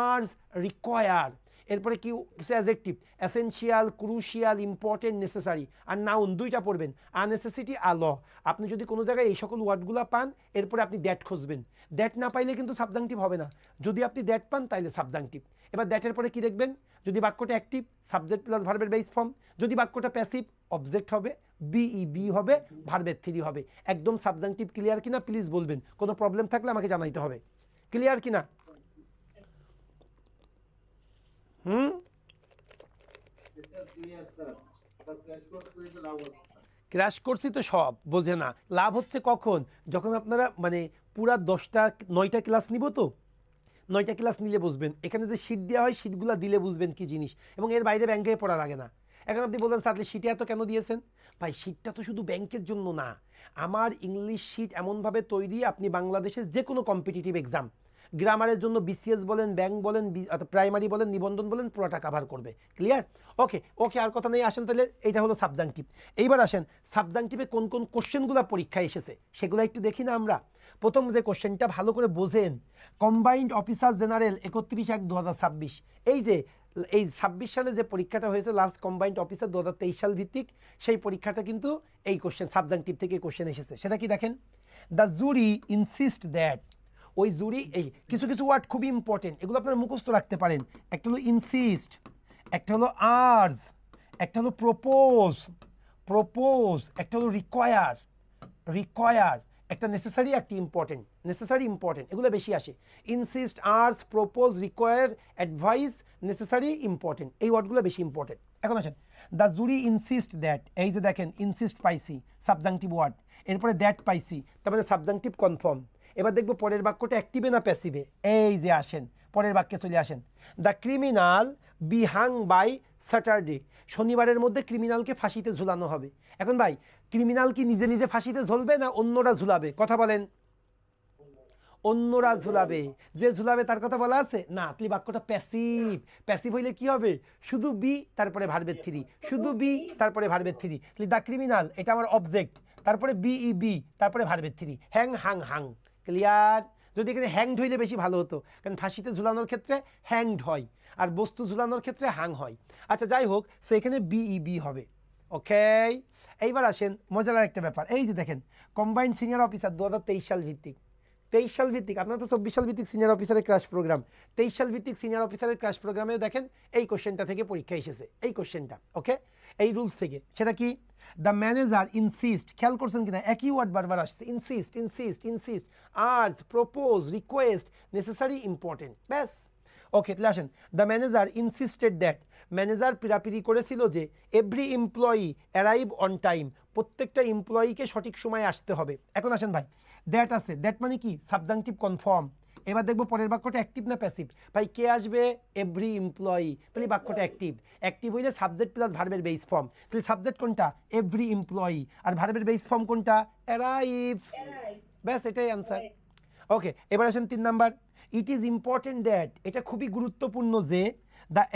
urge, require. এরপরে কি? কিছু adjective, essential, crucial, important, necessary. আর নাউন দুইটা পড়বেন, আননেসেসিটি, আলো। আপনি যদি কোনো জায়গায় এই সকল ওয়ার্ডগুলো পান, এরপরে আপনি দ্যাট খুঁজবেন। দ্যাট না পাইলে কিন্তু সাবজাংটিভ হবে না। যদি আপনি দ্যাট পান তাইলে সাবজাংটিভ। এবার দ্যাটের পরে কি দেখবেন? যদি বাক্যটা অ্যাক্টিভ, সাবজেক্ট প্লাস ভার্বের বেস ফর্ম। যদি বাক্যটা প্যাসিভ, অবজেক্ট হবে, বি হবে, ভার্বের থ্রি হবে। একদম সাবজাংটিভ ক্লিয়ার কিনা প্লিজ বলবেন, কোনো প্রবলেম থাকলে আমাকে জানাইতে হবে। ক্লিয়ার কিনা? ক্র্যাশ করছি তো সব বোঝে না। লাভ হচ্ছে কখন? যখন আপনারা মানে পুরা 9টা ক্লাস নিব, তো 9টা ক্লাস নিলে বুঝবেন। এখানে যে শিট দেওয়া হয়, শিটগুলো দিলে বুঝবেন কি জিনিস, এবং এর বাইরে ব্যাংকে পড়া লাগে না। এখন আপনি বললেন স্যার শিটে এত কেন দিয়েছেন? ভাই শিটটা তো শুধু ব্যাংকের জন্য না, আমার ইংলিশ শিট এমনভাবে তৈরি, আপনি বাংলাদেশের যে কোনো কম্পিটিটিভ এক্সাম, গ্রামারের জন্য বিসিএস বলেন, ব্যাংক বলেন, প্রাইমারি বলেন, নিবন্ধন বলেন, পুরোটা কাভার করবে। ক্লিয়ার? ওকে ওকে, আর কথা নেই। আসেন তাহলে, এইটা হলো সাবজাংটিভ। এইবার আসেন সাবজাংটিভে কোন কোন কোশ্চেনগুলো পরীক্ষায় এসেছে সেগুলো একটু দেখি না আমরা। প্রথম যে কোশ্চেনটা ভালো করে বোঝেন, কম্বাইন্ড অফিসার জেনারেল 31/1/2026। এই যে এই 26 সালে যে পরীক্ষাটা হয়েছে লাস্ট কম্বাইন্ড অফিসার 2023 সাল ভিত্তিক, সেই পরীক্ষাটা কিন্তু এই কোশ্চেন সাবজাংটিভ থেকে কোশ্চেন এসেছে। সেটা কি দেখেন? The jury insist that. ওই জুরি, এই কিছু কিছু ওয়ার্ড খুবই ইম্পর্টেন্ট, এগুলো আপনারা মুখস্থ রাখতে পারেন। একটা হলো ইনসিস্ট, একটা হলো আর্জ, একটা হলো প্রপোজ, একটা হলো রিকোয়ার, একটা নেসেসারি, একটা ইম্পর্টেন্ট, নেসেসারি ইম্পর্টেন্ট, এগুলো বেশি আসে। Insist, urge, propose, require, advice, necessary, important, এই ওয়ার্ডগুলো বেশি ইম্পর্টেন্ট। এখন আসেন, দ্য জুরি ইনসিস্ট দ্যাট, এই যে দেখেন ইনসিস্ট পাইছি, সাবজাংটিভ ওয়ার্ড। এরপরে দ্যাট পাইছি, তার মানে সাবজাংটিভ কনফার্ম। এবার দেখবো পরের বাক্যটা অ্যাক্টিভে না প্যাসিভে। এই যে আসেন, পরের বাক্যে চলে আসেন। The criminal be hung by Saturday. শনিবারের মধ্যে ক্রিমিনালকে ফাঁসিতে ঝুলানো হবে। এখন ভাই ক্রিমিনাল কি নিজে নিজে ফাঁসিতে ঝুলবে না অন্যরা ঝুলাবে? কথা বলেন। অন্যরা ঝুলাবে। যে ঝুলাবে তার কথা বলা আছে না, তাহলে বাক্যটা প্যাসিভ। প্যাসিভ হইলে কি হবে? শুধু বি তারপরে ভার্বের থ্রি, শুধু বি তারপরে ভার্বের থ্রি। তাহলে দ্য ক্রিমিনাল, এটা আমার অবজেক্ট, তারপরে বি তারপরে ভার্বের থ্রি, হ্যাং হাং। ক্লিয়ার? যদি এখানে হ্যাংড হইলে বেশি ভালো হতো, কারণ ফাঁসিতে ঝুলানোর ক্ষেত্রে হ্যাংড হয়, আর বস্তু ঝুলানোর ক্ষেত্রে হাং হয়। আচ্ছা যাই হোক, সো এখানে বি হবে। ওকে, এইবার আসেন মজার একটা ব্যাপার। এই যে দেখেন কম্বাইন্ড সিনিয়র অফিসার 2023 সাল ভিত্তিক, 23 সাল ভিত্তিক, আপনার তো 24 সাল ভিত্তিক সিনিয়র অফিসারের ক্রাশ প্রোগ্রাম, 23 সাল ভিত্তিক সিনিয়র অফিসারের ক্রাশ প্রোগ্রামেও দেখেন এই কোশ্চেনটা থেকে পরীক্ষা এসেছে, এই কোশ্চেনটা। ওকে, এই রুলস থেকে। সেটা কি? দ্য ম্যানেজার ইনসিস্ট, খেয়াল করছেন কিনা একই ওয়ার্ড বারবার আসছে, insist, urge, propose, request, necessary, important, ব্যাস। ওকে, তাহলে আসেন, the manager insisted that, manager পিরাপিরি করেছিল যে every employee arrive on time, প্রত্যেকটা এমপ্লয়িকে সঠিক সময়ে আসতে হবে। এখন আসেন ভাই, দ্যাট আছে, দ্যাট মানে কি? Subjunctive confirm. এবার দেখবো পরের বাক্যটা অ্যাক্টিভ না প্যাসিভ। ভাই কে আসবে? এভরি এমপ্লয়ি, তাহলে বাক্যটা অ্যাক্টিভ। অ্যাক্টিভ হইলে সাবজেক্ট প্লাস ভার্বের বেস ফর্ম, তাহলে সাবজেক্ট কোনটা? এভরি এমপ্লয়ি, আর ভার্বের বেস ফর্ম কোনটা? অ্যারাইভ। ব্যাস, এটাই অ্যান্সার। ওকে, এবার আসেন 3 number. It is important that, এটা খুবই গুরুত্বপূর্ণ যে,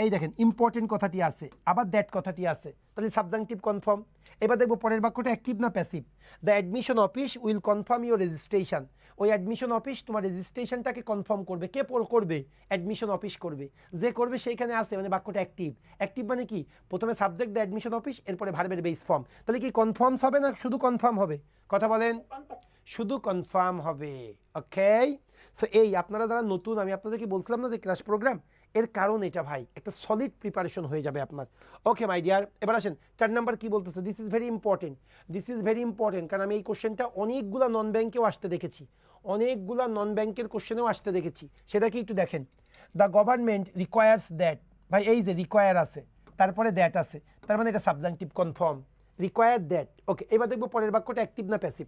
এই দেখেন ইম্পর্টেন্ট কথাটি আছে, আবার দ্যাট কথাটি আছে, তাহলে সাবজাংটিভ কনফার্ম। এবার দেখবো পরের বাক্যটা অ্যাক্টিভ না passive. The admission office will confirm your registration, ওই অ্যাডমিশন অফিস তোমার রেজিস্ট্রেশনটাকে কনফার্ম করবে। কে করবে? অ্যাডমিশন অফিস করবে। যে করবে সেইখানে আছে, মানে বাক্যটা অ্যাক্টিভ। অ্যাক্টিভ মানে কি? প্রথমে সাবজেক্ট দ্য অ্যাডমিশন অফিস, এরপরে ভার্বের বেস ফর্ম। তাহলে কি কনফার্মস হবে না শুধু কনফার্ম হবে? কথা বলেন। শুধু কনফার্ম হবে। ওকে, সো এই আপনারা যারা নতুন, আমি আপনাদেরকে বলছিলাম না যে ক্রাশ প্রোগ্রাম, এর কারণ এটা ভাই, একটা সলিড প্রিপারেশন হয়ে যাবে আপনার। ওকে মাই ডিয়ার, এবার আসেন 4 নাম্বার কি বলতেছে? দিস ইজ ভেরি ইম্পর্টেন্ট, কারণ আমি এই কোশ্চেনটা অনেকগুলা নন ব্যাংকেও আসতে দেখেছি, অনেকগুলা নন ব্যাংকের কোশ্চেনেও আসতে দেখেছি। সেটা কি একটু দেখেন। দ্য গভর্নমেন্ট রিকোয়ার্স দ্যাট, ভাই এই যে রিকোয়ার আছে তারপরে দ্যাট আছে, তার মানে এটা সাবজাংটিভ কনফার্ম, রিকোয়ার দ্যাট। ওকে, এবার দেখবো পরের বাক্যটা অ্যাক্টিভ না passive.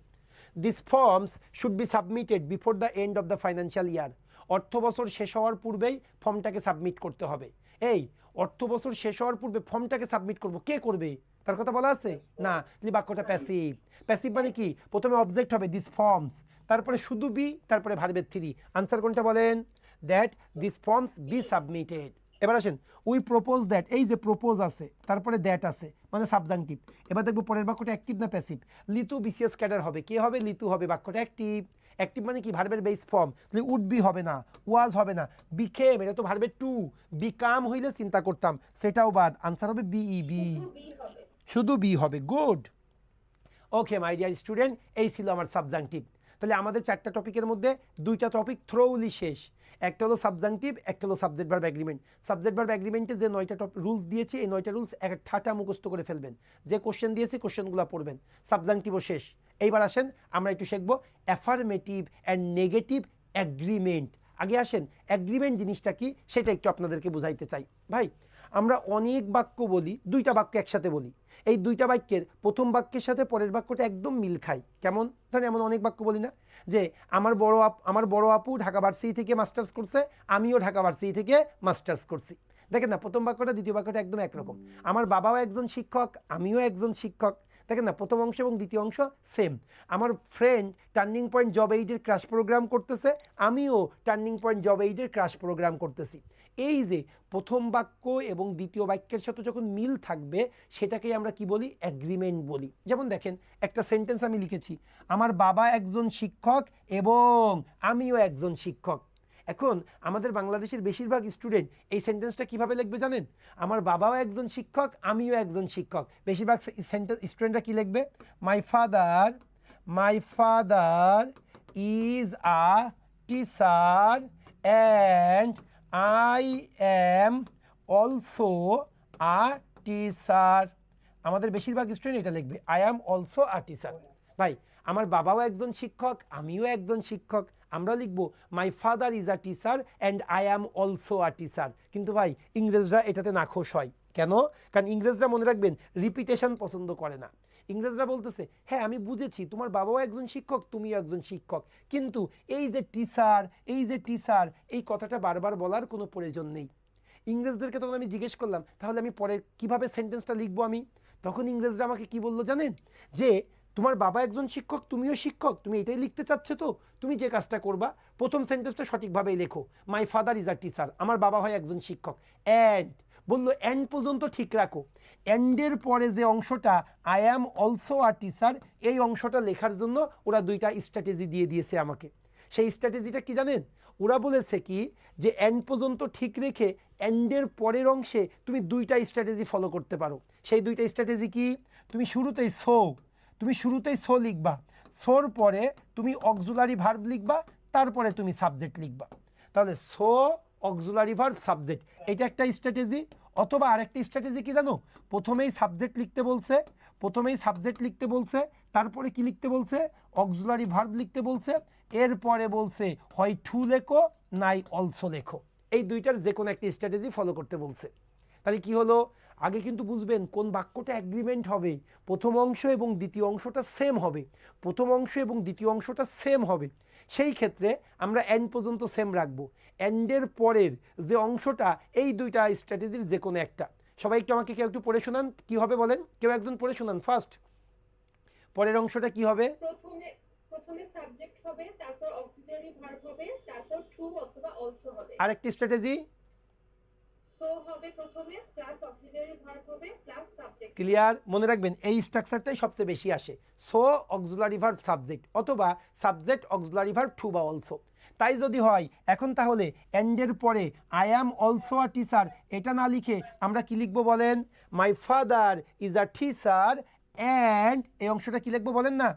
This forms should be submitted before the end of the financial year, অর্থ বছর শেষ হওয়ার পূর্বেই ফর্মটাকে সাবমিট করতে হবে। এই অর্থ বছর শেষ হওয়ার পূর্বে ফর্মটাকে সাবমিট করব, কে করবে তার কথা বলা আছে না, বাক্যটা প্যাসিভ। প্যাসিভ মানে কি, প্রথমে অবজেক্ট হবে দিস ফর্মস, তারপরে শুধু বি, তারপরে ভার্বের থ্রি। আনসার কোনটা বলেন, that this forms be submitted. এবার আসেন, উই প্রপোজ দ্যাট, এই যে প্রপোজ আছে তারপরে দ্যাট আছে মানে সাবজাংটিভ। এবার দেখবো পরের বাক্যটা অ্যাক্টিভ না প্যাসিভ। লিতু বিসিএস ক্যাডার হবে, কে হবে, লিতু হবে, বাক্যটা অ্যাক্টিভ। অ্যাক্টিভ মানে কি, ভার্বের বেস ফর্ম, তাহলে উড বি হবে না, ওয়াজ হবে না, বিকেম, এটা তো ভার্বের টু, বিকাম হইলে চিন্তা করতাম, সেটাও বাদ, আনসার হবে বিই, বি, শুধু বি হবে। Good. Okay my dear student, এই ছিল আমার সাবজাংটিভ। তাহলে আমাদের চারটা টপিকের মধ্যে দুইটা টপিক থ্রোলি শেষ, একটা হলো সাবজাংটিভ, একটা হলো subject verb agreement. Subject verb অ্যাগ্রিমেন্টে যে 9টা রুলস দিয়েছি, এই 9টা রুলস এক ঠাটা মুখস্থ করে ফেলবেন, যে কোশ্চেন দিয়েছি কোশ্চেনগুলো পড়বেন। সাবজাংটিভও শেষ। এইবার আসেন আমরা একটু শিখবো অ্যাফার্মেটিভ অ্যান্ড নেগেটিভ অ্যাগ্রিমেন্ট। আগে আসেন অ্যাগ্রিমেন্ট জিনিসটা কি সেটা একটু আপনাদেরকে বুঝাইতে চাই। ভাই আমরা অনেক বাক্য বলি, দুইটা বাক্য একসাথে বলি, এই দুইটা বাক্যের প্রথম বাক্যের সাথে পরের বাক্যটা একদম মিল খায়। কেমন ধরেন, এমন অনেক বাক্য বলি না যে আমার বড় আপু ঢাকা ভার্সিটি থেকে মাস্টার্স করছে, আমিও ঢাকা ভার্সিটি থেকে মাস্টার্স করছি। দেখেন না, প্রথম বাক্যটা দ্বিতীয় বাক্যটা একদম একরকম। আমার বাবাও একজন শিক্ষক, আমিও একজন শিক্ষক। দেখেন না, প্রথম অংশ এবং দ্বিতীয় অংশ সেম। আমার ফ্রেন্ড টার্নিং পয়েন্ট জব এইডের ক্রাশ প্রোগ্রাম করতেছে, আমিও টার্নিং পয়েন্ট জব এইডের ক্রাশ প্রোগ্রাম করতেছি। এই যে প্রথম বাক্য এবং দ্বিতীয় বাক্যের সাথে যখন মিল থাকবে সেটাকেই আমরা কি বলি, অ্যাগ্রিমেন্ট বলি। যেমন দেখেন একটা সেন্টেন্স আমি লিখেছি, আমার বাবা একজন শিক্ষক এবং আমিও একজন শিক্ষক। এখন আমাদের বাংলাদেশের বেশিরভাগ স্টুডেন্ট এই সেন্টেন্সটা কিভাবে লিখবে জানেন, আমার বাবাও একজন শিক্ষক, আমিও একজন শিক্ষক। বেশিরভাগ স্টুডেন্টরা কি লিখবে, my father is a teacher and I am also a teacher. আমাদের বেশিরভাগ স্টুডেন্ট এটা লিখবে, I am also a teacher. ভাই আমার বাবাও একজন শিক্ষক, আমিও একজন শিক্ষক। আমরা লিখবো my father is a teacher and I am also a teacher. কিন্তু ভাই ইংরেজরা এটাতে নাখোশ হয়। কেন? কারণ ইংরেজরা মনে রাখবেন রিপিটেশন পছন্দ করে না। ইংরেজরা বলতেছে, হ্যাঁ আমি বুঝেছি তোমার বাবাও একজন শিক্ষক, তুমিও একজন শিক্ষক, কিন্তু এই যে টিচার এই কথাটা বারবার বলার কোনো প্রয়োজন নেই। ইংরেজদেরকে তখন আমি জিজ্ঞেস করলাম, তাহলে আমি পরে কিভাবে সেন্টেন্সটা লিখবো আমি? তখন ইংরেজরা আমাকে কি বললো জানেন, যে তোমার বাবা একজন শিক্ষক, তুমিও শিক্ষক, তুমি এটাই লিখতে চাচ্ছ, তো তুমি যে কাজটা করবা প্রথম সেন্টেন্সটা সঠিকভাবেই লেখো, my father is a teacher, আমার বাবা হয় একজন শিক্ষক, অ্যান্ড বললো অ্যান্ড পর্যন্ত ঠিক রাখো, অ্যান্ডের পরে যে অংশটা I am also a teacher, এই অংশটা লেখার জন্য ওরা দুইটা স্ট্র্যাটেজি দিয়ে দিয়েছে আমাকে। সেই স্ট্র্যাটেজিটা কি জানেন, ওরা বলেছে কি যে অ্যান্ড পর্যন্ত ঠিক রেখে অ্যান্ডের পরের অংশে তুমি দুইটা স্ট্র্যাটেজি ফলো করতে পারো। সেই দুইটা স্ট্র্যাটেজি কি, তুমি শুরুতেই সো লিখবা, সোর পরে তুমি অক্সিলারি ভার্ব লিখবা, তারপরে তুমি সাবজেক্ট লিখবা। তাহলে সো অক্সিলারি ভার্ব সাবজেক্ট, এটা একটা স্ট্র্যাটেজি। অথবা আরেকটা স্ট্র্যাটেজি কি জানো, প্রথমেই সাবজেক্ট লিখতে বলছে, তারপরে কি লিখতে বলছে, অক্সিলারি ভার্ব লিখতে বলছে, এরপরে বলছে হয় টু লেখো নাই অলসো লেখো। এই দুইটার যে কোনো একটা স্ট্র্যাটেজি ফলো করতে বলছে। তাহলে কি হলো, আগে কিন্তু বুঝবেন কোন বাক্যটা অ্যাগ্রিমেন্ট হবে, প্রথম অংশ এবং দ্বিতীয় অংশটা সেম হবে। সেই ক্ষেত্রে আমরা অ্যান্ড পর্যন্ত সেম রাখবো, অ্যান্ডের পরের যে অংশটা এই দুইটা স্ট্র্যাটেজির যে কোনো একটা। সবাই একটু আমাকে কেউ একটু পড়ে শোনান, কি হবে বলেন, কেউ একজন পড়ে শোনান ফার্স্ট, পরের অংশটা কি হবে? প্রথমে সাবজেক্ট হবে, তারপর অক্সিলারি ভার্ব হবে, তারপর টু অথবা অলসো হবে। আরেকটি স্ট্র্যাটেজি সো হবে প্রথমে, প্লাস অক্সিলারি ভার্ব হবে, প্লাস সাবজেক্ট। ক্লিয়ার? মনে রাখবেন এই স্ট্রাকচারটাই সবচেয়ে বেশি আসে, সো অক্সিলারি ভার্ব সাবজেক্ট, অথবা সাবজেক্ট অক্সিলারি ভার্ব টু বা অলসো। তাই যদি হয় এখন তাহলে অ্যান্ডের পরে I am also a teacher এটা না লিখে আমরা কি লিখবো বলেন, my father is a teacher and এই অংশটা কি লিখবো বলেন না,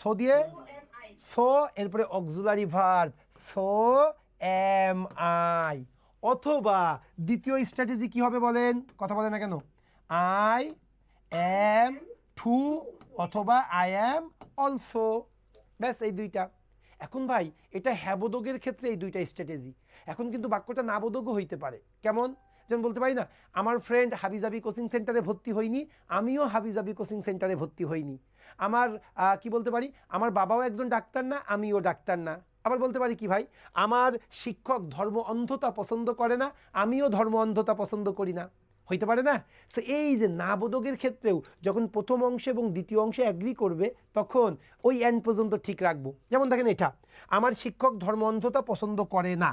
সো দিয়ে সো এরপরে auxiliary verb so am I. অথবা দ্বিতীয় স্ট্র্যাটেজি কি হবে বলেন, কথা বলে না কেন, আই অ্যাম টু অথবা আই অ্যাম অলসো। ব্যাস এই দুইটা। এখন ভাই এটা হ্যাবোদগের ক্ষেত্রে এই দুইটা স্ট্র্যাটেজি, এখন কিন্তু বাক্যটা নাবোধক হইতে পারে। কেমন? যেমন বলতে পারি না, আমার ফ্রেন্ড হাবিজাবি কোচিং সেন্টারে ভর্তি হয়নি, আমিও হাবিজাবি কোচিং সেন্টারে ভর্তি হইনি। আমার কি বলতে পারি, আমার বাবাও একজন ডাক্তার না, আমিও ডাক্তার না। আবার বলতে পারি কি ভাই, আমার শিক্ষক ধর্ম অন্ধতা পছন্দ করে না, আমিও ধর্ম অন্ধতা পছন্দ করি না। হইতে পারে না? সো এই যে নাবোধকের ক্ষেত্রেও যখন প্রথম অংশে এবং দ্বিতীয় অংশে অ্যাগ্রি করবে তখন ওই এন্ড পর্যন্ত ঠিক রাখবো। যেমন দেখেন এটা, আমার শিক্ষক ধর্ম অন্ধতা পছন্দ করে না,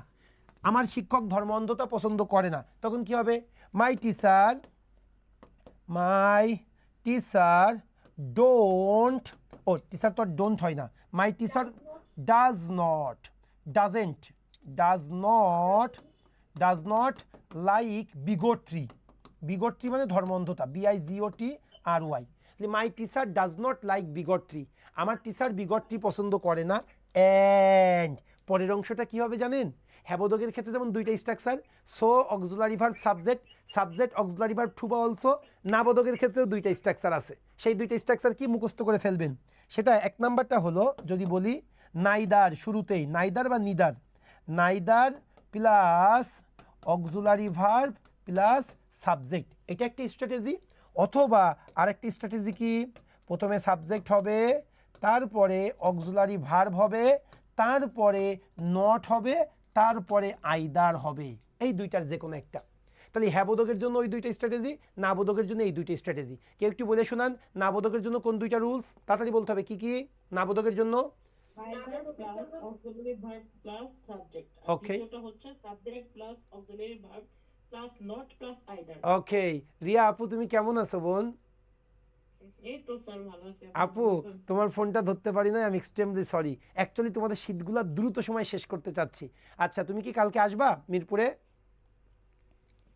আমার শিক্ষক ধর্ম অন্ধতা পছন্দ করে না, তখন কি হবে? মাই টিচার ডোন্ট, ও টিচার তো ডোন্ট হয় না, my teacher does not like bigotry. Bigotry মানে ধর্ম অন্ধতা, BIGOTRY। My teacher does not like bigotry, আমার টিচার বিগট্রি পছন্দ করে না। অ্যান্ড পরের অংশটা কি হবে জানেন? হ্যাবোধকের ক্ষেত্রে যেমন দুইটা structure, so auxiliary verb subject auxiliary verb too বা অলসো। নাবোধকের ক্ষেত্রেও দুইটা স্ট্রাকচার আছে। সেই দুইটা স্ট্রাকচার কি মুখস্থ করে ফেলবেন। সেটা এক নাম্বারটা হলো, যদি বলি নাইদার, শুরুতেই নাইদার বা neither, neither plus auxiliary verb plus subject, এটা একটা স্ট্র্যাটেজি। অথবা আরেকটি স্ট্র্যাটেজি কি, প্রথমে সাবজেক্ট হবে, তারপরে অক্সিলারি ভার্ব হবে, তারপরে নট হবে, তারপরে আইদার হবে। এই দুইটার যে কোনো একটা। তাহলে হ্যাবোধকের জন্য ওই দুইটা স্ট্র্যাটেজি, নাবোধকের জন্য এই দুইটা স্ট্র্যাটেজি। কেউ একটু বলে শোনান, নাবোধকের জন্য কোন দুইটা রুলস? তাড়াতাড়ি বলতে হবে কি কি নাবোধকের জন্য। auxiliary verb plus subject. Okay. দ্বিতীয়টা হচ্ছে subject plus auxiliary verb plus not plus either. ওকে, রিয়া আপু তুমি কেমন আছো বোন? এই তো স্যার ভালো আছি। আপু তোমার ফোনটা ধরতে পারি না, আমি এক্সট্রিমলি সরি। অ্যাকচুয়ালি তোমাদের শীটগুলো দ্রুত সময় শেষ করতে চাচ্ছি। আচ্ছা তুমি কি কালকে আসবা মিরপুরে?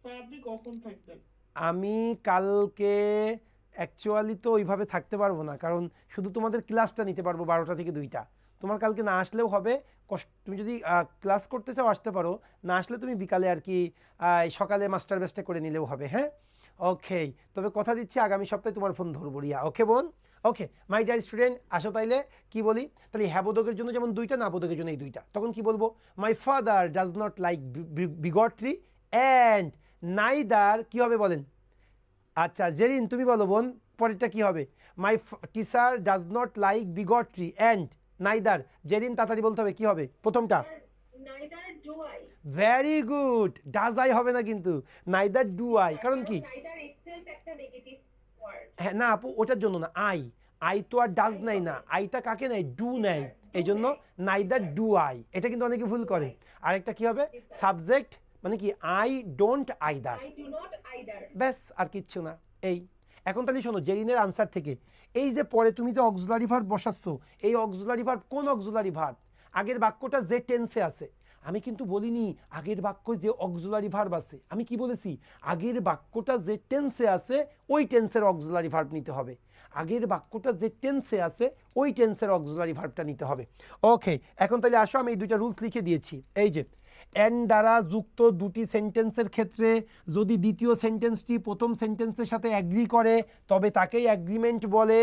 স্যার আপনি কখন থাকবেন? আমি কালকে অ্যাকচুয়ালি তো ওইভাবে থাকতে পারবো না, কারণ শুধু তোমাদের ক্লাসটা নিতে পারবো 12টা থেকে 2টা। তোমার কালকে না আসলেও হবে, তুমি যদি ক্লাস করতে চাও আসতে পারো, না আসলে তুমি বিকালে আর কি সকালে মাস্টার বেস্টে করে নিলেও হবে। হ্যাঁ ওকে, তবে কথা দিচ্ছি আগামী সপ্তাহে তোমার ফোন ধরবো রিয়া। ওকে বোন? ওকে মাই ডিয়ার স্টুডেন্ট, আসো তাইলে কি বলি। তাহলে হ্যাবোধকের জন্য যেমন দুইটা, নাবোধকের জন্য এই দুইটা। তখন কি বলবো? My father does not like bigotry and neither, কি হবে বলেন? আচ্ছা জেরিন তুমি বলো বোন, পরেরটা কি হবে? My teacher does not like bigotry and neither. Jerin তাড়াতাড়ি বলতে হবে কি হবে প্রথমটা। neither do I. Very good, does I হবে না কিন্তু, নাইদার ডু আই। কারণ কি? neither itself একটা নেগেটিভ ওয়ার্ড। হ্যাঁ না আপু ওটার জন্য না, আই তো আর ডাজ নাই না, আইটা কাকে নেয়? ডু নেয়, এই জন্য নাইদার ডু আই। এটা কিন্তু অনেকে ভুল করে। আরেকটা কি হবে? সাবজেক্ট মানে কি? I don't either. I do not either. ব্যাস আর কিচ্ছু না। এই এখন তাহলে শোনো জেরিনের আনসার থেকে, এই যে পরে তুমি যে অক্সিলারি ভার্ব বসাচ্ছ, এই অক্সিলারি ভার্ব কোন অক্সিলারি ভার্ব? আগের বাক্যটা যে টেন্সে আছে। আমি কিন্তু বলিনি আগের বাক্য যে অক্সিলারি ভার্ব আছে, আমি কি বলেছি? আগের বাক্যটা যে টেন্সে আছে ওই টেন্সের অক্সিলারি ভার্ব নিতে হবে। আগের বাক্যটা যে টেন্সে আছে ওই টেন্সের অক্সিলারি ভার্বটা নিতে হবে। ওকে, এখন তাহলে আসো আমি এই দুইটা রুলস লিখে দিয়েছি। এই যে এন্ড দ্বারা যুক্ত দুটি সেন্টেন্সের ক্ষেত্রে যদি দ্বিতীয় সেন্টেন্সটি প্রথম সেন্টেন্সের সাথে অ্যাগ্রি করে তবে তাকেই অ্যাগ্রিমেন্ট বলে।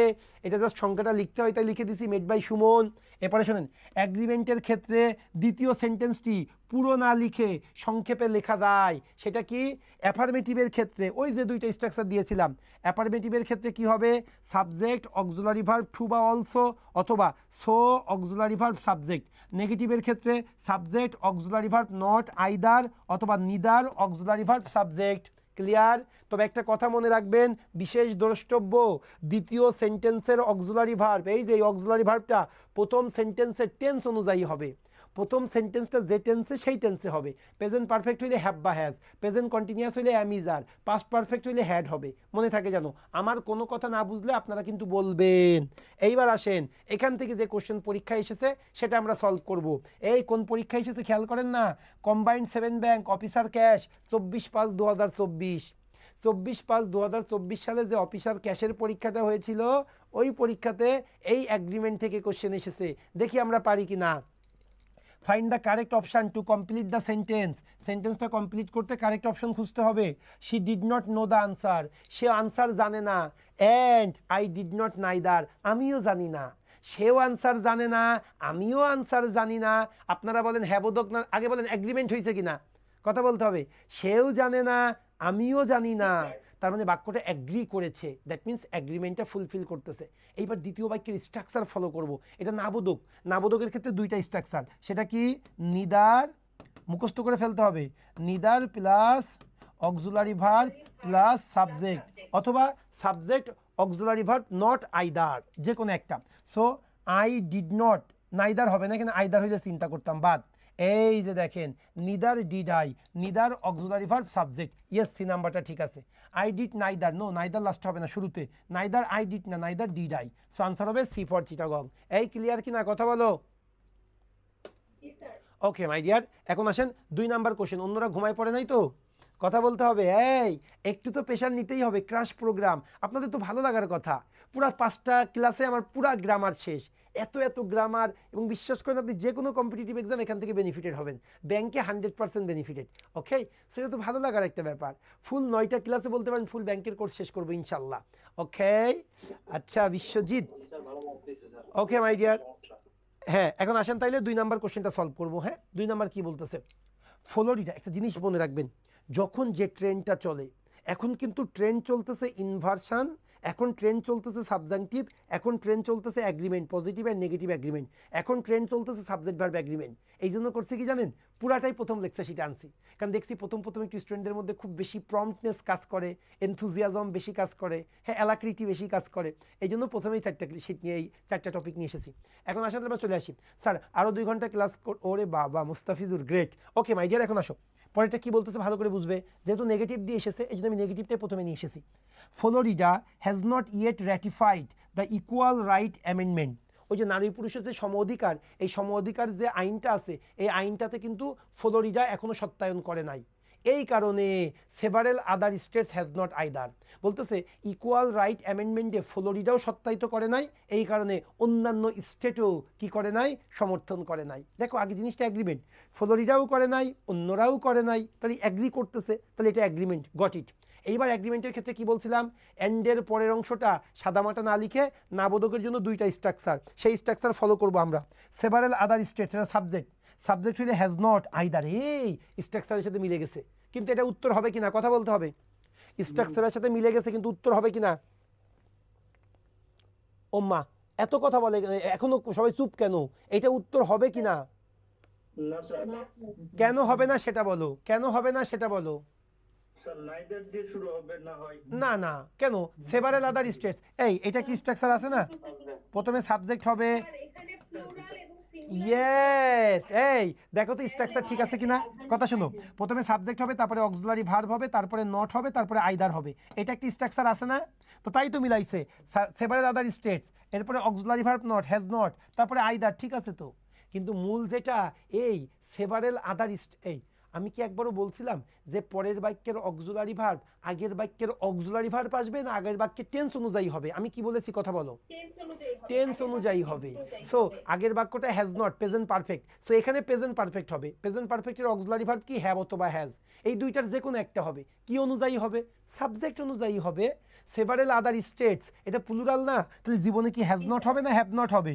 এটা জাস্ট সংখ্যাটা লিখতে হয় তাই লিখে দিছি, মেড বাই সুমন। এরপরে শোনেন, অ্যাগ্রিমেন্টের ক্ষেত্রে দ্বিতীয় সেন্টেন্সটি পুরো না লিখে সংক্ষেপে লেখা যায়। সেটা কি? অ্যাফার্মেটিভের ক্ষেত্রে ওই যে দুইটা স্ট্রাকচার দিয়েছিলাম, অ্যাফার্মেটিভের ক্ষেত্রে কি হবে? সাবজেক্ট অক্সিলারি ভার্ব টু বা অলসো, অথবা সো অক্সিলারি ভার্ব সাবজেক্ট। নেগেটিভের ক্ষেত্রে subject auxiliary verb not either, অথবা neither auxiliary verb subject. Clear? তবে একটা কথা মনে রাখবেন, বিশেষ দ্রষ্টব্য, দ্বিতীয় সেন্টেন্সের অক্সিলারি ভার্ব, এই যে এই অক্সিলারি ভার্বটা প্রথম সেন্টেন্সের টেন্স অনুযায়ী হবে। প্রথম সেন্টেন্সটা যে টেন্সে সেই টেন্সে হবে। প্রেজেন্ট পারফেক্ট হইলে হ্যাভ বা হ্যাজ, প্রেজেন্ট কন্টিনিউয়াস হইলে am is are, past perfect হইলে হ্যাড হবে। মনে থাকে জানো, আমার কোনো কথা না বুঝলে আপনারা কিন্তু বলবেন। এইবার আসেন, এখান থেকে যে কোশ্চেন পরীক্ষা এসেছে সেটা আমরা সলভ করব। এই কোন পরীক্ষা এসেছে খেয়াল করেন না? Combined 7 bank officer cash 24/5/2024। 24/5/2024 সালে যে অফিসার ক্যাশের পরীক্ষাটা হয়েছিল ওই পরীক্ষাতে এই অ্যাগ্রিমেন্ট থেকে কোশ্চেন এসেছে। দেখি আমরা পারি কি না। Find the correct option to complete the sentence. সেন্টেন্সটা কমপ্লিট করতে কারেক্ট অপশন খুঁজতে হবে। She did not know the answer, say answer জানে না। And I did not neither, আমিও জানি না। সেও আনসার জানে না, আমিও আনসার জানি না। আপনারা বলেন হ্যাঁ বোধক না, আগে বলেন অ্যাগ্রিমেন্ট হয়েছে কিনা, কথা বলতে হবে। সেও জানে না, আমিও জানি না, তার মানে বাক্যটা অ্যাগ্রি করেছে, দ্যাট মিন্স অ্যাগ্রিমেন্টটা ফুলফিল করতেছে। এইবার দ্বিতীয় বাক্যের স্ট্রাকচার ফলো করব। এটা নাবোধক, নাবোধকের ক্ষেত্রে দুইটা স্ট্রাকচার, সেটা কি নিদার, মুখস্থ করে ফেলতে হবে, neither plus auxiliary verb plus subject, অথবা subject auxiliary verb not either, যে কোনো একটা। So I did not, neither হবে না, এখানে আইদার হইলে চিন্তা করতাম, বাদ। এই যে দেখেন neither did I, neither auxiliary verb subject, yes C নাম্বারটা ঠিক আছে। I did neither, no neither last হবে না, শুরুতে নাইদার আই ডিড না, neither did I. So answer হবে সি ফর চিটাগং। এই ক্লিয়ার কি না, কথা বলো। ওকে মাই ডিয়ার, এখন আসেন 2 নাম্বার কোশ্চেন। অন্যরা ঘুমায় পড়ে নাই তো, কথা বলতে হবে। এই একটু তো প্রেশার নিতেই হবে, ক্রাশ প্রোগ্রাম, আপনাদের তো ভালো লাগার কথা। পুরা 5টা ক্লাসে আমার পুরা গ্রামার শেষ, এত এত গ্রামার, এবং বিশ্বাস করেন আপনি যে কোনো কম্পিটিটিভ এক্সাম এখান থেকে বেনিফিটেড হবেন, ব্যাংকে 100% বেনিফিটেড। ওকে, সেটা তো ভালো লাগার একটা ব্যাপার। ফুল 9টা ক্লাসে বলতে পারেন ফুল ব্যাংকের কোর্স শেষ করবো ইনশাল্লাহ। ওকে, আচ্ছা বিশ্বজিৎ, ওকে মাই ডিয়ার। হ্যাঁ, এখন আসেন তাইলে 2 নাম্বার কোশ্চেনটা সলভ করবো। হ্যাঁ, 2 নাম্বার কি বলতেছে, ফ্লোরিডা, একটা জিনিস মনে রাখবেন, যখন যে ট্রেনটা চলে, এখন কিন্তু ট্রেন চলতেছে ইনভার্সন, এখন ট্রেন চলতেছে সাবজাংটিভ, এখন ট্রেন চলতেছে agreement, positive and negative agreement, এখন ট্রেন চলতেছে সাবজেক্ট ভার্ব অ্যাগ্রিমেন্ট। এই জন্য করছে কি জানেন, পুরাটাই প্রথম লেকচার সেটা আনছি, কারণ দেখছি প্রথম একটু স্টুডেন্টদের মধ্যে খুব বেশি প্রম্পটনেস কাজ করে, এনথুজিয়াজম বেশি কাজ করে, হ্যাঁ অ্যালাক্রিটি বেশি কাজ করে, এই জন্য প্রথমেই 4টা শিট নিয়ে এই 4টা টপিক নিয়ে এসেছি। এখন আসেন আমরা চলে আসি, স্যার আরও 2 ঘন্টা ক্লাস, ওরে বাবা Mustafizur great. Okay my dear, এখন আসো পরেরটা কি বলতেছে ভালো করে বুঝবে, যেহেতু নেগেটিভ দিয়ে এসেছে এই জন্য আমি নেগেটিভটাই প্রথমে নিয়ে এসেছি। Florida has not yet ratified the equal right amendment. ওই যে নারী পুরুষের যে সম অধিকার, এই সম অধিকার যে আইনটা আছে, এই আইনটাতে কিন্তু ফ্লোরিডা এখনও সত্যায়ন করে নাই। এই কারণে several other states has not either, বলতেছে ইকুয়াল রাইট অ্যামেন্ডমেন্টে ফ্লোরিডাও সত্যায়িত করে নাই, এই কারণে অন্যান্য স্টেটও কি করে নাই, সমর্থন করে নাই। দেখো আগে জিনিসটা অ্যাগ্রিমেন্ট, ফ্লোরিডাও করে নাই, অন্যরাও করে নাই, তাহলে অ্যাগ্রি করতেছে, তাহলে এটা অ্যাগ্রিমেন্ট, গট ইট। এইবার অ্যাগ্রিমেন্টের ক্ষেত্রে কি বলছিলাম, এন্ডের পরের অংশটা সাদামাটা না লিখে নাবোধকের জন্য 2টা স্ট্রাকচার, সেই স্ট্রাকচার ফলো করবো আমরা। সেভারেল আদার স্টেটস, এটা সাবজেক্ট, সাবজেক্ট হইলে হ্যাজ নট আইদার, এই স্ট্রাকচারের সাথে মিলে গেছে, কিন্তু এটা উত্তর হবে কিনা, কথা বলতে হবে। স্ট্রাকচারের সাথে মিলে গেছে কিন্তু উত্তর হবে কিনা, ওম্মা এত কথা বলে এখনো সবাই চুপ কেন, এটা উত্তর হবে কিনা, না স্যার, কেন হবে না সেটা বলো, কেন হবে না সেটা বলো। স্যার নাইদার দিয়ে শুরু হবে না হয়, না না কেন, সেভারেল আদার স্টেটস, এই এটা কি স্ট্রাকচার আছে না, প্রথমে সাবজেক্ট হবে, ইয়েস, এই দেখো তো স্ট্রাকচার ঠিক আছে কিনা, কথা শুনো, প্রথমে সাবজেক্ট হবে, তারপরে অক্সিলারি ভার্ব হবে, তারপরে নট হবে, তারপরে আইদার হবে, এটা একটি স্ট্রাকচার আছে না, তো তাই তো মিলাইছে, সেভারেল আদার স্টেটস, এরপরে auxiliary verb not, has not, তারপরে আইদার, ঠিক আছে তো। কিন্তু মূল যেটা এই সেভারেল আদার, এই আমি কি একবারও বলছিলাম যে পরের বাক্যের অক্সিলারি ভার্ব আগের বাক্যের অক্সিলারি ভার্ব আসবে না আগের বাক্যের টেন্স অনুযায়ী হবে, আমি কি বলেছি কথা বলো, টেন্স অনুযায়ী হবে। সো আগের বাক্যটা has not, present perfect, so এখানে প্রেজেন্ট পারফেক্ট হবে, প্রেজেন্ট পারফেক্টের অক্সিলারি ভার্ব কি হ্যাভ অথবা হ্যাজ, এই দুইটার যে কোনো একটা হবে, কি অনুযায়ী হবে, সাবজেক্ট অনুযায়ী হবে। সেভারেল আদার স্টেটস, এটা প্লুরাল না, তাহলে জীবনে কি হ্যাজ নট হবে না হ্যাভ নট হবে,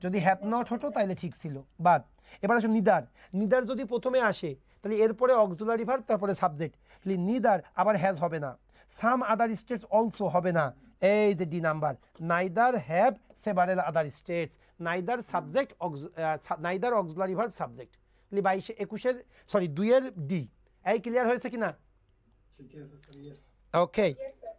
যদি হ্যাভ নট হতো তাহলে ঠিক ছিল, বাদ। এবার আসো নিদার, নিদার যদি প্রথমে আসে তাহলে এরপরে অক্সিলারি ভার্ব তারপরে সাবজেক্ট, তাহলে নিদার আবার হ্যাজ হবে না, সাম আদার স্টেটস অলসো হবে না, এই যে D number, neither have several other states, neither subject, neither auxiliary verb subject, তাহলে 22-21-এর সরি 2-এর ডি। এই ক্লিয়ার হয়েছে কিনা, ওকে।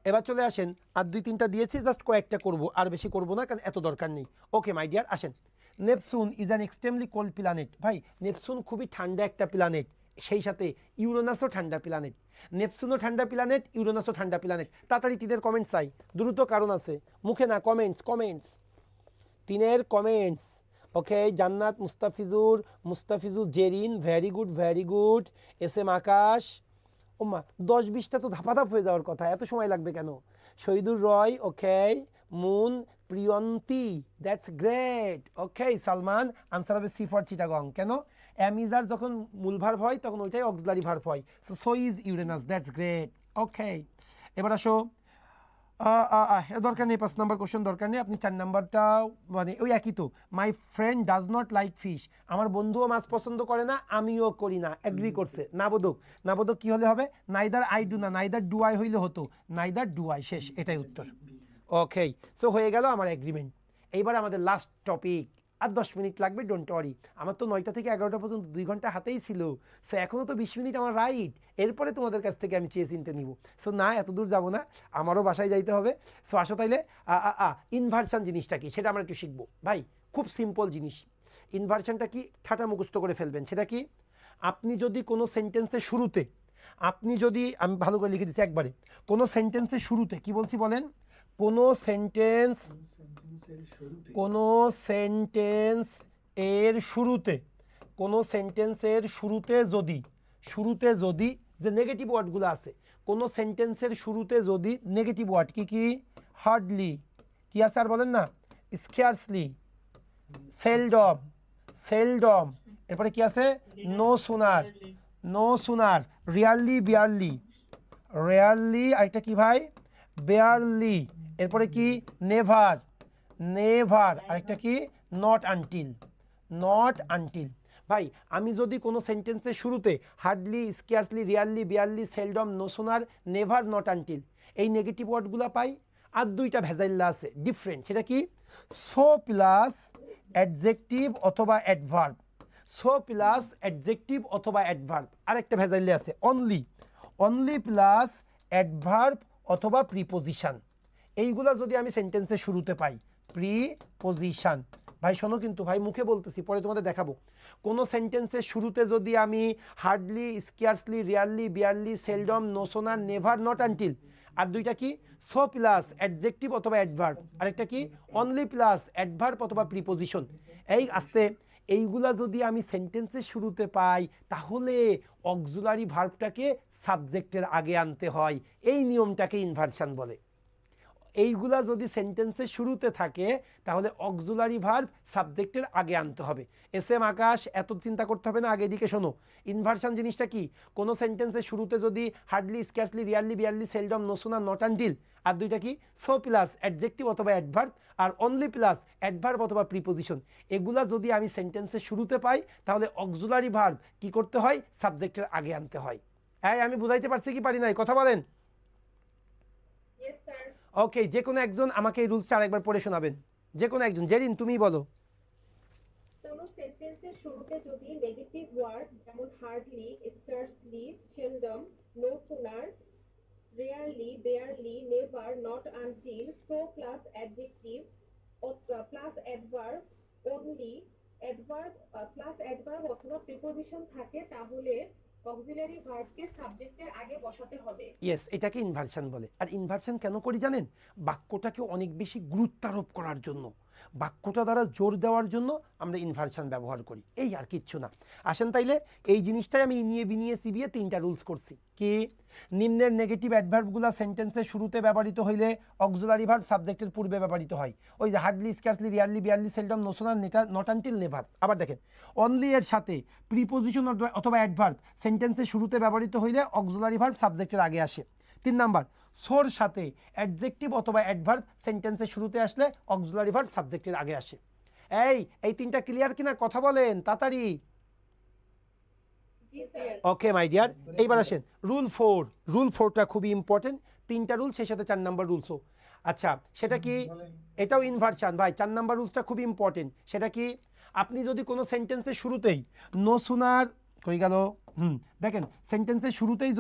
এবার চলে আসেন, আর 2-3টা দিয়েছি, জাস্ট কয়েকটা করব, আর বেশি করব না কারণ এত দরকার নেই। ওকে মাই ডিয়ার, আসেন। Neptune is an extremely cold planet, ভাই নেপচুন খুবই ঠান্ডা একটা প্ল্যানেট, সেই সাথে ইউরেনাসও ঠান্ডা প্ল্যানেট, নেপচুনও ঠান্ডা প্ল্যানেট, ইউরেনাসও ঠান্ডা প্ল্যানেট। তাড়াতাড়ি 3-এর কমেন্টস চাই, দ্রুত, কারণ আছে মুখে না, কমেন্টস, কমেন্টস, 3-এর comments. Okay, Jannat, Mustafizur Zerin, very good very good, SM Akash, ওমা 10-20টা তো ধাপাধাপ হয়ে যাওয়ার কথা, এত সময় লাগবে কেন, Shahidur Roy, okay, Moon, Priyanti, that's great, okay, Salman, answer হবে সি ফর চিটাগং। কেন, অ্যামিজার যখন মূল ভার্ব হয় তখন ওইটাই অক্সিলারি ভার্ব হয়, so is Uranus, that's great, okay. এবার আসো দরকার নেই, 5 নাম্বার কোশ্চেন দরকার নেই, আপনি 4 নাম্বারটা মানে ওই একই তো। My friend does not like fish, আমার বন্ধুও মাছ পছন্দ করে না, আমিও করি না, এগ্রি করছে। নাবোধক, নাবোধক কি হলে হবে? নাইদার আই ডু না, নাইদার ডু আই হইলে হতো, নাইদার ডু আই, শেষ, এটাই উত্তর। ওকে, সো হয়ে গেল আমার এগ্রিমেন্ট। এইবার আমাদের লাস্ট টপিক, আর 10 মিনিট লাগবে, ডোন্ট ওয়ারি। আমার তো 9টা থেকে 11টা পর্যন্ত 2 ঘন্টা হাতেই ছিল, সো এখনও তো 20 মিনিট আমার রাইট, এরপরে তোমাদের কাছ থেকে আমি চেয়ে চিনতে নিব। সো না, এত দূর যাবো না, আমারও বাসায় যাইতে হবে। সো আসো তাইলে, ইনভার্সন জিনিসটা কি সেটা আমরা একটু শিখবো। ভাই খুব সিম্পল জিনিস, ইনভার্সনটা কি ঠাটা মুখস্থ করে ফেলবেন। সেটা কি? আপনি যদি কোনো সেন্টেন্সের শুরুতে, আপনি যদি, আমি ভালো করে লিখে দিচ্ছি একবারে, কোনো সেন্টেন্সের শুরুতে, কি বলছি বলেন, কোনো সেন্টেন্স এর শুরুতে, কোনো সেন্টেন্সের শুরুতে যদি যে নেগেটিভ ওয়ার্ডগুলো আছে, কোনো সেন্টেন্সের শুরুতে যদি নেগেটিভ ওয়ার্ড, কি কি? হার্ডলি, কি আছে আর বলেন না, স্কেয়ার্সলি, সেলডম, এরপরে কি আছে? নো সুনার, রেয়ারলি, আরেকটা কি ভাই? বেয়ারলি, এরপরে কি? নেভার, আরেকটা কি? Not until. ভাই আমি যদি কোনো সেন্টেন্সের শুরুতে hardly, scarcely, rarely, barely, seldom, no sooner, never, not until এই নেগেটিভ ওয়ার্ডগুলো পাই, আর 2টা ভেজাইল্লা আছে ডিফারেন্ট, সেটা কি? সো প্লাস অ্যাডজেক্টিভ অথবা অ্যাডভার্ব, আরেকটা ভেজাইল্লা আছে অনলি প্লাস অ্যাডভার্ব অথবা প্রিপোজিশন। এইগুলা যদি আমি সেন্টেন্সের শুরুতে পাই, প্রিপোজিশন। ভাই শোনো কিন্তু, ভাই মুখে বলতেছি, পরে তোমাদের দেখাবো। কোনো সেন্টেন্সের শুরুতে যদি আমি hardly, scarcely, rarely, barely, seldom, no sooner, never, not until, আর 2টা কি? সো প্লাস অ্যাডজেক্টিভ অথবা অ্যাডভার্ব, আরেকটা কি? অনলি প্লাস অ্যাডভার্ব অথবা প্রিপোজিশন। এই আস্তে এইগুলা যদি আমি সেন্টেন্সের শুরুতে পাই, তাহলে অক্সিলারি ভার্বটাকে সাবজেক্টের আগে আনতে হয়, এই নিয়মটাকে ইনভার্সন বলে। এইগুলা যদি সেন্টেন্সের শুরুতে থাকে, তাহলে অক্সিলারি ভার্ব সাবজেক্টের আগে আনতে হবে। এসএম আকাশ, এত চিন্তা করতে হবে না, আগে দিকে শোনো। ইনভার্সন জিনিসটা কি? কোনো সেন্টেন্সের শুরুতে যদি hardly, scarcely, rarely, barely, seldom, no sooner, not until, আর 2টা কি? সো প্লাস অ্যাডজেক্টিভ অথবা অ্যাডভার্ব, আর অনলি প্লাস অ্যাডভার্ব অথবা প্রিপোজিশন, এগুলা যদি আমি সেন্টেন্সের শুরুতে পাই, তাহলে অক্সিলারি ভার্ব কি করতে হয়? সাবজেক্টের আগে আনতে হয়। আমি বুঝাইতে পারছি কি পারি নাই? কথা বলেন। ওকে, যে কোনো একজন আমাকে এই রুলসটা আরেকবার পড়ে শোনাবেন, যে কোনো একজন। জেরিন তুমিই বলো। কোনো সেন্টেন্সের শুরুতে যদি নেগেটিভ ওয়ার্ড যেমন hardly, scarcely, seldom, no sooner, rarely, barely, never, not until, so plus adjective plus adverb, only adverb plus adverb অথবা প্রিপোজিশন থাকে, তাহলে অক্সিলারি ভার্বকে সাবজেক্টের আগে বসাতে হবে। ইয়েস, এটাকে ইনভার্সন বলে। আর ইনভার্সন কেন করি জানেন? বাক্যটাকে অনেক বেশি গুরুত্বারোপ করার জন্য, বাক্যটা দ্বারা জোর দেওয়ার জন্য আমরা ইনভার্সন ব্যবহার করি, এই আর কিচ্ছু না। আসেন তাইলে এই জিনিসটাই আমি ইনিয়ে বিনিয়ে সিবিয়ে 3টা রুলস করছি। কি? নিম্নের নেগেটিভ অ্যাডভার্বগুলো সেন্টেন্সের শুরুতে ব্যবহৃত হইলে অক্সিলারি ভার্ব সাবজেক্টের পূর্বে ব্যবহৃত হয়। ওই যে hardly, scarcely, rarely, barely, seldom, no sooner, not until, never. আবার দেখেন, অনলি এর সাথে প্রিপোজিশন অথবা অ্যাডভার্ব সেন্টেন্সের শুরুতে ব্যবহৃত হইলে অক্সিলারি ভার্ব সাবজেক্টের আগে আসে। 3 নাম্বার, সোর সাথে অ্যাডজেক্টিভ অথবা অ্যাডভার্ব সেন্টেন্সের শুরুতে আসলে অক্সিলারি ভার্ব সাবজেক্টের আগে আসে। এই 3টা ক্লিয়ার কিনা? কথা বলেন তাড়াতাড়ি। ওকে মাই ডিয়ার, এইবার আসেন রুল 4। রুল 4টা খুবই ইম্পর্টেন্ট, 3টা রুল, সেই সাথে 4 নাম্বার রুলসও। আচ্ছা, সেটা কি? এটাও ইনভার্সন ভাই, 4 নাম্বার রুলসটা খুবই ইম্পর্টেন্ট। সেটা কি? আপনি যদি কোনো সেন্টেন্সের শুরুতেই নো সুনার, কই গেল? দেখেন, সেন্টেন্সের শুরুতেই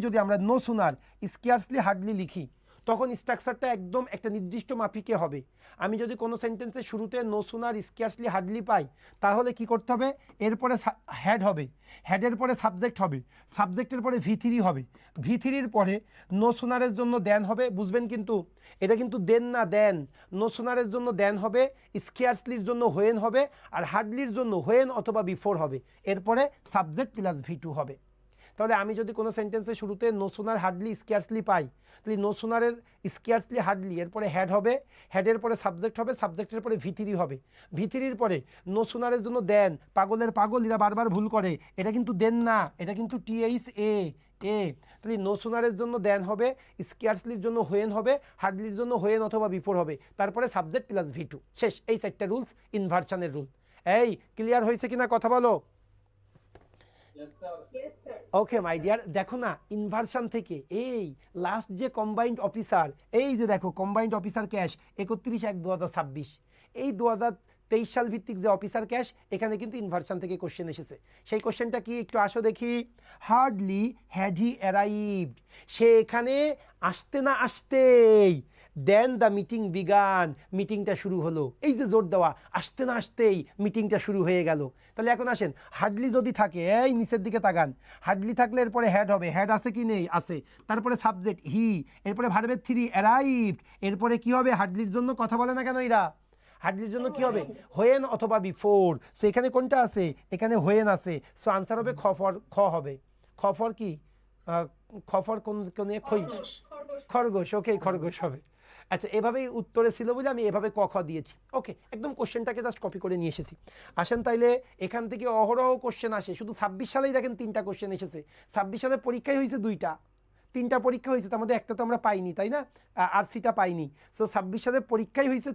যদি আমরা নো সুনার, স্কেয়ার্সলি, হার্ডলি লিখি, তখন স্ট্রাকচারটা একদম একটা নির্দিষ্ট মাফিকে হবে। আমি যদি কোনো সেন্টেন্সের শুরুতে নো সুনার, স্কেয়ার্সলি, হার্ডলি পাই, তাহলে কি করতে হবে? এরপরে হ্যাড হবে, হ্যাডের পরে সাবজেক্ট হবে, সাবজেক্টের পরে V3 হবে, V3-র পরে নো সুনারের জন্য দেন হবে। বুঝবেন কিন্তু, এটা কিন্তু দেন না, দেন। নো সুনারের জন্য দেন হবে, স্কেয়ার্সলির জন্য হোয়েন হবে, আর হার্ডলির জন্য হোয়েন অথবা বিফোর হবে। এরপরে সাবজেক্ট প্লাস V2 হবে। তাহলে আমি যদি কোনো সেন্টেন্সের শুরুতে নো সুনার, হার্ডলি, স্কেয়ার্সলি পাই, তাহলে নো সুনারের, স্কেয়ার্সলি, হার্ডলি এরপরে হ্যাড হবে, হ্যাডের পরে সাবজেক্ট হবে, সাবজেক্টের পরে V3 হবে, V3-র পরে নো সুনারের জন্য দেন। পাগলের পাগল, এরা বারবার ভুল করে, এটা কিন্তু দেন না, এটা কিন্তু THA, এ তাহলে নো সুনারের জন্য দেন হবে, স্কেয়ার্সলির জন্য হোয়েন হবে, হার্ডলির জন্য হোয়েন অথবা বিফোর হবে, তারপরে সাবজেক্ট প্লাস V2 শেষ। এই 4টা রুলস ইনভার্সনের রুল। এই ক্লিয়ার হয়েছে কিনা কথা বলো? Yes, sir. Okay my deer, দেখো না ইনভার্সন থেকে এই লাস্ট যে কম্বাইন্ড অফিসার, এই যে দেখো কম্বাইন্ড অফিসার ক্যাশ 31/1/2026, এই 2023 সাল ভিত্তিক যে অফিসার ক্যাশ, এখানে কিন্তু ইনভার্সন থেকে কোশ্চেন এসেছে। সেই কোশ্চেনটা কি একটু আসো দেখি। হার্ডলি হ্যাড হি অ্যারাইভড, সে এখানে আসতে না আসতেই দেন দ্য মিটিং বিগান, মিটিংটা শুরু হলো। এই যে জোর দেওয়া, আসতে না আসতেই মিটিংটা শুরু হয়ে গেল। তাহলে এখন আসেন, হার্ডলি যদি থাকে, এই নিচের দিকে তাকান, হার্ডলি থাকলে এরপরে হ্যাড হবে, হ্যাড আছে কি নেই? আছে। তারপরে সাবজেক্ট হি, এরপরে ভার্বের 3 অ্যারাইভড, এরপরে কি হবে? হার্ডলির জন্য কথা বলে না কেন এরা? হার্ডলির জন্য কি হবে? হোয়েন অথবা বিফোর। সো এখানে কোনটা আছে? এখানে হোয়েন আছে। সো আনসার হবে খ হবে। খ ফর কি? খ ফর কোন খই? খরগোশ। ওকে, খরগোশ হবে। আচ্ছা, এভাবেই উত্তরে ছিল বলে আমি এভাবে ক খ দিয়েছি। ওকে, একদম কোশ্চেনটাকে জাস্ট কপি করে নিয়ে এসেছি। আসেন তাইলে এখান থেকে অহরহ কোশ্চেন আসে। শুধু 26 সালেই দেখেন 3টা কোশ্চেন এসেছে। 26 সালে পরীক্ষায় হয়েছে 2টা, 3টা পরীক্ষা হয়েছে, তার মধ্যে একটা তো আমরা পাইনি, তাই না? আরসিটা পাইনি। সো 26 সালে পরীক্ষায় হয়েছে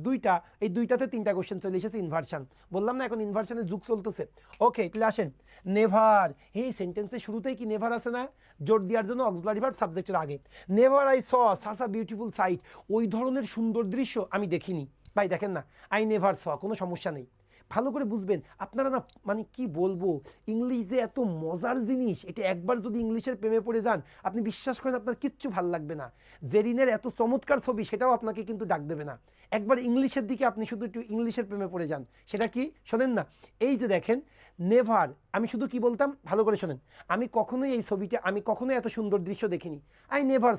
2টা, এই 2টাতে 3টা কোশ্চেন চলে এসেছে ইনভার্সন। বললাম না এখন ইনভার্সনের যুগ চলতেছে। ওকে, তাহলে আসেন নেভার, এই সেন্টেন্সের শুরুতেই কি নেভার আছে না? জোর দেওয়ার জন্য অক্সিলারি ভার্ব সাবজেক্টের আগে। Never I saw such a beautiful sight, ওই ধরনের সুন্দর দৃশ্য আমি দেখিনি। ভাই দেখেন না, আই নেভার স, কোনো সমস্যা নেই। ভালো করে বুঝবেন আপনারা না, মানে কি বলবো, ইংলিশ যে এত মজার জিনিস, এটা একবার যদি ইংলিশের প্রেমে পড়ে যান, আপনি বিশ্বাস করেন আপনার কিচ্ছু ভাল লাগবে না। জেরিনের এত চমৎকার ছবি, সেটাও আপনাকে কিন্তু ডাক দেবে না। একবার ইংলিশের দিকে আপনি শুধু একটু ইংলিশের প্রেমে পড়ে যান। সেটা কি শোনেন না, এই যে দেখেন নেভার, আমি শুধু কি বলতাম ভালো করে শোনেন, আমি কখনোই এই ছবিটা, আমি কখনোই এত সুন্দর দৃশ্য দেখিনি। I never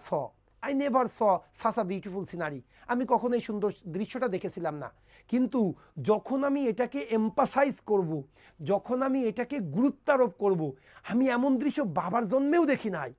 saw such a beautiful scenery, আমি কখনোই সুন্দর দৃশ্যটা দেখেছিলাম না। কিন্তু যখন আমি এটাকে এমপাসাইজ করব, যখন আমি এটাকে গুরুত্বারোপ করব, আমি এমন দৃশ্য বাবার জন্মেও দেখি নাই।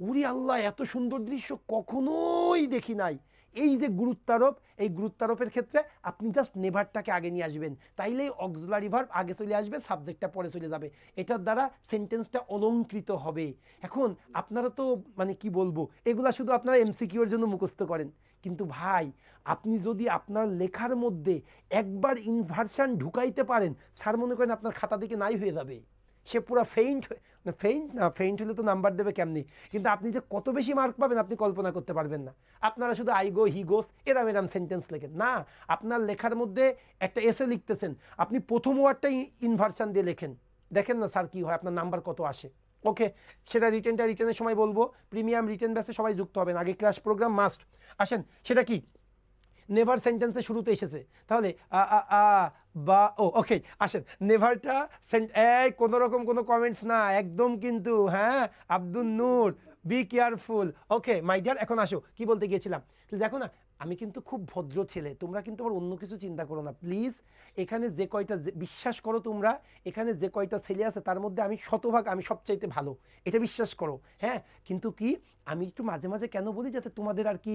ওরে আল্লাহ, এত সুন্দর দৃশ্য কখনোই দেখি নাই। এই যে গুরুত্বারোপ, এই গুরুত্বারোপের ক্ষেত্রে আপনি জাস্ট নেভারটাকে আগে নিয়ে আসবেন, তাইলেই অক্সিলারি ভার্ব আগে চলে আসবে, সাবজেক্টটা পরে চলে যাবে। এটার দ্বারা সেন্টেন্সটা অলংকৃত হবে। এখন আপনারা তো মানে কি বলবো, এগুলা শুধু আপনারা এমসিকিউর জন্য মুখস্থ করেন, কিন্তু ভাই আপনি যদি আপনার লেখার মধ্যে একবার ইনভার্সন ঢুকাইতে পারেন, স্যার মনে করেন আপনার খাতা দিকে নাই হয়ে যাবে, সে পুরো ফেইন্ট হলে তো নাম্বার দেবে কেমনি, কিন্তু আপনি যে কত বেশি মার্ক পাবেন আপনি কল্পনা করতে পারবেন না। আপনারা শুধু আই গো, হি গোস, এরম সেন্টেন্স লেখেন না। আপনার লেখার মধ্যে একটা এসে লিখতেছেন, আপনি প্রথম ওয়ার্ডটাই ইনভার্সন দিয়ে লেখেন, দেখেন না স্যার কী হয়, আপনার নাম্বার কত আসে। ওকে, সেটা রিটেনের সময় বলবো। প্রিমিয়াম রিটেন ব্যাচে সবাই যুক্ত হবেন, আগে ক্লাস প্রোগ্রাম মাস্ট। আসেন, সেটা কি? নেভার সেন্টেন্সের শুরুতে এসেছে, তাহলে বা ওকে আসেন, নেভারটা এই কোনো রকম কোনো কমেন্টস না একদম কিন্তু, হ্যাঁ আব্দুল নূর, be careful. Okay my dear, এখন আসো কি বলতে গিয়েছিলাম। দেখো না, আমি কিন্তু খুব ভদ্র ছেলে, তোমরা কিন্তু আমার অন্য কিছু চিন্তা করো না প্লিজ। এখানে যে কয়টা, বিশ্বাস করো তোমরা, এখানে যে কয়টা ছেলে আছে তার মধ্যে আমি শতভাগ আমি সবচাইতে ভালো, এটা বিশ্বাস করো। হ্যাঁ, কিন্তু কি আমি একটু মাঝে মাঝে কেন বলি, যাতে তোমাদের আর কি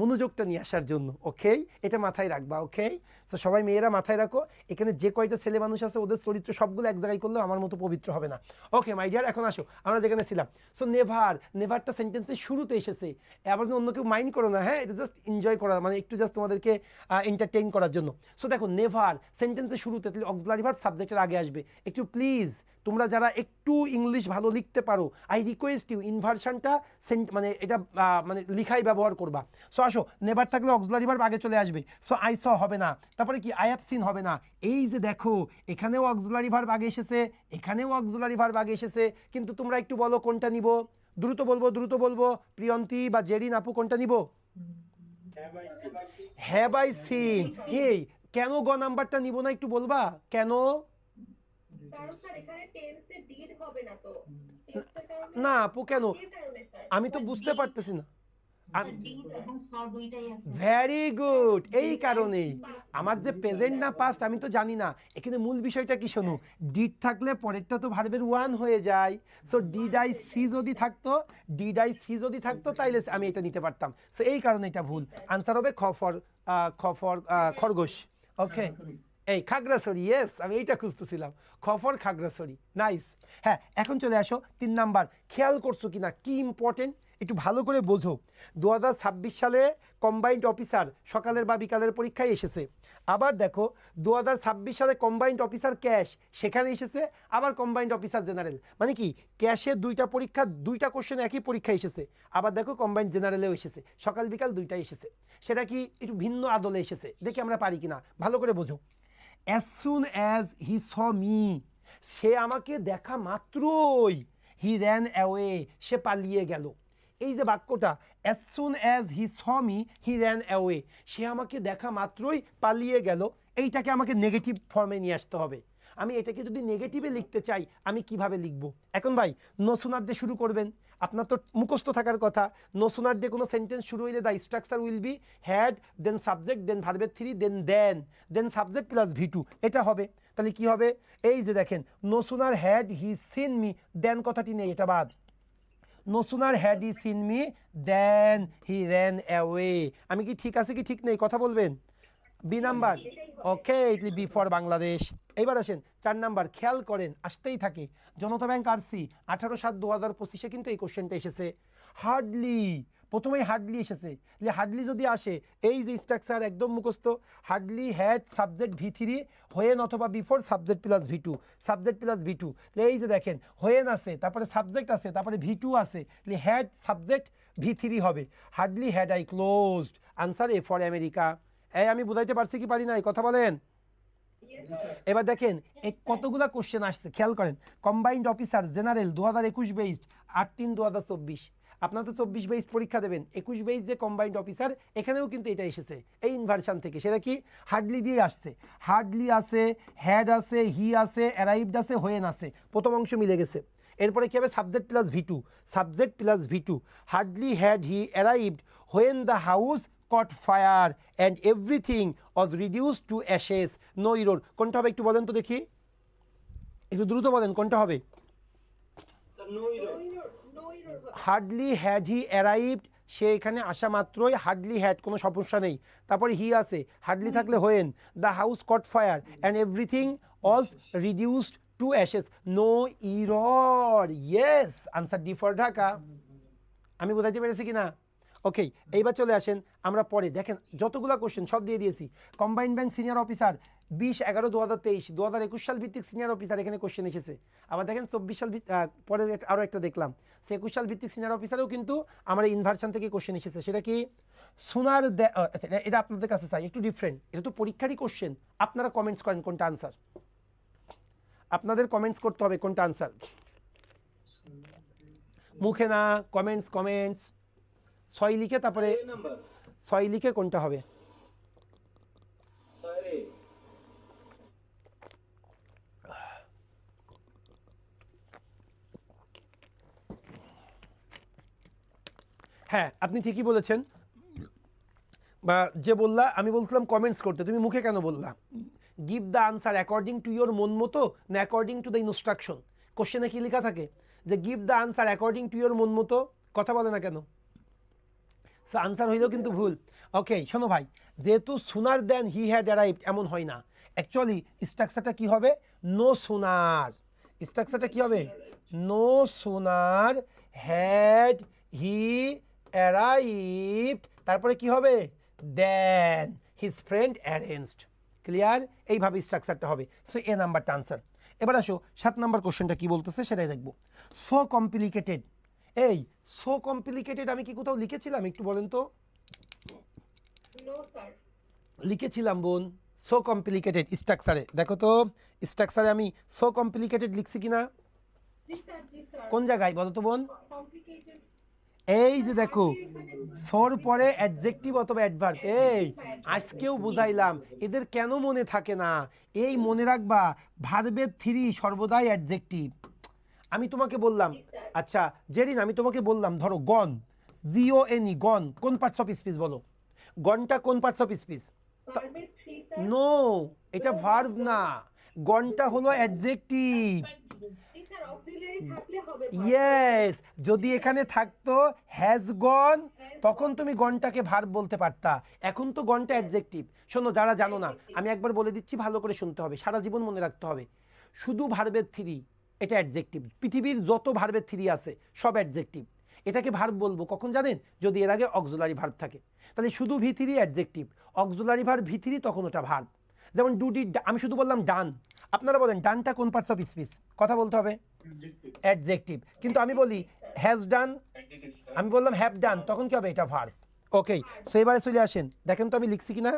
মনোযোগটা নিয়ে আসার জন্য। ওকে, এটা মাথায় রাখবা। ওকে, তো সবাই মেয়েরা মাথায় রাখো, এখানে যে কয়টা ছেলে মানুষ আছে ওদের চরিত্র সবগুলো এক জায়গায় করলেও আমার মতো পবিত্র হবে না। ওকে মাই ডিয়ার, এখন আসো আমরা যেখানে ছিলাম। সো নেভারটা সেন্টেন্সের শুরুতে এসেছে, আবার অন্য কেউ মাইন্ড করো না, হ্যাঁ এটা জাস্ট এনজয় করা, মানে একটু জাস্ট তোমাদেরকে এন্টারটেইন করার জন্য। সো দেখো নেভার সেন্টেন্সের শুরুতে, তাহলে অক্সিলারি ভার্ব সাবজেক্টের আগে আসবে। একটু প্লিজ তোমরা যারা একটু ইংলিশ ভালো লিখতে পারো, আই রিকোয়েস্ট ইউ ইনভার্সনটা মানে এটা মানে লিখাই ব্যবহার করবা। সো আসো, নেভার থাকলে অক্সিলারি ভার্ব আগে চলে আসবে। সো আই স হবে না, তারপরে কি আই হ্যাভ সিন হবে না। এই যে দেখো, এখানেও অক্সিলারি ভার্ব আগে এসেছে, এখানেও অক্সিলারি ভার্ব আগে এসেছে, কিন্তু তোমরা একটু বলো কোনটা নিব। দ্রুত বলবো প্রিয়ন্তী বা জেরিন আপু, কোনটা নিব? Have I seen. হেই, কেন গ নাম্বারটা নিব না একটু বলবা কেন? কারণ স্যার এখানে টেন্সে ডিড হবে না, তো টেন্সের কারণে না আপু, কেন? এর কারণে স্যার আমি তো বুঝতে পারতেছি না। ডিড এবং স দুইটাই আছে। ভেরি গুড, এই কারণেই আমার যে প্রেজেন্ট না পাস্ট আমি তো জানি না। এখানে মূল বিষয়টা কি শোনো, ডিড থাকলে পরেরটা তো ভার্বের ওয়ান হয়ে যায়। সো ডিড আই সি যদি থাকতো তাইলে আমি এটা নিতে পারতাম। সো এই কারণে এটা ভুল। আনসার হবে খ ফর খরগোশ। ওকে, এই খাগড়াছড়ি, ইয়েস, আমি এইটা খুঁজতেছিলাম, খফর খাগড়াছড়ি, নাইস। হ্যাঁ, এখন চলে আসো 3 নাম্বার। খেয়াল করছো কি না, কি ইম্পর্টেন্ট একটু ভালো করে বোঝো। 2026 সালে কম্বাইন্ড অফিসার সকালের বা বিকালের পরীক্ষায় এসেছে। আবার দেখো 2026 সালে কম্বাইন্ড অফিসার ক্যাশ সেখানে এসেছে, আবার কম্বাইন্ড অফিসার জেনারেল, মানে কি ক্যাশে 2টা পরীক্ষা 2টা কোশ্চেন একই পরীক্ষা এসেছে। আবার দেখো কম্বাইন্ড জেনারেলেও এসেছে, সকাল বিকাল 2টাই এসেছে। সেটা কি একটু ভিন্ন আদলে এসেছে, দেখি আমরা পারি কিনা, ভালো করে বোঝো। As soon as he saw me, সে আমাকে দেখা মাত্রই, হি র্যান অ্যাওয়ে, সে পালিয়ে গেল। এই যে বাক্যটা, as soon as he saw me he ran away, সে আমাকে দেখা মাত্রই পালিয়ে গেল, এইটাকে আমাকে নেগেটিভ ফর্মে নিয়ে আসতে হবে। আমি এটাকে যদি নেগেটিভে লিখতে চাই আমি কিভাবে লিখব? এখন ভাই নো সুনার দিয়ে শুরু করবেন, আপনার তো মুখস্থ থাকার কথা। নো সুনার দিয়ে কোনো সেন্টেন্স শুরু হইলে the structure will be had, then subject, then ভার্বের 3, দেন সাবজেক্ট প্লাস V2, এটা হবে। তাহলে কি হবে? এই যে দেখেন, no sooner had he seen me, then কথাটি নেই, এটা বাদ। No sooner had he seen me then he ran away. আমি কি ঠিক আছে কি ঠিক নেই, কথা বলবেন? B number, okay, Italy B for Bangladesh. এইবার আসেন 4 নাম্বার। খেয়াল করেন, আসতেই থাকে জনতা ব্যাংক আরসি 18/7/2025 কিন্তু এই কোশ্চেনটা এসেছে। হার্ডলি, প্রথমেই হার্ডলি এসেছে। হার্ডলি যদি আসে, এই যে স্ট্রাকচার একদম মুখস্থ, hardly had subject V3 when অথবা before subject plus V2, subject plus V2। এই যে দেখেন হোয়েন আছে, তারপরে সাবজেক্ট আছে, তারপরে V2 আছে, হ্যাড সাবজেক্ট V3 হবে। Hardly had I closed, answer A for America. এই আমি বুঝাইতে পারছি কি পারি নাই, কথা বলেন। এবার দেখেন এই কতগুলা কোশ্চেন আসছে, খেয়াল করেন। কম্বাইন্ড অফিসার জেনারেল 2021 বেসড 8/3/2024, আপনারা তো 24 বেসড পরীক্ষা দেবেন, 21 বেসড যে কম্বাইন্ড অফিসার এখানেও কিন্তু এটা এসেছে এই ইনভার্সন থেকে। সেটা কি হার্ডলি দিয়ে আসছে, হার্ডলি আছে, হ্যাড আছে, হি আছে, অ্যারাইভড আছে, হোয়েন আছে, প্রথম অংশ মিলে গেছে। এরপরে কি হবে? Subject plus V2, subject plus V2। Hardly had he arrived when the house caught fire and everything was reduced to ashes, no error। কোনটা হবে একটু বলেন তো দেখি, একটু দ্রুত বলেন কোনটা হবে? হার্ডলি হ্যাড হি অ্যারাইভড, সে এখানে আসা মাত্রই, হার্ডলি হ্যাড কোনো সমস্যা নেই, তারপরে হি আছে, হার্ডলি থাকলে when, the house caught fire and everything was reduced to ashes, no error, yes, answer D for Dhaka. আমি বোঝাইতে পেরেছি কিনা? ওকে, এইবার চলে আসেন আমরা পরে। দেখেন যতগুলো কোশ্চেন সব দিয়ে দিয়েছি। কম্বাইন্ড ব্যাংক সিনিয়র অফিসার 20/11/2023, 2021 সাল ভিত্তিক সিনিয়র অফিসার এখানে কোশ্চেন এসেছে। আবার দেখেন 24 সাল পরে আরও একটা দেখলাম, সে 21 সাল ভিত্তিক সিনিয়র অফিসারেও কিন্তু আমার ইনভার্সন থেকে কোশ্চেন এসেছে। সেটা কি সোনার, আচ্ছা এটা আপনাদের কাছে চাই, একটু ডিফারেন্ট, এটা তো পরীক্ষারই কোশ্চেন। আপনারা কমেন্টস করেন কোনটা আনসার, আপনাদের কমেন্টস করতে হবে কোনটা আনসার, মুখে না, কমেন্টস 6 লিখে, তারপরে 6 লিখে কোনটা হবে। হ্যাঁ আপনি ঠিকই বলেছেন, বা যে বললা, আমি বলছিলাম কমেন্টস করতে, তুমি মুখে কেন বললা? Give the answer according to your মন মতো না অ্যাকর্ডিং টু দ্য ইনস্ট্রাকশন? কোশ্চেনে কি লেখা থাকে যে give the answer according to your মন মতো, কথা বলে না কেন? আনসার হইলেও কিন্তু ভুল। ওকে শোনো ভাই, যেহেতু সুনার দেন হি হ্যাড অ্যারাইভড এমন হয় না, অ্যাকচুয়ালি স্ট্রাকচারটা কি হবে? নো সুনার, স্ট্রাকচারটা কি হবে? No sooner had he arrived, তারপরে কি হবে? Then his friend arranged. Clear? এইভাবে স্ট্রাকচারটা হবে। সো এ নাম্বারটা আনসার। এবার আসো 7 নাম্বার কোশ্চেনটা কি বলতেছে সেটাই দেখবো। সো কমপ্লিকেটেড, এই সো কমপ্লিকেটেড আমি কি কোথাও লিখেছিলাম একটু বলেন তো? No sir. লিখেছিলাম বোন সো কমপ্লিকেটেড স্ট্রাকচারে, দেখো তো স্ট্রাকচারে আমি সো কমপ্লিকেটেড লিখছি কিনা? জি স্যার, জি স্যার। কোন জায়গায় বলো তো বোন? কমপ্লিকেটেড। এই যে দেখো সোর পরে অ্যাডজেক্টিভ অথবা অ্যাডভার্ব। এই আজকেও বুঝাইলাম, এদের কেন মনে থাকে না? এই মনে রাখবা, ভার্বের 3 সর্বদাই অ্যাডজেক্টিভ। আমি তোমাকে বললাম, আচ্ছা জেরিন আমি তোমাকে বললাম, ধরো গন, GONE, গন কোন পার্টস অফ স্পিচ বলো? গনটা কোন পার্টস অফ স্পিচ? ভার্বের 3 স্যার। নো, এটা ভার্ব না, গনটা হলো অ্যাডজেক্টিভ। জি স্যার, অক্সিলারি থাকলে হবে ইয়েস, যদি এখানে থাকতো হ্যাজ গন তখন তুমি গনটাকে ভার্ব বলতে পারতা। এখন তো গনটা অ্যাডজেক্টিভ। শোনো, যারা জানো না আমি একবার বলে দিচ্ছি, ভালো করে শুনতে হবে, সারা জীবন মনে রাখতে হবে। শুধু ভার্বের থ্রি এটা অ্যাডজেক্টিভ। পৃথিবীর যত ভার্বের থ্রি আছে সব অ্যাডজেক্টিভ। এটাকে ভার্ব বলবো কখন জানেন? যদি এর আগে অক্সিলারি ভার্ব থাকে। তাহলে শুধু V three adjective, auxiliary verb V three, তখন ওটা ভার্ব। যেমন ডু ডিড, আমি শুধু বললাম ডান, আপনারা বলেন ডানটা কোন পার্টস অফ স্পিচ? কথা বলতে হবে অ্যাডজেক্টিভ। কিন্তু আমি বলি হ্যাজ ডান, আমি বললাম হ্যাভ ডান, তখন কি হবে? এটা ভার্ব। ওকে, সো এবারে চলে আসেন, দেখেন তো আমি লিখছি কিনা।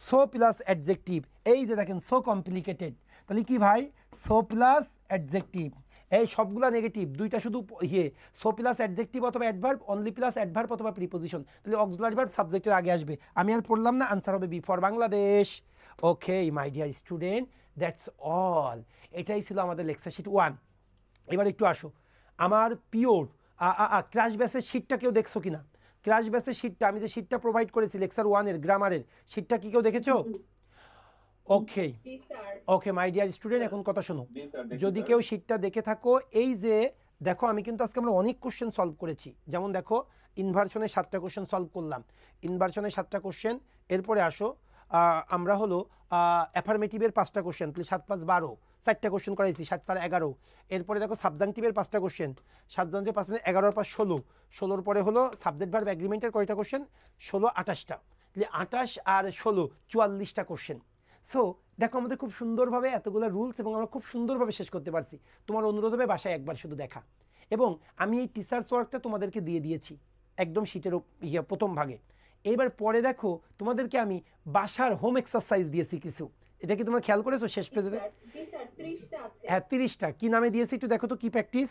সো প্লাস অ্যাডজেক্টিভ, এই যে দেখেন সো কমপ্লিকেটেড, তাহলে কি ভাই? সো প্লাস অ্যাডজেক্টিভ, এই সবগুলা নেগেটিভ, দুইটা শুধু সো প্লাস অ্যাডজেক্টিভ অথবা অ্যাডভার্ব, অনলি প্লাস অ্যাডভার্ব অথবা প্রিপোজিশন, তাহলে অক্সিলারি ভার্ব সাবজেক্টের আগে আসবে। আমি আর পড়লাম না, আনসার হবে B for Bangladesh. Okay my dear student, that's all. এটাই ছিল আমাদের লেকচার শিট 1। এবার একটু আসো, আমার পিওর ক্র্যাশ ব্যাসের শিটটা কেউ দেখছো কিনা? ক্র্যাশ ব্যাসের শিটটা, আমি যে শিটটা প্রোভাইড করেছি লেকচার 1-এর গ্রামারের শিটটা, কি কেউ দেখেছো? ওকে জি sir. Okay my dear student, এখন কথা শোনো, যদি কেউ শিটটা দেখে থাকো, এই যে দেখো আমি কিন্তু আজকে আমরা অনেক কোশ্চেন সলভ করেছি। যেমন দেখো ইনভার্সনের 7টা কোশ্চেন সলভ করলাম, ইনভার্সনের 7টা কোশ্চেন। এরপরে আসো আমরা হলো অ্যাফার্মেটিভের 5টা কোশ্চেন, তাহলে 7 5 12, 4টা কোশ্চেন করাইছি, 7 4 11। এরপরে দেখো সাবজাংটিভের 5টা কোশ্চেন, সাবজাংটিভ 5 11 5 16, 16 পরে হলো সাবজেক্ট ভার্ব এগ্রিমেন্টের কয়টা কোশ্চেন? 16 28টা, তাহলে 28 আর 16 44টা কোশ্চেন। সো দেখো আমাদের খুব সুন্দরভাবে এতগুলো রুলস এবং আমরা খুব সুন্দরভাবে শেষ করতে পারছি। তোমার অনুরোধ হবে বাসায় একবার শুধু দেখা, এবং আমি এই টিচার্স ওয়ার্কটা তোমাদেরকে দিয়ে দিয়েছি একদম শীটের প্রথম ভাগে। এইবার পরে দেখো তোমাদেরকে আমি বাসার হোম এক্সারসাইজ দিয়েছি কিছু, এটা কি তোমরা খেয়াল করেছো শেষ পেজে? জি স্যার 30টা আছে। হ্যাঁ 30টা। কি নামে দিয়েছি একটু দেখো তো, কি practice?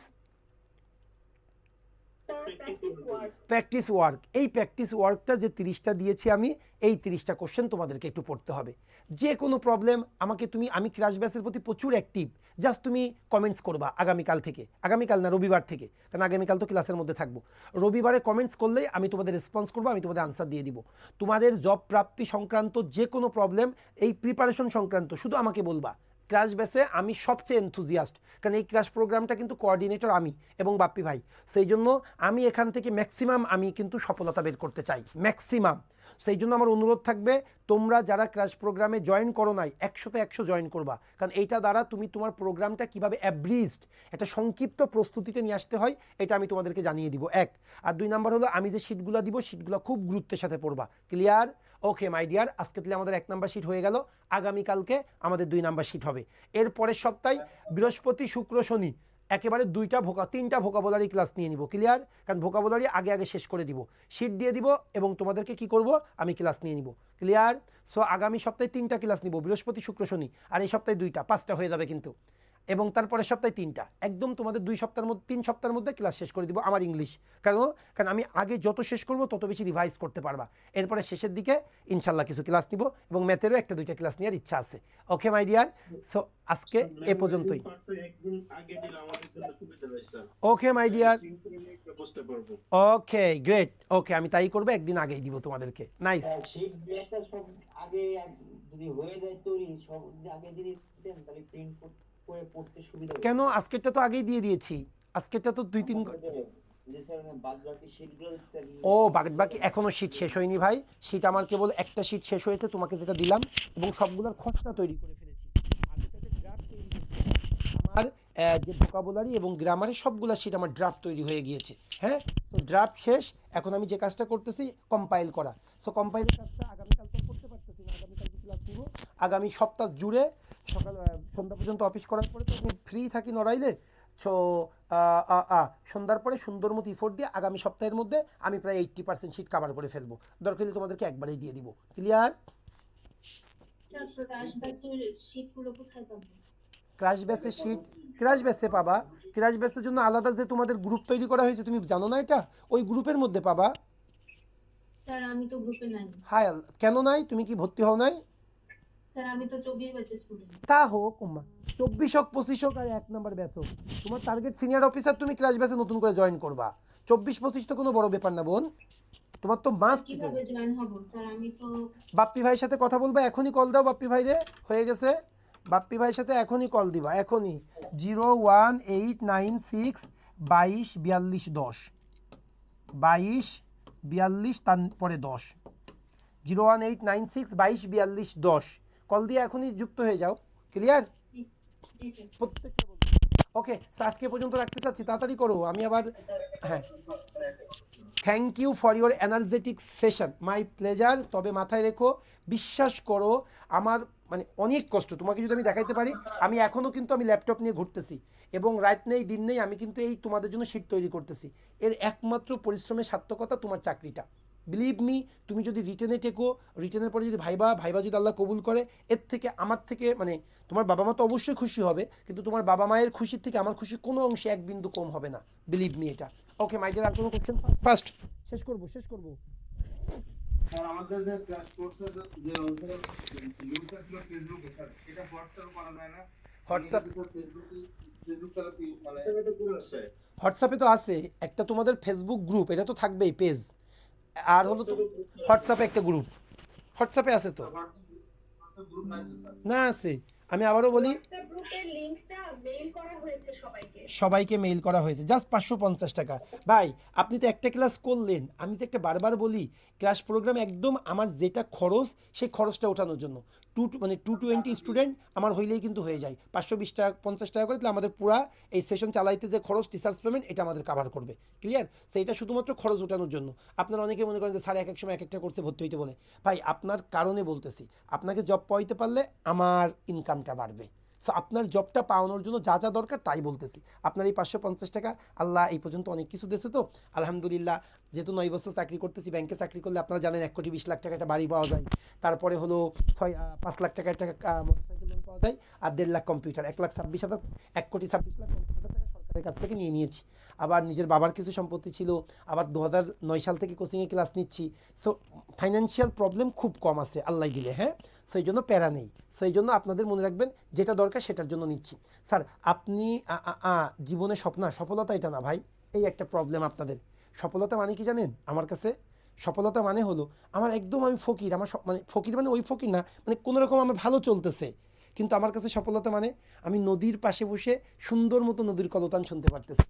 Sir practice work. Practice work. এই প্র্যাকটিস ওয়ার্কটা যে 30টা দিয়েছি আমি, এই 30টা কোশ্চেন তোমাদেরকে একটু পড়তে হবে। যে কোনো প্রবলেম আমাকে তুমি, আমি ক্র্যাশ ব্যাসের প্রতি প্রচুর অ্যাক্টিভ, জাস্ট তুমি কমেন্টস করবা আগামীকাল থেকে, আগামীকাল না রবিবার থেকে, কারণ আগামীকাল তো ক্লাসের মধ্যে থাকবো। রবিবারে কমেন্টস করলেই আমি তোমাদের রেসপন্স করবো, আমি তোমাদের আনসার দিয়ে দিব। তোমাদের জব প্রাপ্তি সংক্রান্ত যে কোনো প্রবলেম, এই প্রিপারেশন সংক্রান্ত, শুধু আমাকে বলবা। ক্র্যাশ ব্যাসে আমি সবচেয়ে এনথুজিয়াস্ট, কারণ এই ক্র্যাশ প্রোগ্রামটা কিন্তু কোঅর্ডিনেটর আমি এবং বাপ্পি ভাই, সেই জন্য আমি এখান থেকে ম্যাক্সিমাম আমি কিন্তু সফলতা বের করতে চাই, ম্যাক্সিমাম। সেই জন্য আমার অনুরোধ থাকবে, তোমরা যারা ক্র্যাশ প্রোগ্রামে জয়েন করো নাই 100তে 100 জয়েন করবা, কারণ এইটা দ্বারা তুমি তোমার প্রোগ্রামটা কীভাবে অ্যাব্রিজড একটা সংক্ষিপ্ত প্রস্তুতিতে নিয়ে আসতে হয়, এটা আমি তোমাদেরকে জানিয়ে দিব। 1 আর 2 নাম্বার হলো, আমি যে শিটগুলো দিব শিটগুলো খুব গুরুত্বের সাথে পড়বা। ক্লিয়ার? ওকে মাই ডিয়ার, আজকে তাহলে আমাদের 1 নাম্বার শিট হয়ে গেল, আগামীকালকে আমাদের 2 নাম্বার শিট হবে। এর পরের সপ্তাহে বৃহস্পতি শুক্র শনি একেবারে 3টা ভোকাবুলারি ক্লাস নিয়ে নিব। ক্লিয়ার? কারণ ভোকাবুলারি আগে আগে শেষ করে দিব, শিট দিয়ে দিব এবং তোমাদেরকে কি করব, আমি ক্লাস নিয়ে নিব। ক্লিয়ার? সো আগামী সপ্তাহে 3টা ক্লাস নিব, বৃহস্পতি শুক্র শনি, আর এই সপ্তাহে 2টা, 5টা হয়ে যাবে কিন্তু, এবং তারপরের সপ্তাহে 3টা। একদম তোমাদের 2 সপ্তাহের মধ্যে, 3 সপ্তাহের মধ্যে ক্লাস শেষ করে দিব আমার ইংলিশ। কারণ আমি আগে যত শেষ করব তত বেশি রিভাইজ করতে পারবা। এরপরে শেষের দিকে ইনশাল্লাহ কিছু ক্লাস নিব, এবং ম্যাথেরও 1-2টা ক্লাস নেওয়ার ইচ্ছা আছে। ওকে মাই ডিয়ার, সো আজকে এ পর্যন্তই। ওকে মাই ডিয়ার, ওকে গ্রেট, ওকে আমি তাই করবো, একদিন আগেই দিব তোমাদেরকে। নাইস। শীট ব্যাটার সব আগে যদি হয়ে যায় তৈরি, সব আগে যদি দেন তাহলে প্রিন্ট করে পড়তে সুবিধা হবে। কেন? আজকেরটা তো আগেই দিয়ে দিয়েছি, আজকেরটা তো 2-3 ও বাকি এখনো শীট শেষ হয়নি ভাই। শীট আমার কেবল একটা শীট শেষ হয়েছে, তোমাকে যেটা দিলাম, এবং সবগুলোর খসড়া তৈরি করে ফেলেছি। আমার যে ভোকাবুলারি এবং গ্রামারের সবগুলো শীট আমার ড্রাফট তৈরি হয়ে গিয়েছে। হ্যাঁ, তো ড্রাফট শেষ, এখন আমি যে কাজটা করতেছি কম্পাইল করা। সো কম্পাইলের কাজটা আগামীকাল তো করতে পারতেছি না, আগামীকাল ক্লাস নিব। আগামী সপ্তাহ জুড়ে সকাল সন্ধ্যা পর্যন্ত অফিস করার পরে তো আমি ফ্রি থাকি নড়াইলে। সো সন্ধ্যার পরে সুন্দর মতো ইফোর্ট দিয়ে আগামী সপ্তাহের মধ্যে আমি প্রায় 80% শিট কভার করে ফেলবো। দরকার হলে তোমাদেরকে একবারেই দিয়ে দিব। ক্লিয়ার? স্যার ক্র্যাশ ব্যাচের শীটগুলো কোথায় পাবো? ক্র্যাশ ব্যাচের শিট ক্র্যাশ ব্যাচে পাবা। ক্র্যাশ ব্যাচের জন্য আলাদা যে তোমাদের গ্রুপ তৈরি করা হয়েছে, তুমি জানো না এটা? ওই গ্রুপের মধ্যে পাবা। স্যার আমি তো গ্রুপে নাই। হায় আল্লাহ, কেন নাই? তুমি কি ভর্তি হও নাই? স্যার আমি তো 24 ব্যাচের স্টুডেন্ট। তা হোক কম্মা, 24 হোক 25 হোক আর 1 নাম্বার ব্যাচ হোক, তোমার টার্গেট সিনিয়র অফিসার, তুমি ক্র্যাশ ব্যাচে নতুন করে জয়েন করবা। 24-25 তো কোনো বড় ব্যাপার না বোন, তোমার তো মাস্ট। কিভাবে জয়েন হব স্যার? আমি তো বাপ্পি ভাইয়ের সাথে কথা বলবা, এখনই কল দাও বাপ্পি ভাই রে, হয়ে গেছে। বাপ্পি ভাইয়ের সাথে এখনই কল দিবা, এখনই 01896 22 42 10, 22 42 তারপরে 10, 01896 22 42 10 কল দিয়ে এখনই যুক্ত হয়ে যাও। ক্লিয়ার? জি জি স্যার। প্রত্যেকটা বলবো। ওকে, আজকে পর্যন্ত রাখতে চাচ্ছি, তাড়াতাড়ি করো, আমি আবার হ্যাঁ। Thank you for your energetic session, my pleasure. তবে মাথায় রেখো, বিশ্বাস করো, আমার মানে অনেক কষ্ট, তোমাকে যদি আমি দেখাইতে পারি, আমি এখনও কিন্তু আমি ল্যাপটপ নিয়ে ঘুরতেছি এবং রাত নেই দিন নেই আমি কিন্তু এই তোমাদের জন্য শীট তৈরি করতেছি। এর একমাত্র পরিশ্রমের সার্থকতা তোমার চাকরিটা। বিলিভ মি, তুমি যদি রিটেনে টেকো, রিটেনের পরে যদি ভাইবা যদি আল্লাহ কবুল করে, এর থেকে আমার থেকে মানে তোমার বাবা মা তো অবশ্যই খুশি হবে, কিন্তু তোমার বাবা মায়ের খুশির থেকে আমার খুশি কোনো অংশে এক বিন্দু কম হবে না, বিলিভ মি এটা। ওকে মাই ডিয়ার, আর কোনো কোশ্চেন? ফার্স্ট শেষ করবো। স্যার আমাদের যে ক্লাস কোর্সের যে লিংকটা ছিল ফেসবুকে, স্যার এটা হোয়াটসঅ্যাপে করা যায় না? ফেসবুক চালাতে মানে হোয়াটসঅ্যাপে তো আছে একটা তোমাদের ফেসবুক গ্রুপ, এটা তো থাকবেই পেজ, আর হলো তো হোয়াটসঅ্যাপে একটা গ্রুপ, হোয়াটসঅ্যাপে আছে তো গ্রুপ নাই তো স্যার? না আছে। আমি আবারও বলি, হোয়াটসঅ্যাপ গ্রুপের লিংকটা মেইল করা হয়েছে সবাইকে মেইল করা হয়েছে, জাস্ট 550 টাকা। ভাই আপনি তো একটা ক্লাস করলেন, আমি তো একটা বারবার বলি, ক্লাস প্রোগ্রাম একদম আমার যেটা খরচ সেই খরচটা ওঠানোর জন্য 220 স্টুডেন্ট আমার হইলেই কিন্তু হয়ে যায় 520 টাকা 50 টাকা করে, তাহলে আমাদের পুরা এই সেশন চালাইতে যে খরচ, টিচার্স পেমেন্ট, এটা আমাদের কাভার করবে। ক্লিয়ার? সেইটা শুধুমাত্র খরচ ওঠানোর জন্য। আপনারা অনেকে মনে করেন যে স্যার এক এক সময় এক একটা করছে ভর্তি হইতে বলে, ভাই আপনার কারণে বলতেছি, আপনাকে জব পাইতে পারলে আমার ইনকামটা বাড়বে। সো আপনার জবটা পাওয়ানোর জন্য যা যা দরকার তাই বলতেছি। আপনার এই 550 টাকা আল্লাহ এই পর্যন্ত অনেক কিছু দিয়েছে, তো আলহামদুলিল্লাহ। যেহেতু 9 বছর চাকরি করতেছি, ব্যাংকে চাকরি করলে আপনারা জানেন 1,20,00,000 টাকা একটা বাড়ি পাওয়া যায়, তারপরে হলো 5 লাখ টাকা একটা মোটরসাইকেল লোন পাওয়া যায়, আর 1.5 লাখ কম্পিউটার, 1,26,000 1,26,50,000 টাকা সরকারের কাছ থেকে নিয়েছি। আবার নিজের বাবার কিছু সম্পত্তি ছিল, আবার 2009 সাল থেকে কোচিংয়ে ক্লাস নিচ্ছি। সো ফাইন্যান্সিয়াল প্রবলেম খুব কম আছে আল্লাহ দিলে, হ্যাঁ। সেই জন্য প্যারা নেই, সেই জন্য আপনাদের মনে রাখবেন যেটা দরকার সেটার জন্য নিচ্ছি। স্যার আপনি জীবনে সফলতা এটা না ভাই, এই একটা প্রবলেম আপনাদের। সফলতা মানে কি জানেন আমার কাছে? সফলতা মানে হলো আমার একদম আমি ফকির, আমার মানে ফকির মানে ওই ফকির না, মানে কোনো রকম আমার ভালো চলতেছে, কিন্তু আমার কাছে সফলতা মানে আমি নদীর পাশে বসে সুন্দর মতো নদীর কলতান শুনতে পারতেছি।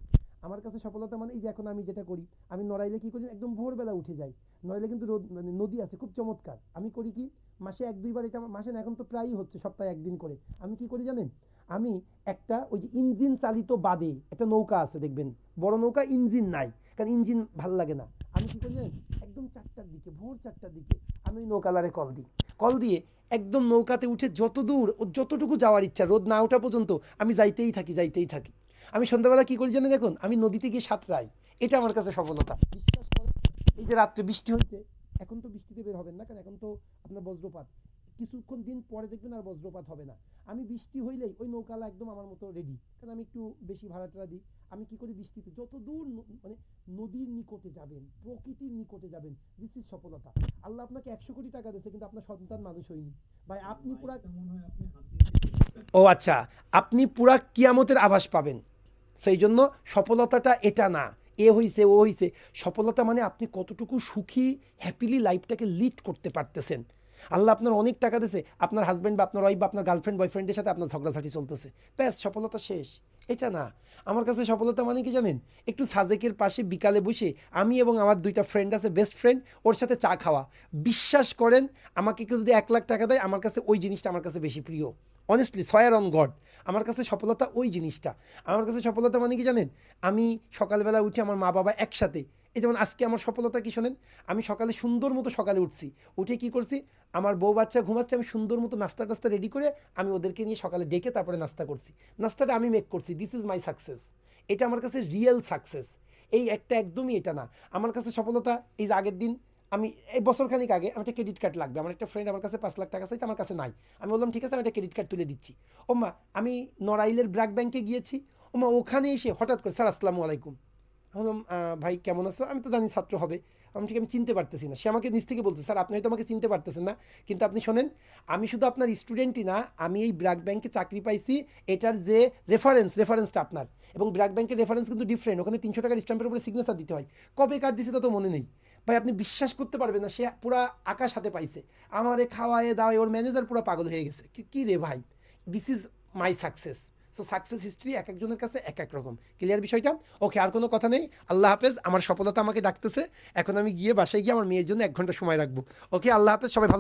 আমার কাছে সফলতা মানে এই যে এখন আমি যেটা করি, আমি নড়াইলে কী করি, একদম ভোরবেলা উঠে যাই, নড়াইলে কিন্তু মানে নদী আছে খুব চমৎকার, আমি করি কি মাসে 1-2 বার, এটা আমার মাসে না, এখন তো প্রায়ই হচ্ছে সপ্তাহে 1 দিন করে, আমি কি করি জানেন, আমি একটা ওই যে ইঞ্জিন চালিত বাদে একটা নৌকা আছে দেখবেন, বড় নৌকা, ইঞ্জিন নাই, কারণ ইঞ্জিন ভাল লাগে না, আমি কি করি জানেন, একদম 4টার দিকে, ভোর 4টার দিকে আমি ওই নৌকালারে কল দিয়ে একদম নৌকাতে উঠে যত দূর ও যতটুকু যাওয়ার ইচ্ছা, রোদ না ওঠা পর্যন্ত আমি যাইতেই থাকি। আমি সন্ধ্যাবেলা কী করি জানেন, দেখুন আমি নদীতে গিয়ে সাঁতরাই, এটা আমার কাছে সফলতা। বিশ্বাস করেন, এই যে রাত্রে বৃষ্টি হয়েছে, এখন তো বৃষ্টিতে বের হবেন না, কারণ এখন তো আপনার বজ্রপাত, কিছুক্ষণ দিন পরে দেখবেন আর বজ্রপাত হবে না। আমি বৃষ্টি হইলেই ওই নৌকালা একদম আমার মতো রেডি, কারণ আমি একটু বেশি ভাড়া টাড়া দিই। আমি কি করি, বৃষ্টিতে যত দূর মানে নদীর নিকটে যাবেন, প্রকৃতির নিকটে যাবেন, দিস ইজ সফলতা। আল্লাহ আপনাকে 100 কোটি টাকা দিয়েছে, কিন্তু আপনার সন্তান মানুষ হয়নি ভাই, আপনি পুরা ও আচ্ছা, আপনি পুরা কিয়ামতের আভাস পাবেন। সেই জন্য সফলতাটা এটা না এ হইছে ও হইছে, সফলতা মানে আপনি কতটুকু সুখী হ্যাপিলি লাইফটাকে লিড করতে পারতেছেন। আল্লাহ আপনার অনেক টাকা দিয়েছে, আপনার হাজব্যান্ড বা আপনার ওয়াইফ বা আপনার গার্লফ্রেন্ড বয়ফ্রেন্ডের সাথে আপনার ঝগড়াঝাটি চলতেছে, ব্যাস সফলতা শেষ, এটা না। আমার কাছে সফলতা মানে কি জানেন, একটু সাজেকের পাশে বিকালে বসে আমি এবং আমার 2টা ফ্রেন্ড আছে, বেস্ট ফ্রেন্ড, ওর সাথে চা খাওয়া। বিশ্বাস করেন, আমাকে কেউ যদি 1 লাখ টাকা দেয়, আমার কাছে ওই জিনিসটা আমার কাছে বেশি প্রিয়, অনেস্টলি, সয়ার অন গড। আমার কাছে সফলতা ওই জিনিসটা। আমার কাছে সফলতা মানে কি জানেন, আমি সকালবেলা উঠে আমার মা বাবা একসাথে, এই যেমন আজকে আমার সফলতা কি শোনেন, আমি সকালে সুন্দর মতো সকালে উঠছি, উঠে কি করছি, আমার বউ বাচ্চা ঘুমাচ্ছে, আমি সুন্দর মতো নাস্তা রেডি করে আমি ওদেরকে নিয়ে সকালে ডেকে তারপরে নাস্তা করছি, নাস্তাটা আমি মেক করছি, দিস ইজ মাই সাকসেস। এটা আমার কাছে রিয়েল সাকসেস, এই একটা একদমই এটা না। আমার কাছে সফলতা এই যে আগের দিন আমি এই বছরখানিক আগে আমার একটা ক্রেডিট কার্ড লাগবে, আমার একটা ফ্রেন্ড আমার কাছে 5 লাখ টাকা চাইছে, আমার কাছে নাই। আমি বললাম ঠিক আছে, আমি একটা ক্রেডিট কার্ড তুলে দিচ্ছি। ওমা আমি নড়াইলের ব্র্যাক ব্যাংকে গিয়েছি, ওমা ওখানে এসে হঠাৎ করে স্যার আসসালামু আলাইকুম, আমি বললাম ভাই কেমন আছো, আমি তো জানি ছাত্র হবে, আমি ঠিক আমি চিনতে পারতেছি না। সে আমাকে নিজ থেকে বলছে স্যার আপনি হয়তো আমাকে চিনতে পারতেছেন না, কিন্তু আপনি শোনেন, আমি শুধু আপনার স্টুডেন্টই না, আমি এই ব্র্যাক ব্যাংকে চাকরি পাইছি, এটার যে রেফারেন্সটা আপনার, এবং ব্র্যাক ব্যাংকের রেফারেন্স কিন্তু ডিফারেন্ট, ওখানে 300 টাকার স্ট্যাম্পের উপরে সিগনেচার দিতে হয়, কবে কার্ড দিছে তা তো মনে নেই ভাই, আপনি বিশ্বাস করতে পারবেন না, সে পুরা আকাশ হাতে পাইছে, আমারে খাওয়ায়ে দাওয়ায় ওর ম্যানেজার পুরো পাগল হয়ে গেছে, কি রে ভাই, this is my success. So success history এক একজনের কাছে এক এক রকম। ক্লিয়ার বিষয়টা? ওকে, আর কোনো কথা নেই। আল্লাহ হাফেজ। আমার সফলতা আমাকে ডাকতেছে, এখন আমি গিয়ে বাসায় গিয়ে আমার মেয়ের জন্য 1 ঘন্টা সময় রাখবো। ওকে, আল্লাহ হাফেজ, সবাই ভালো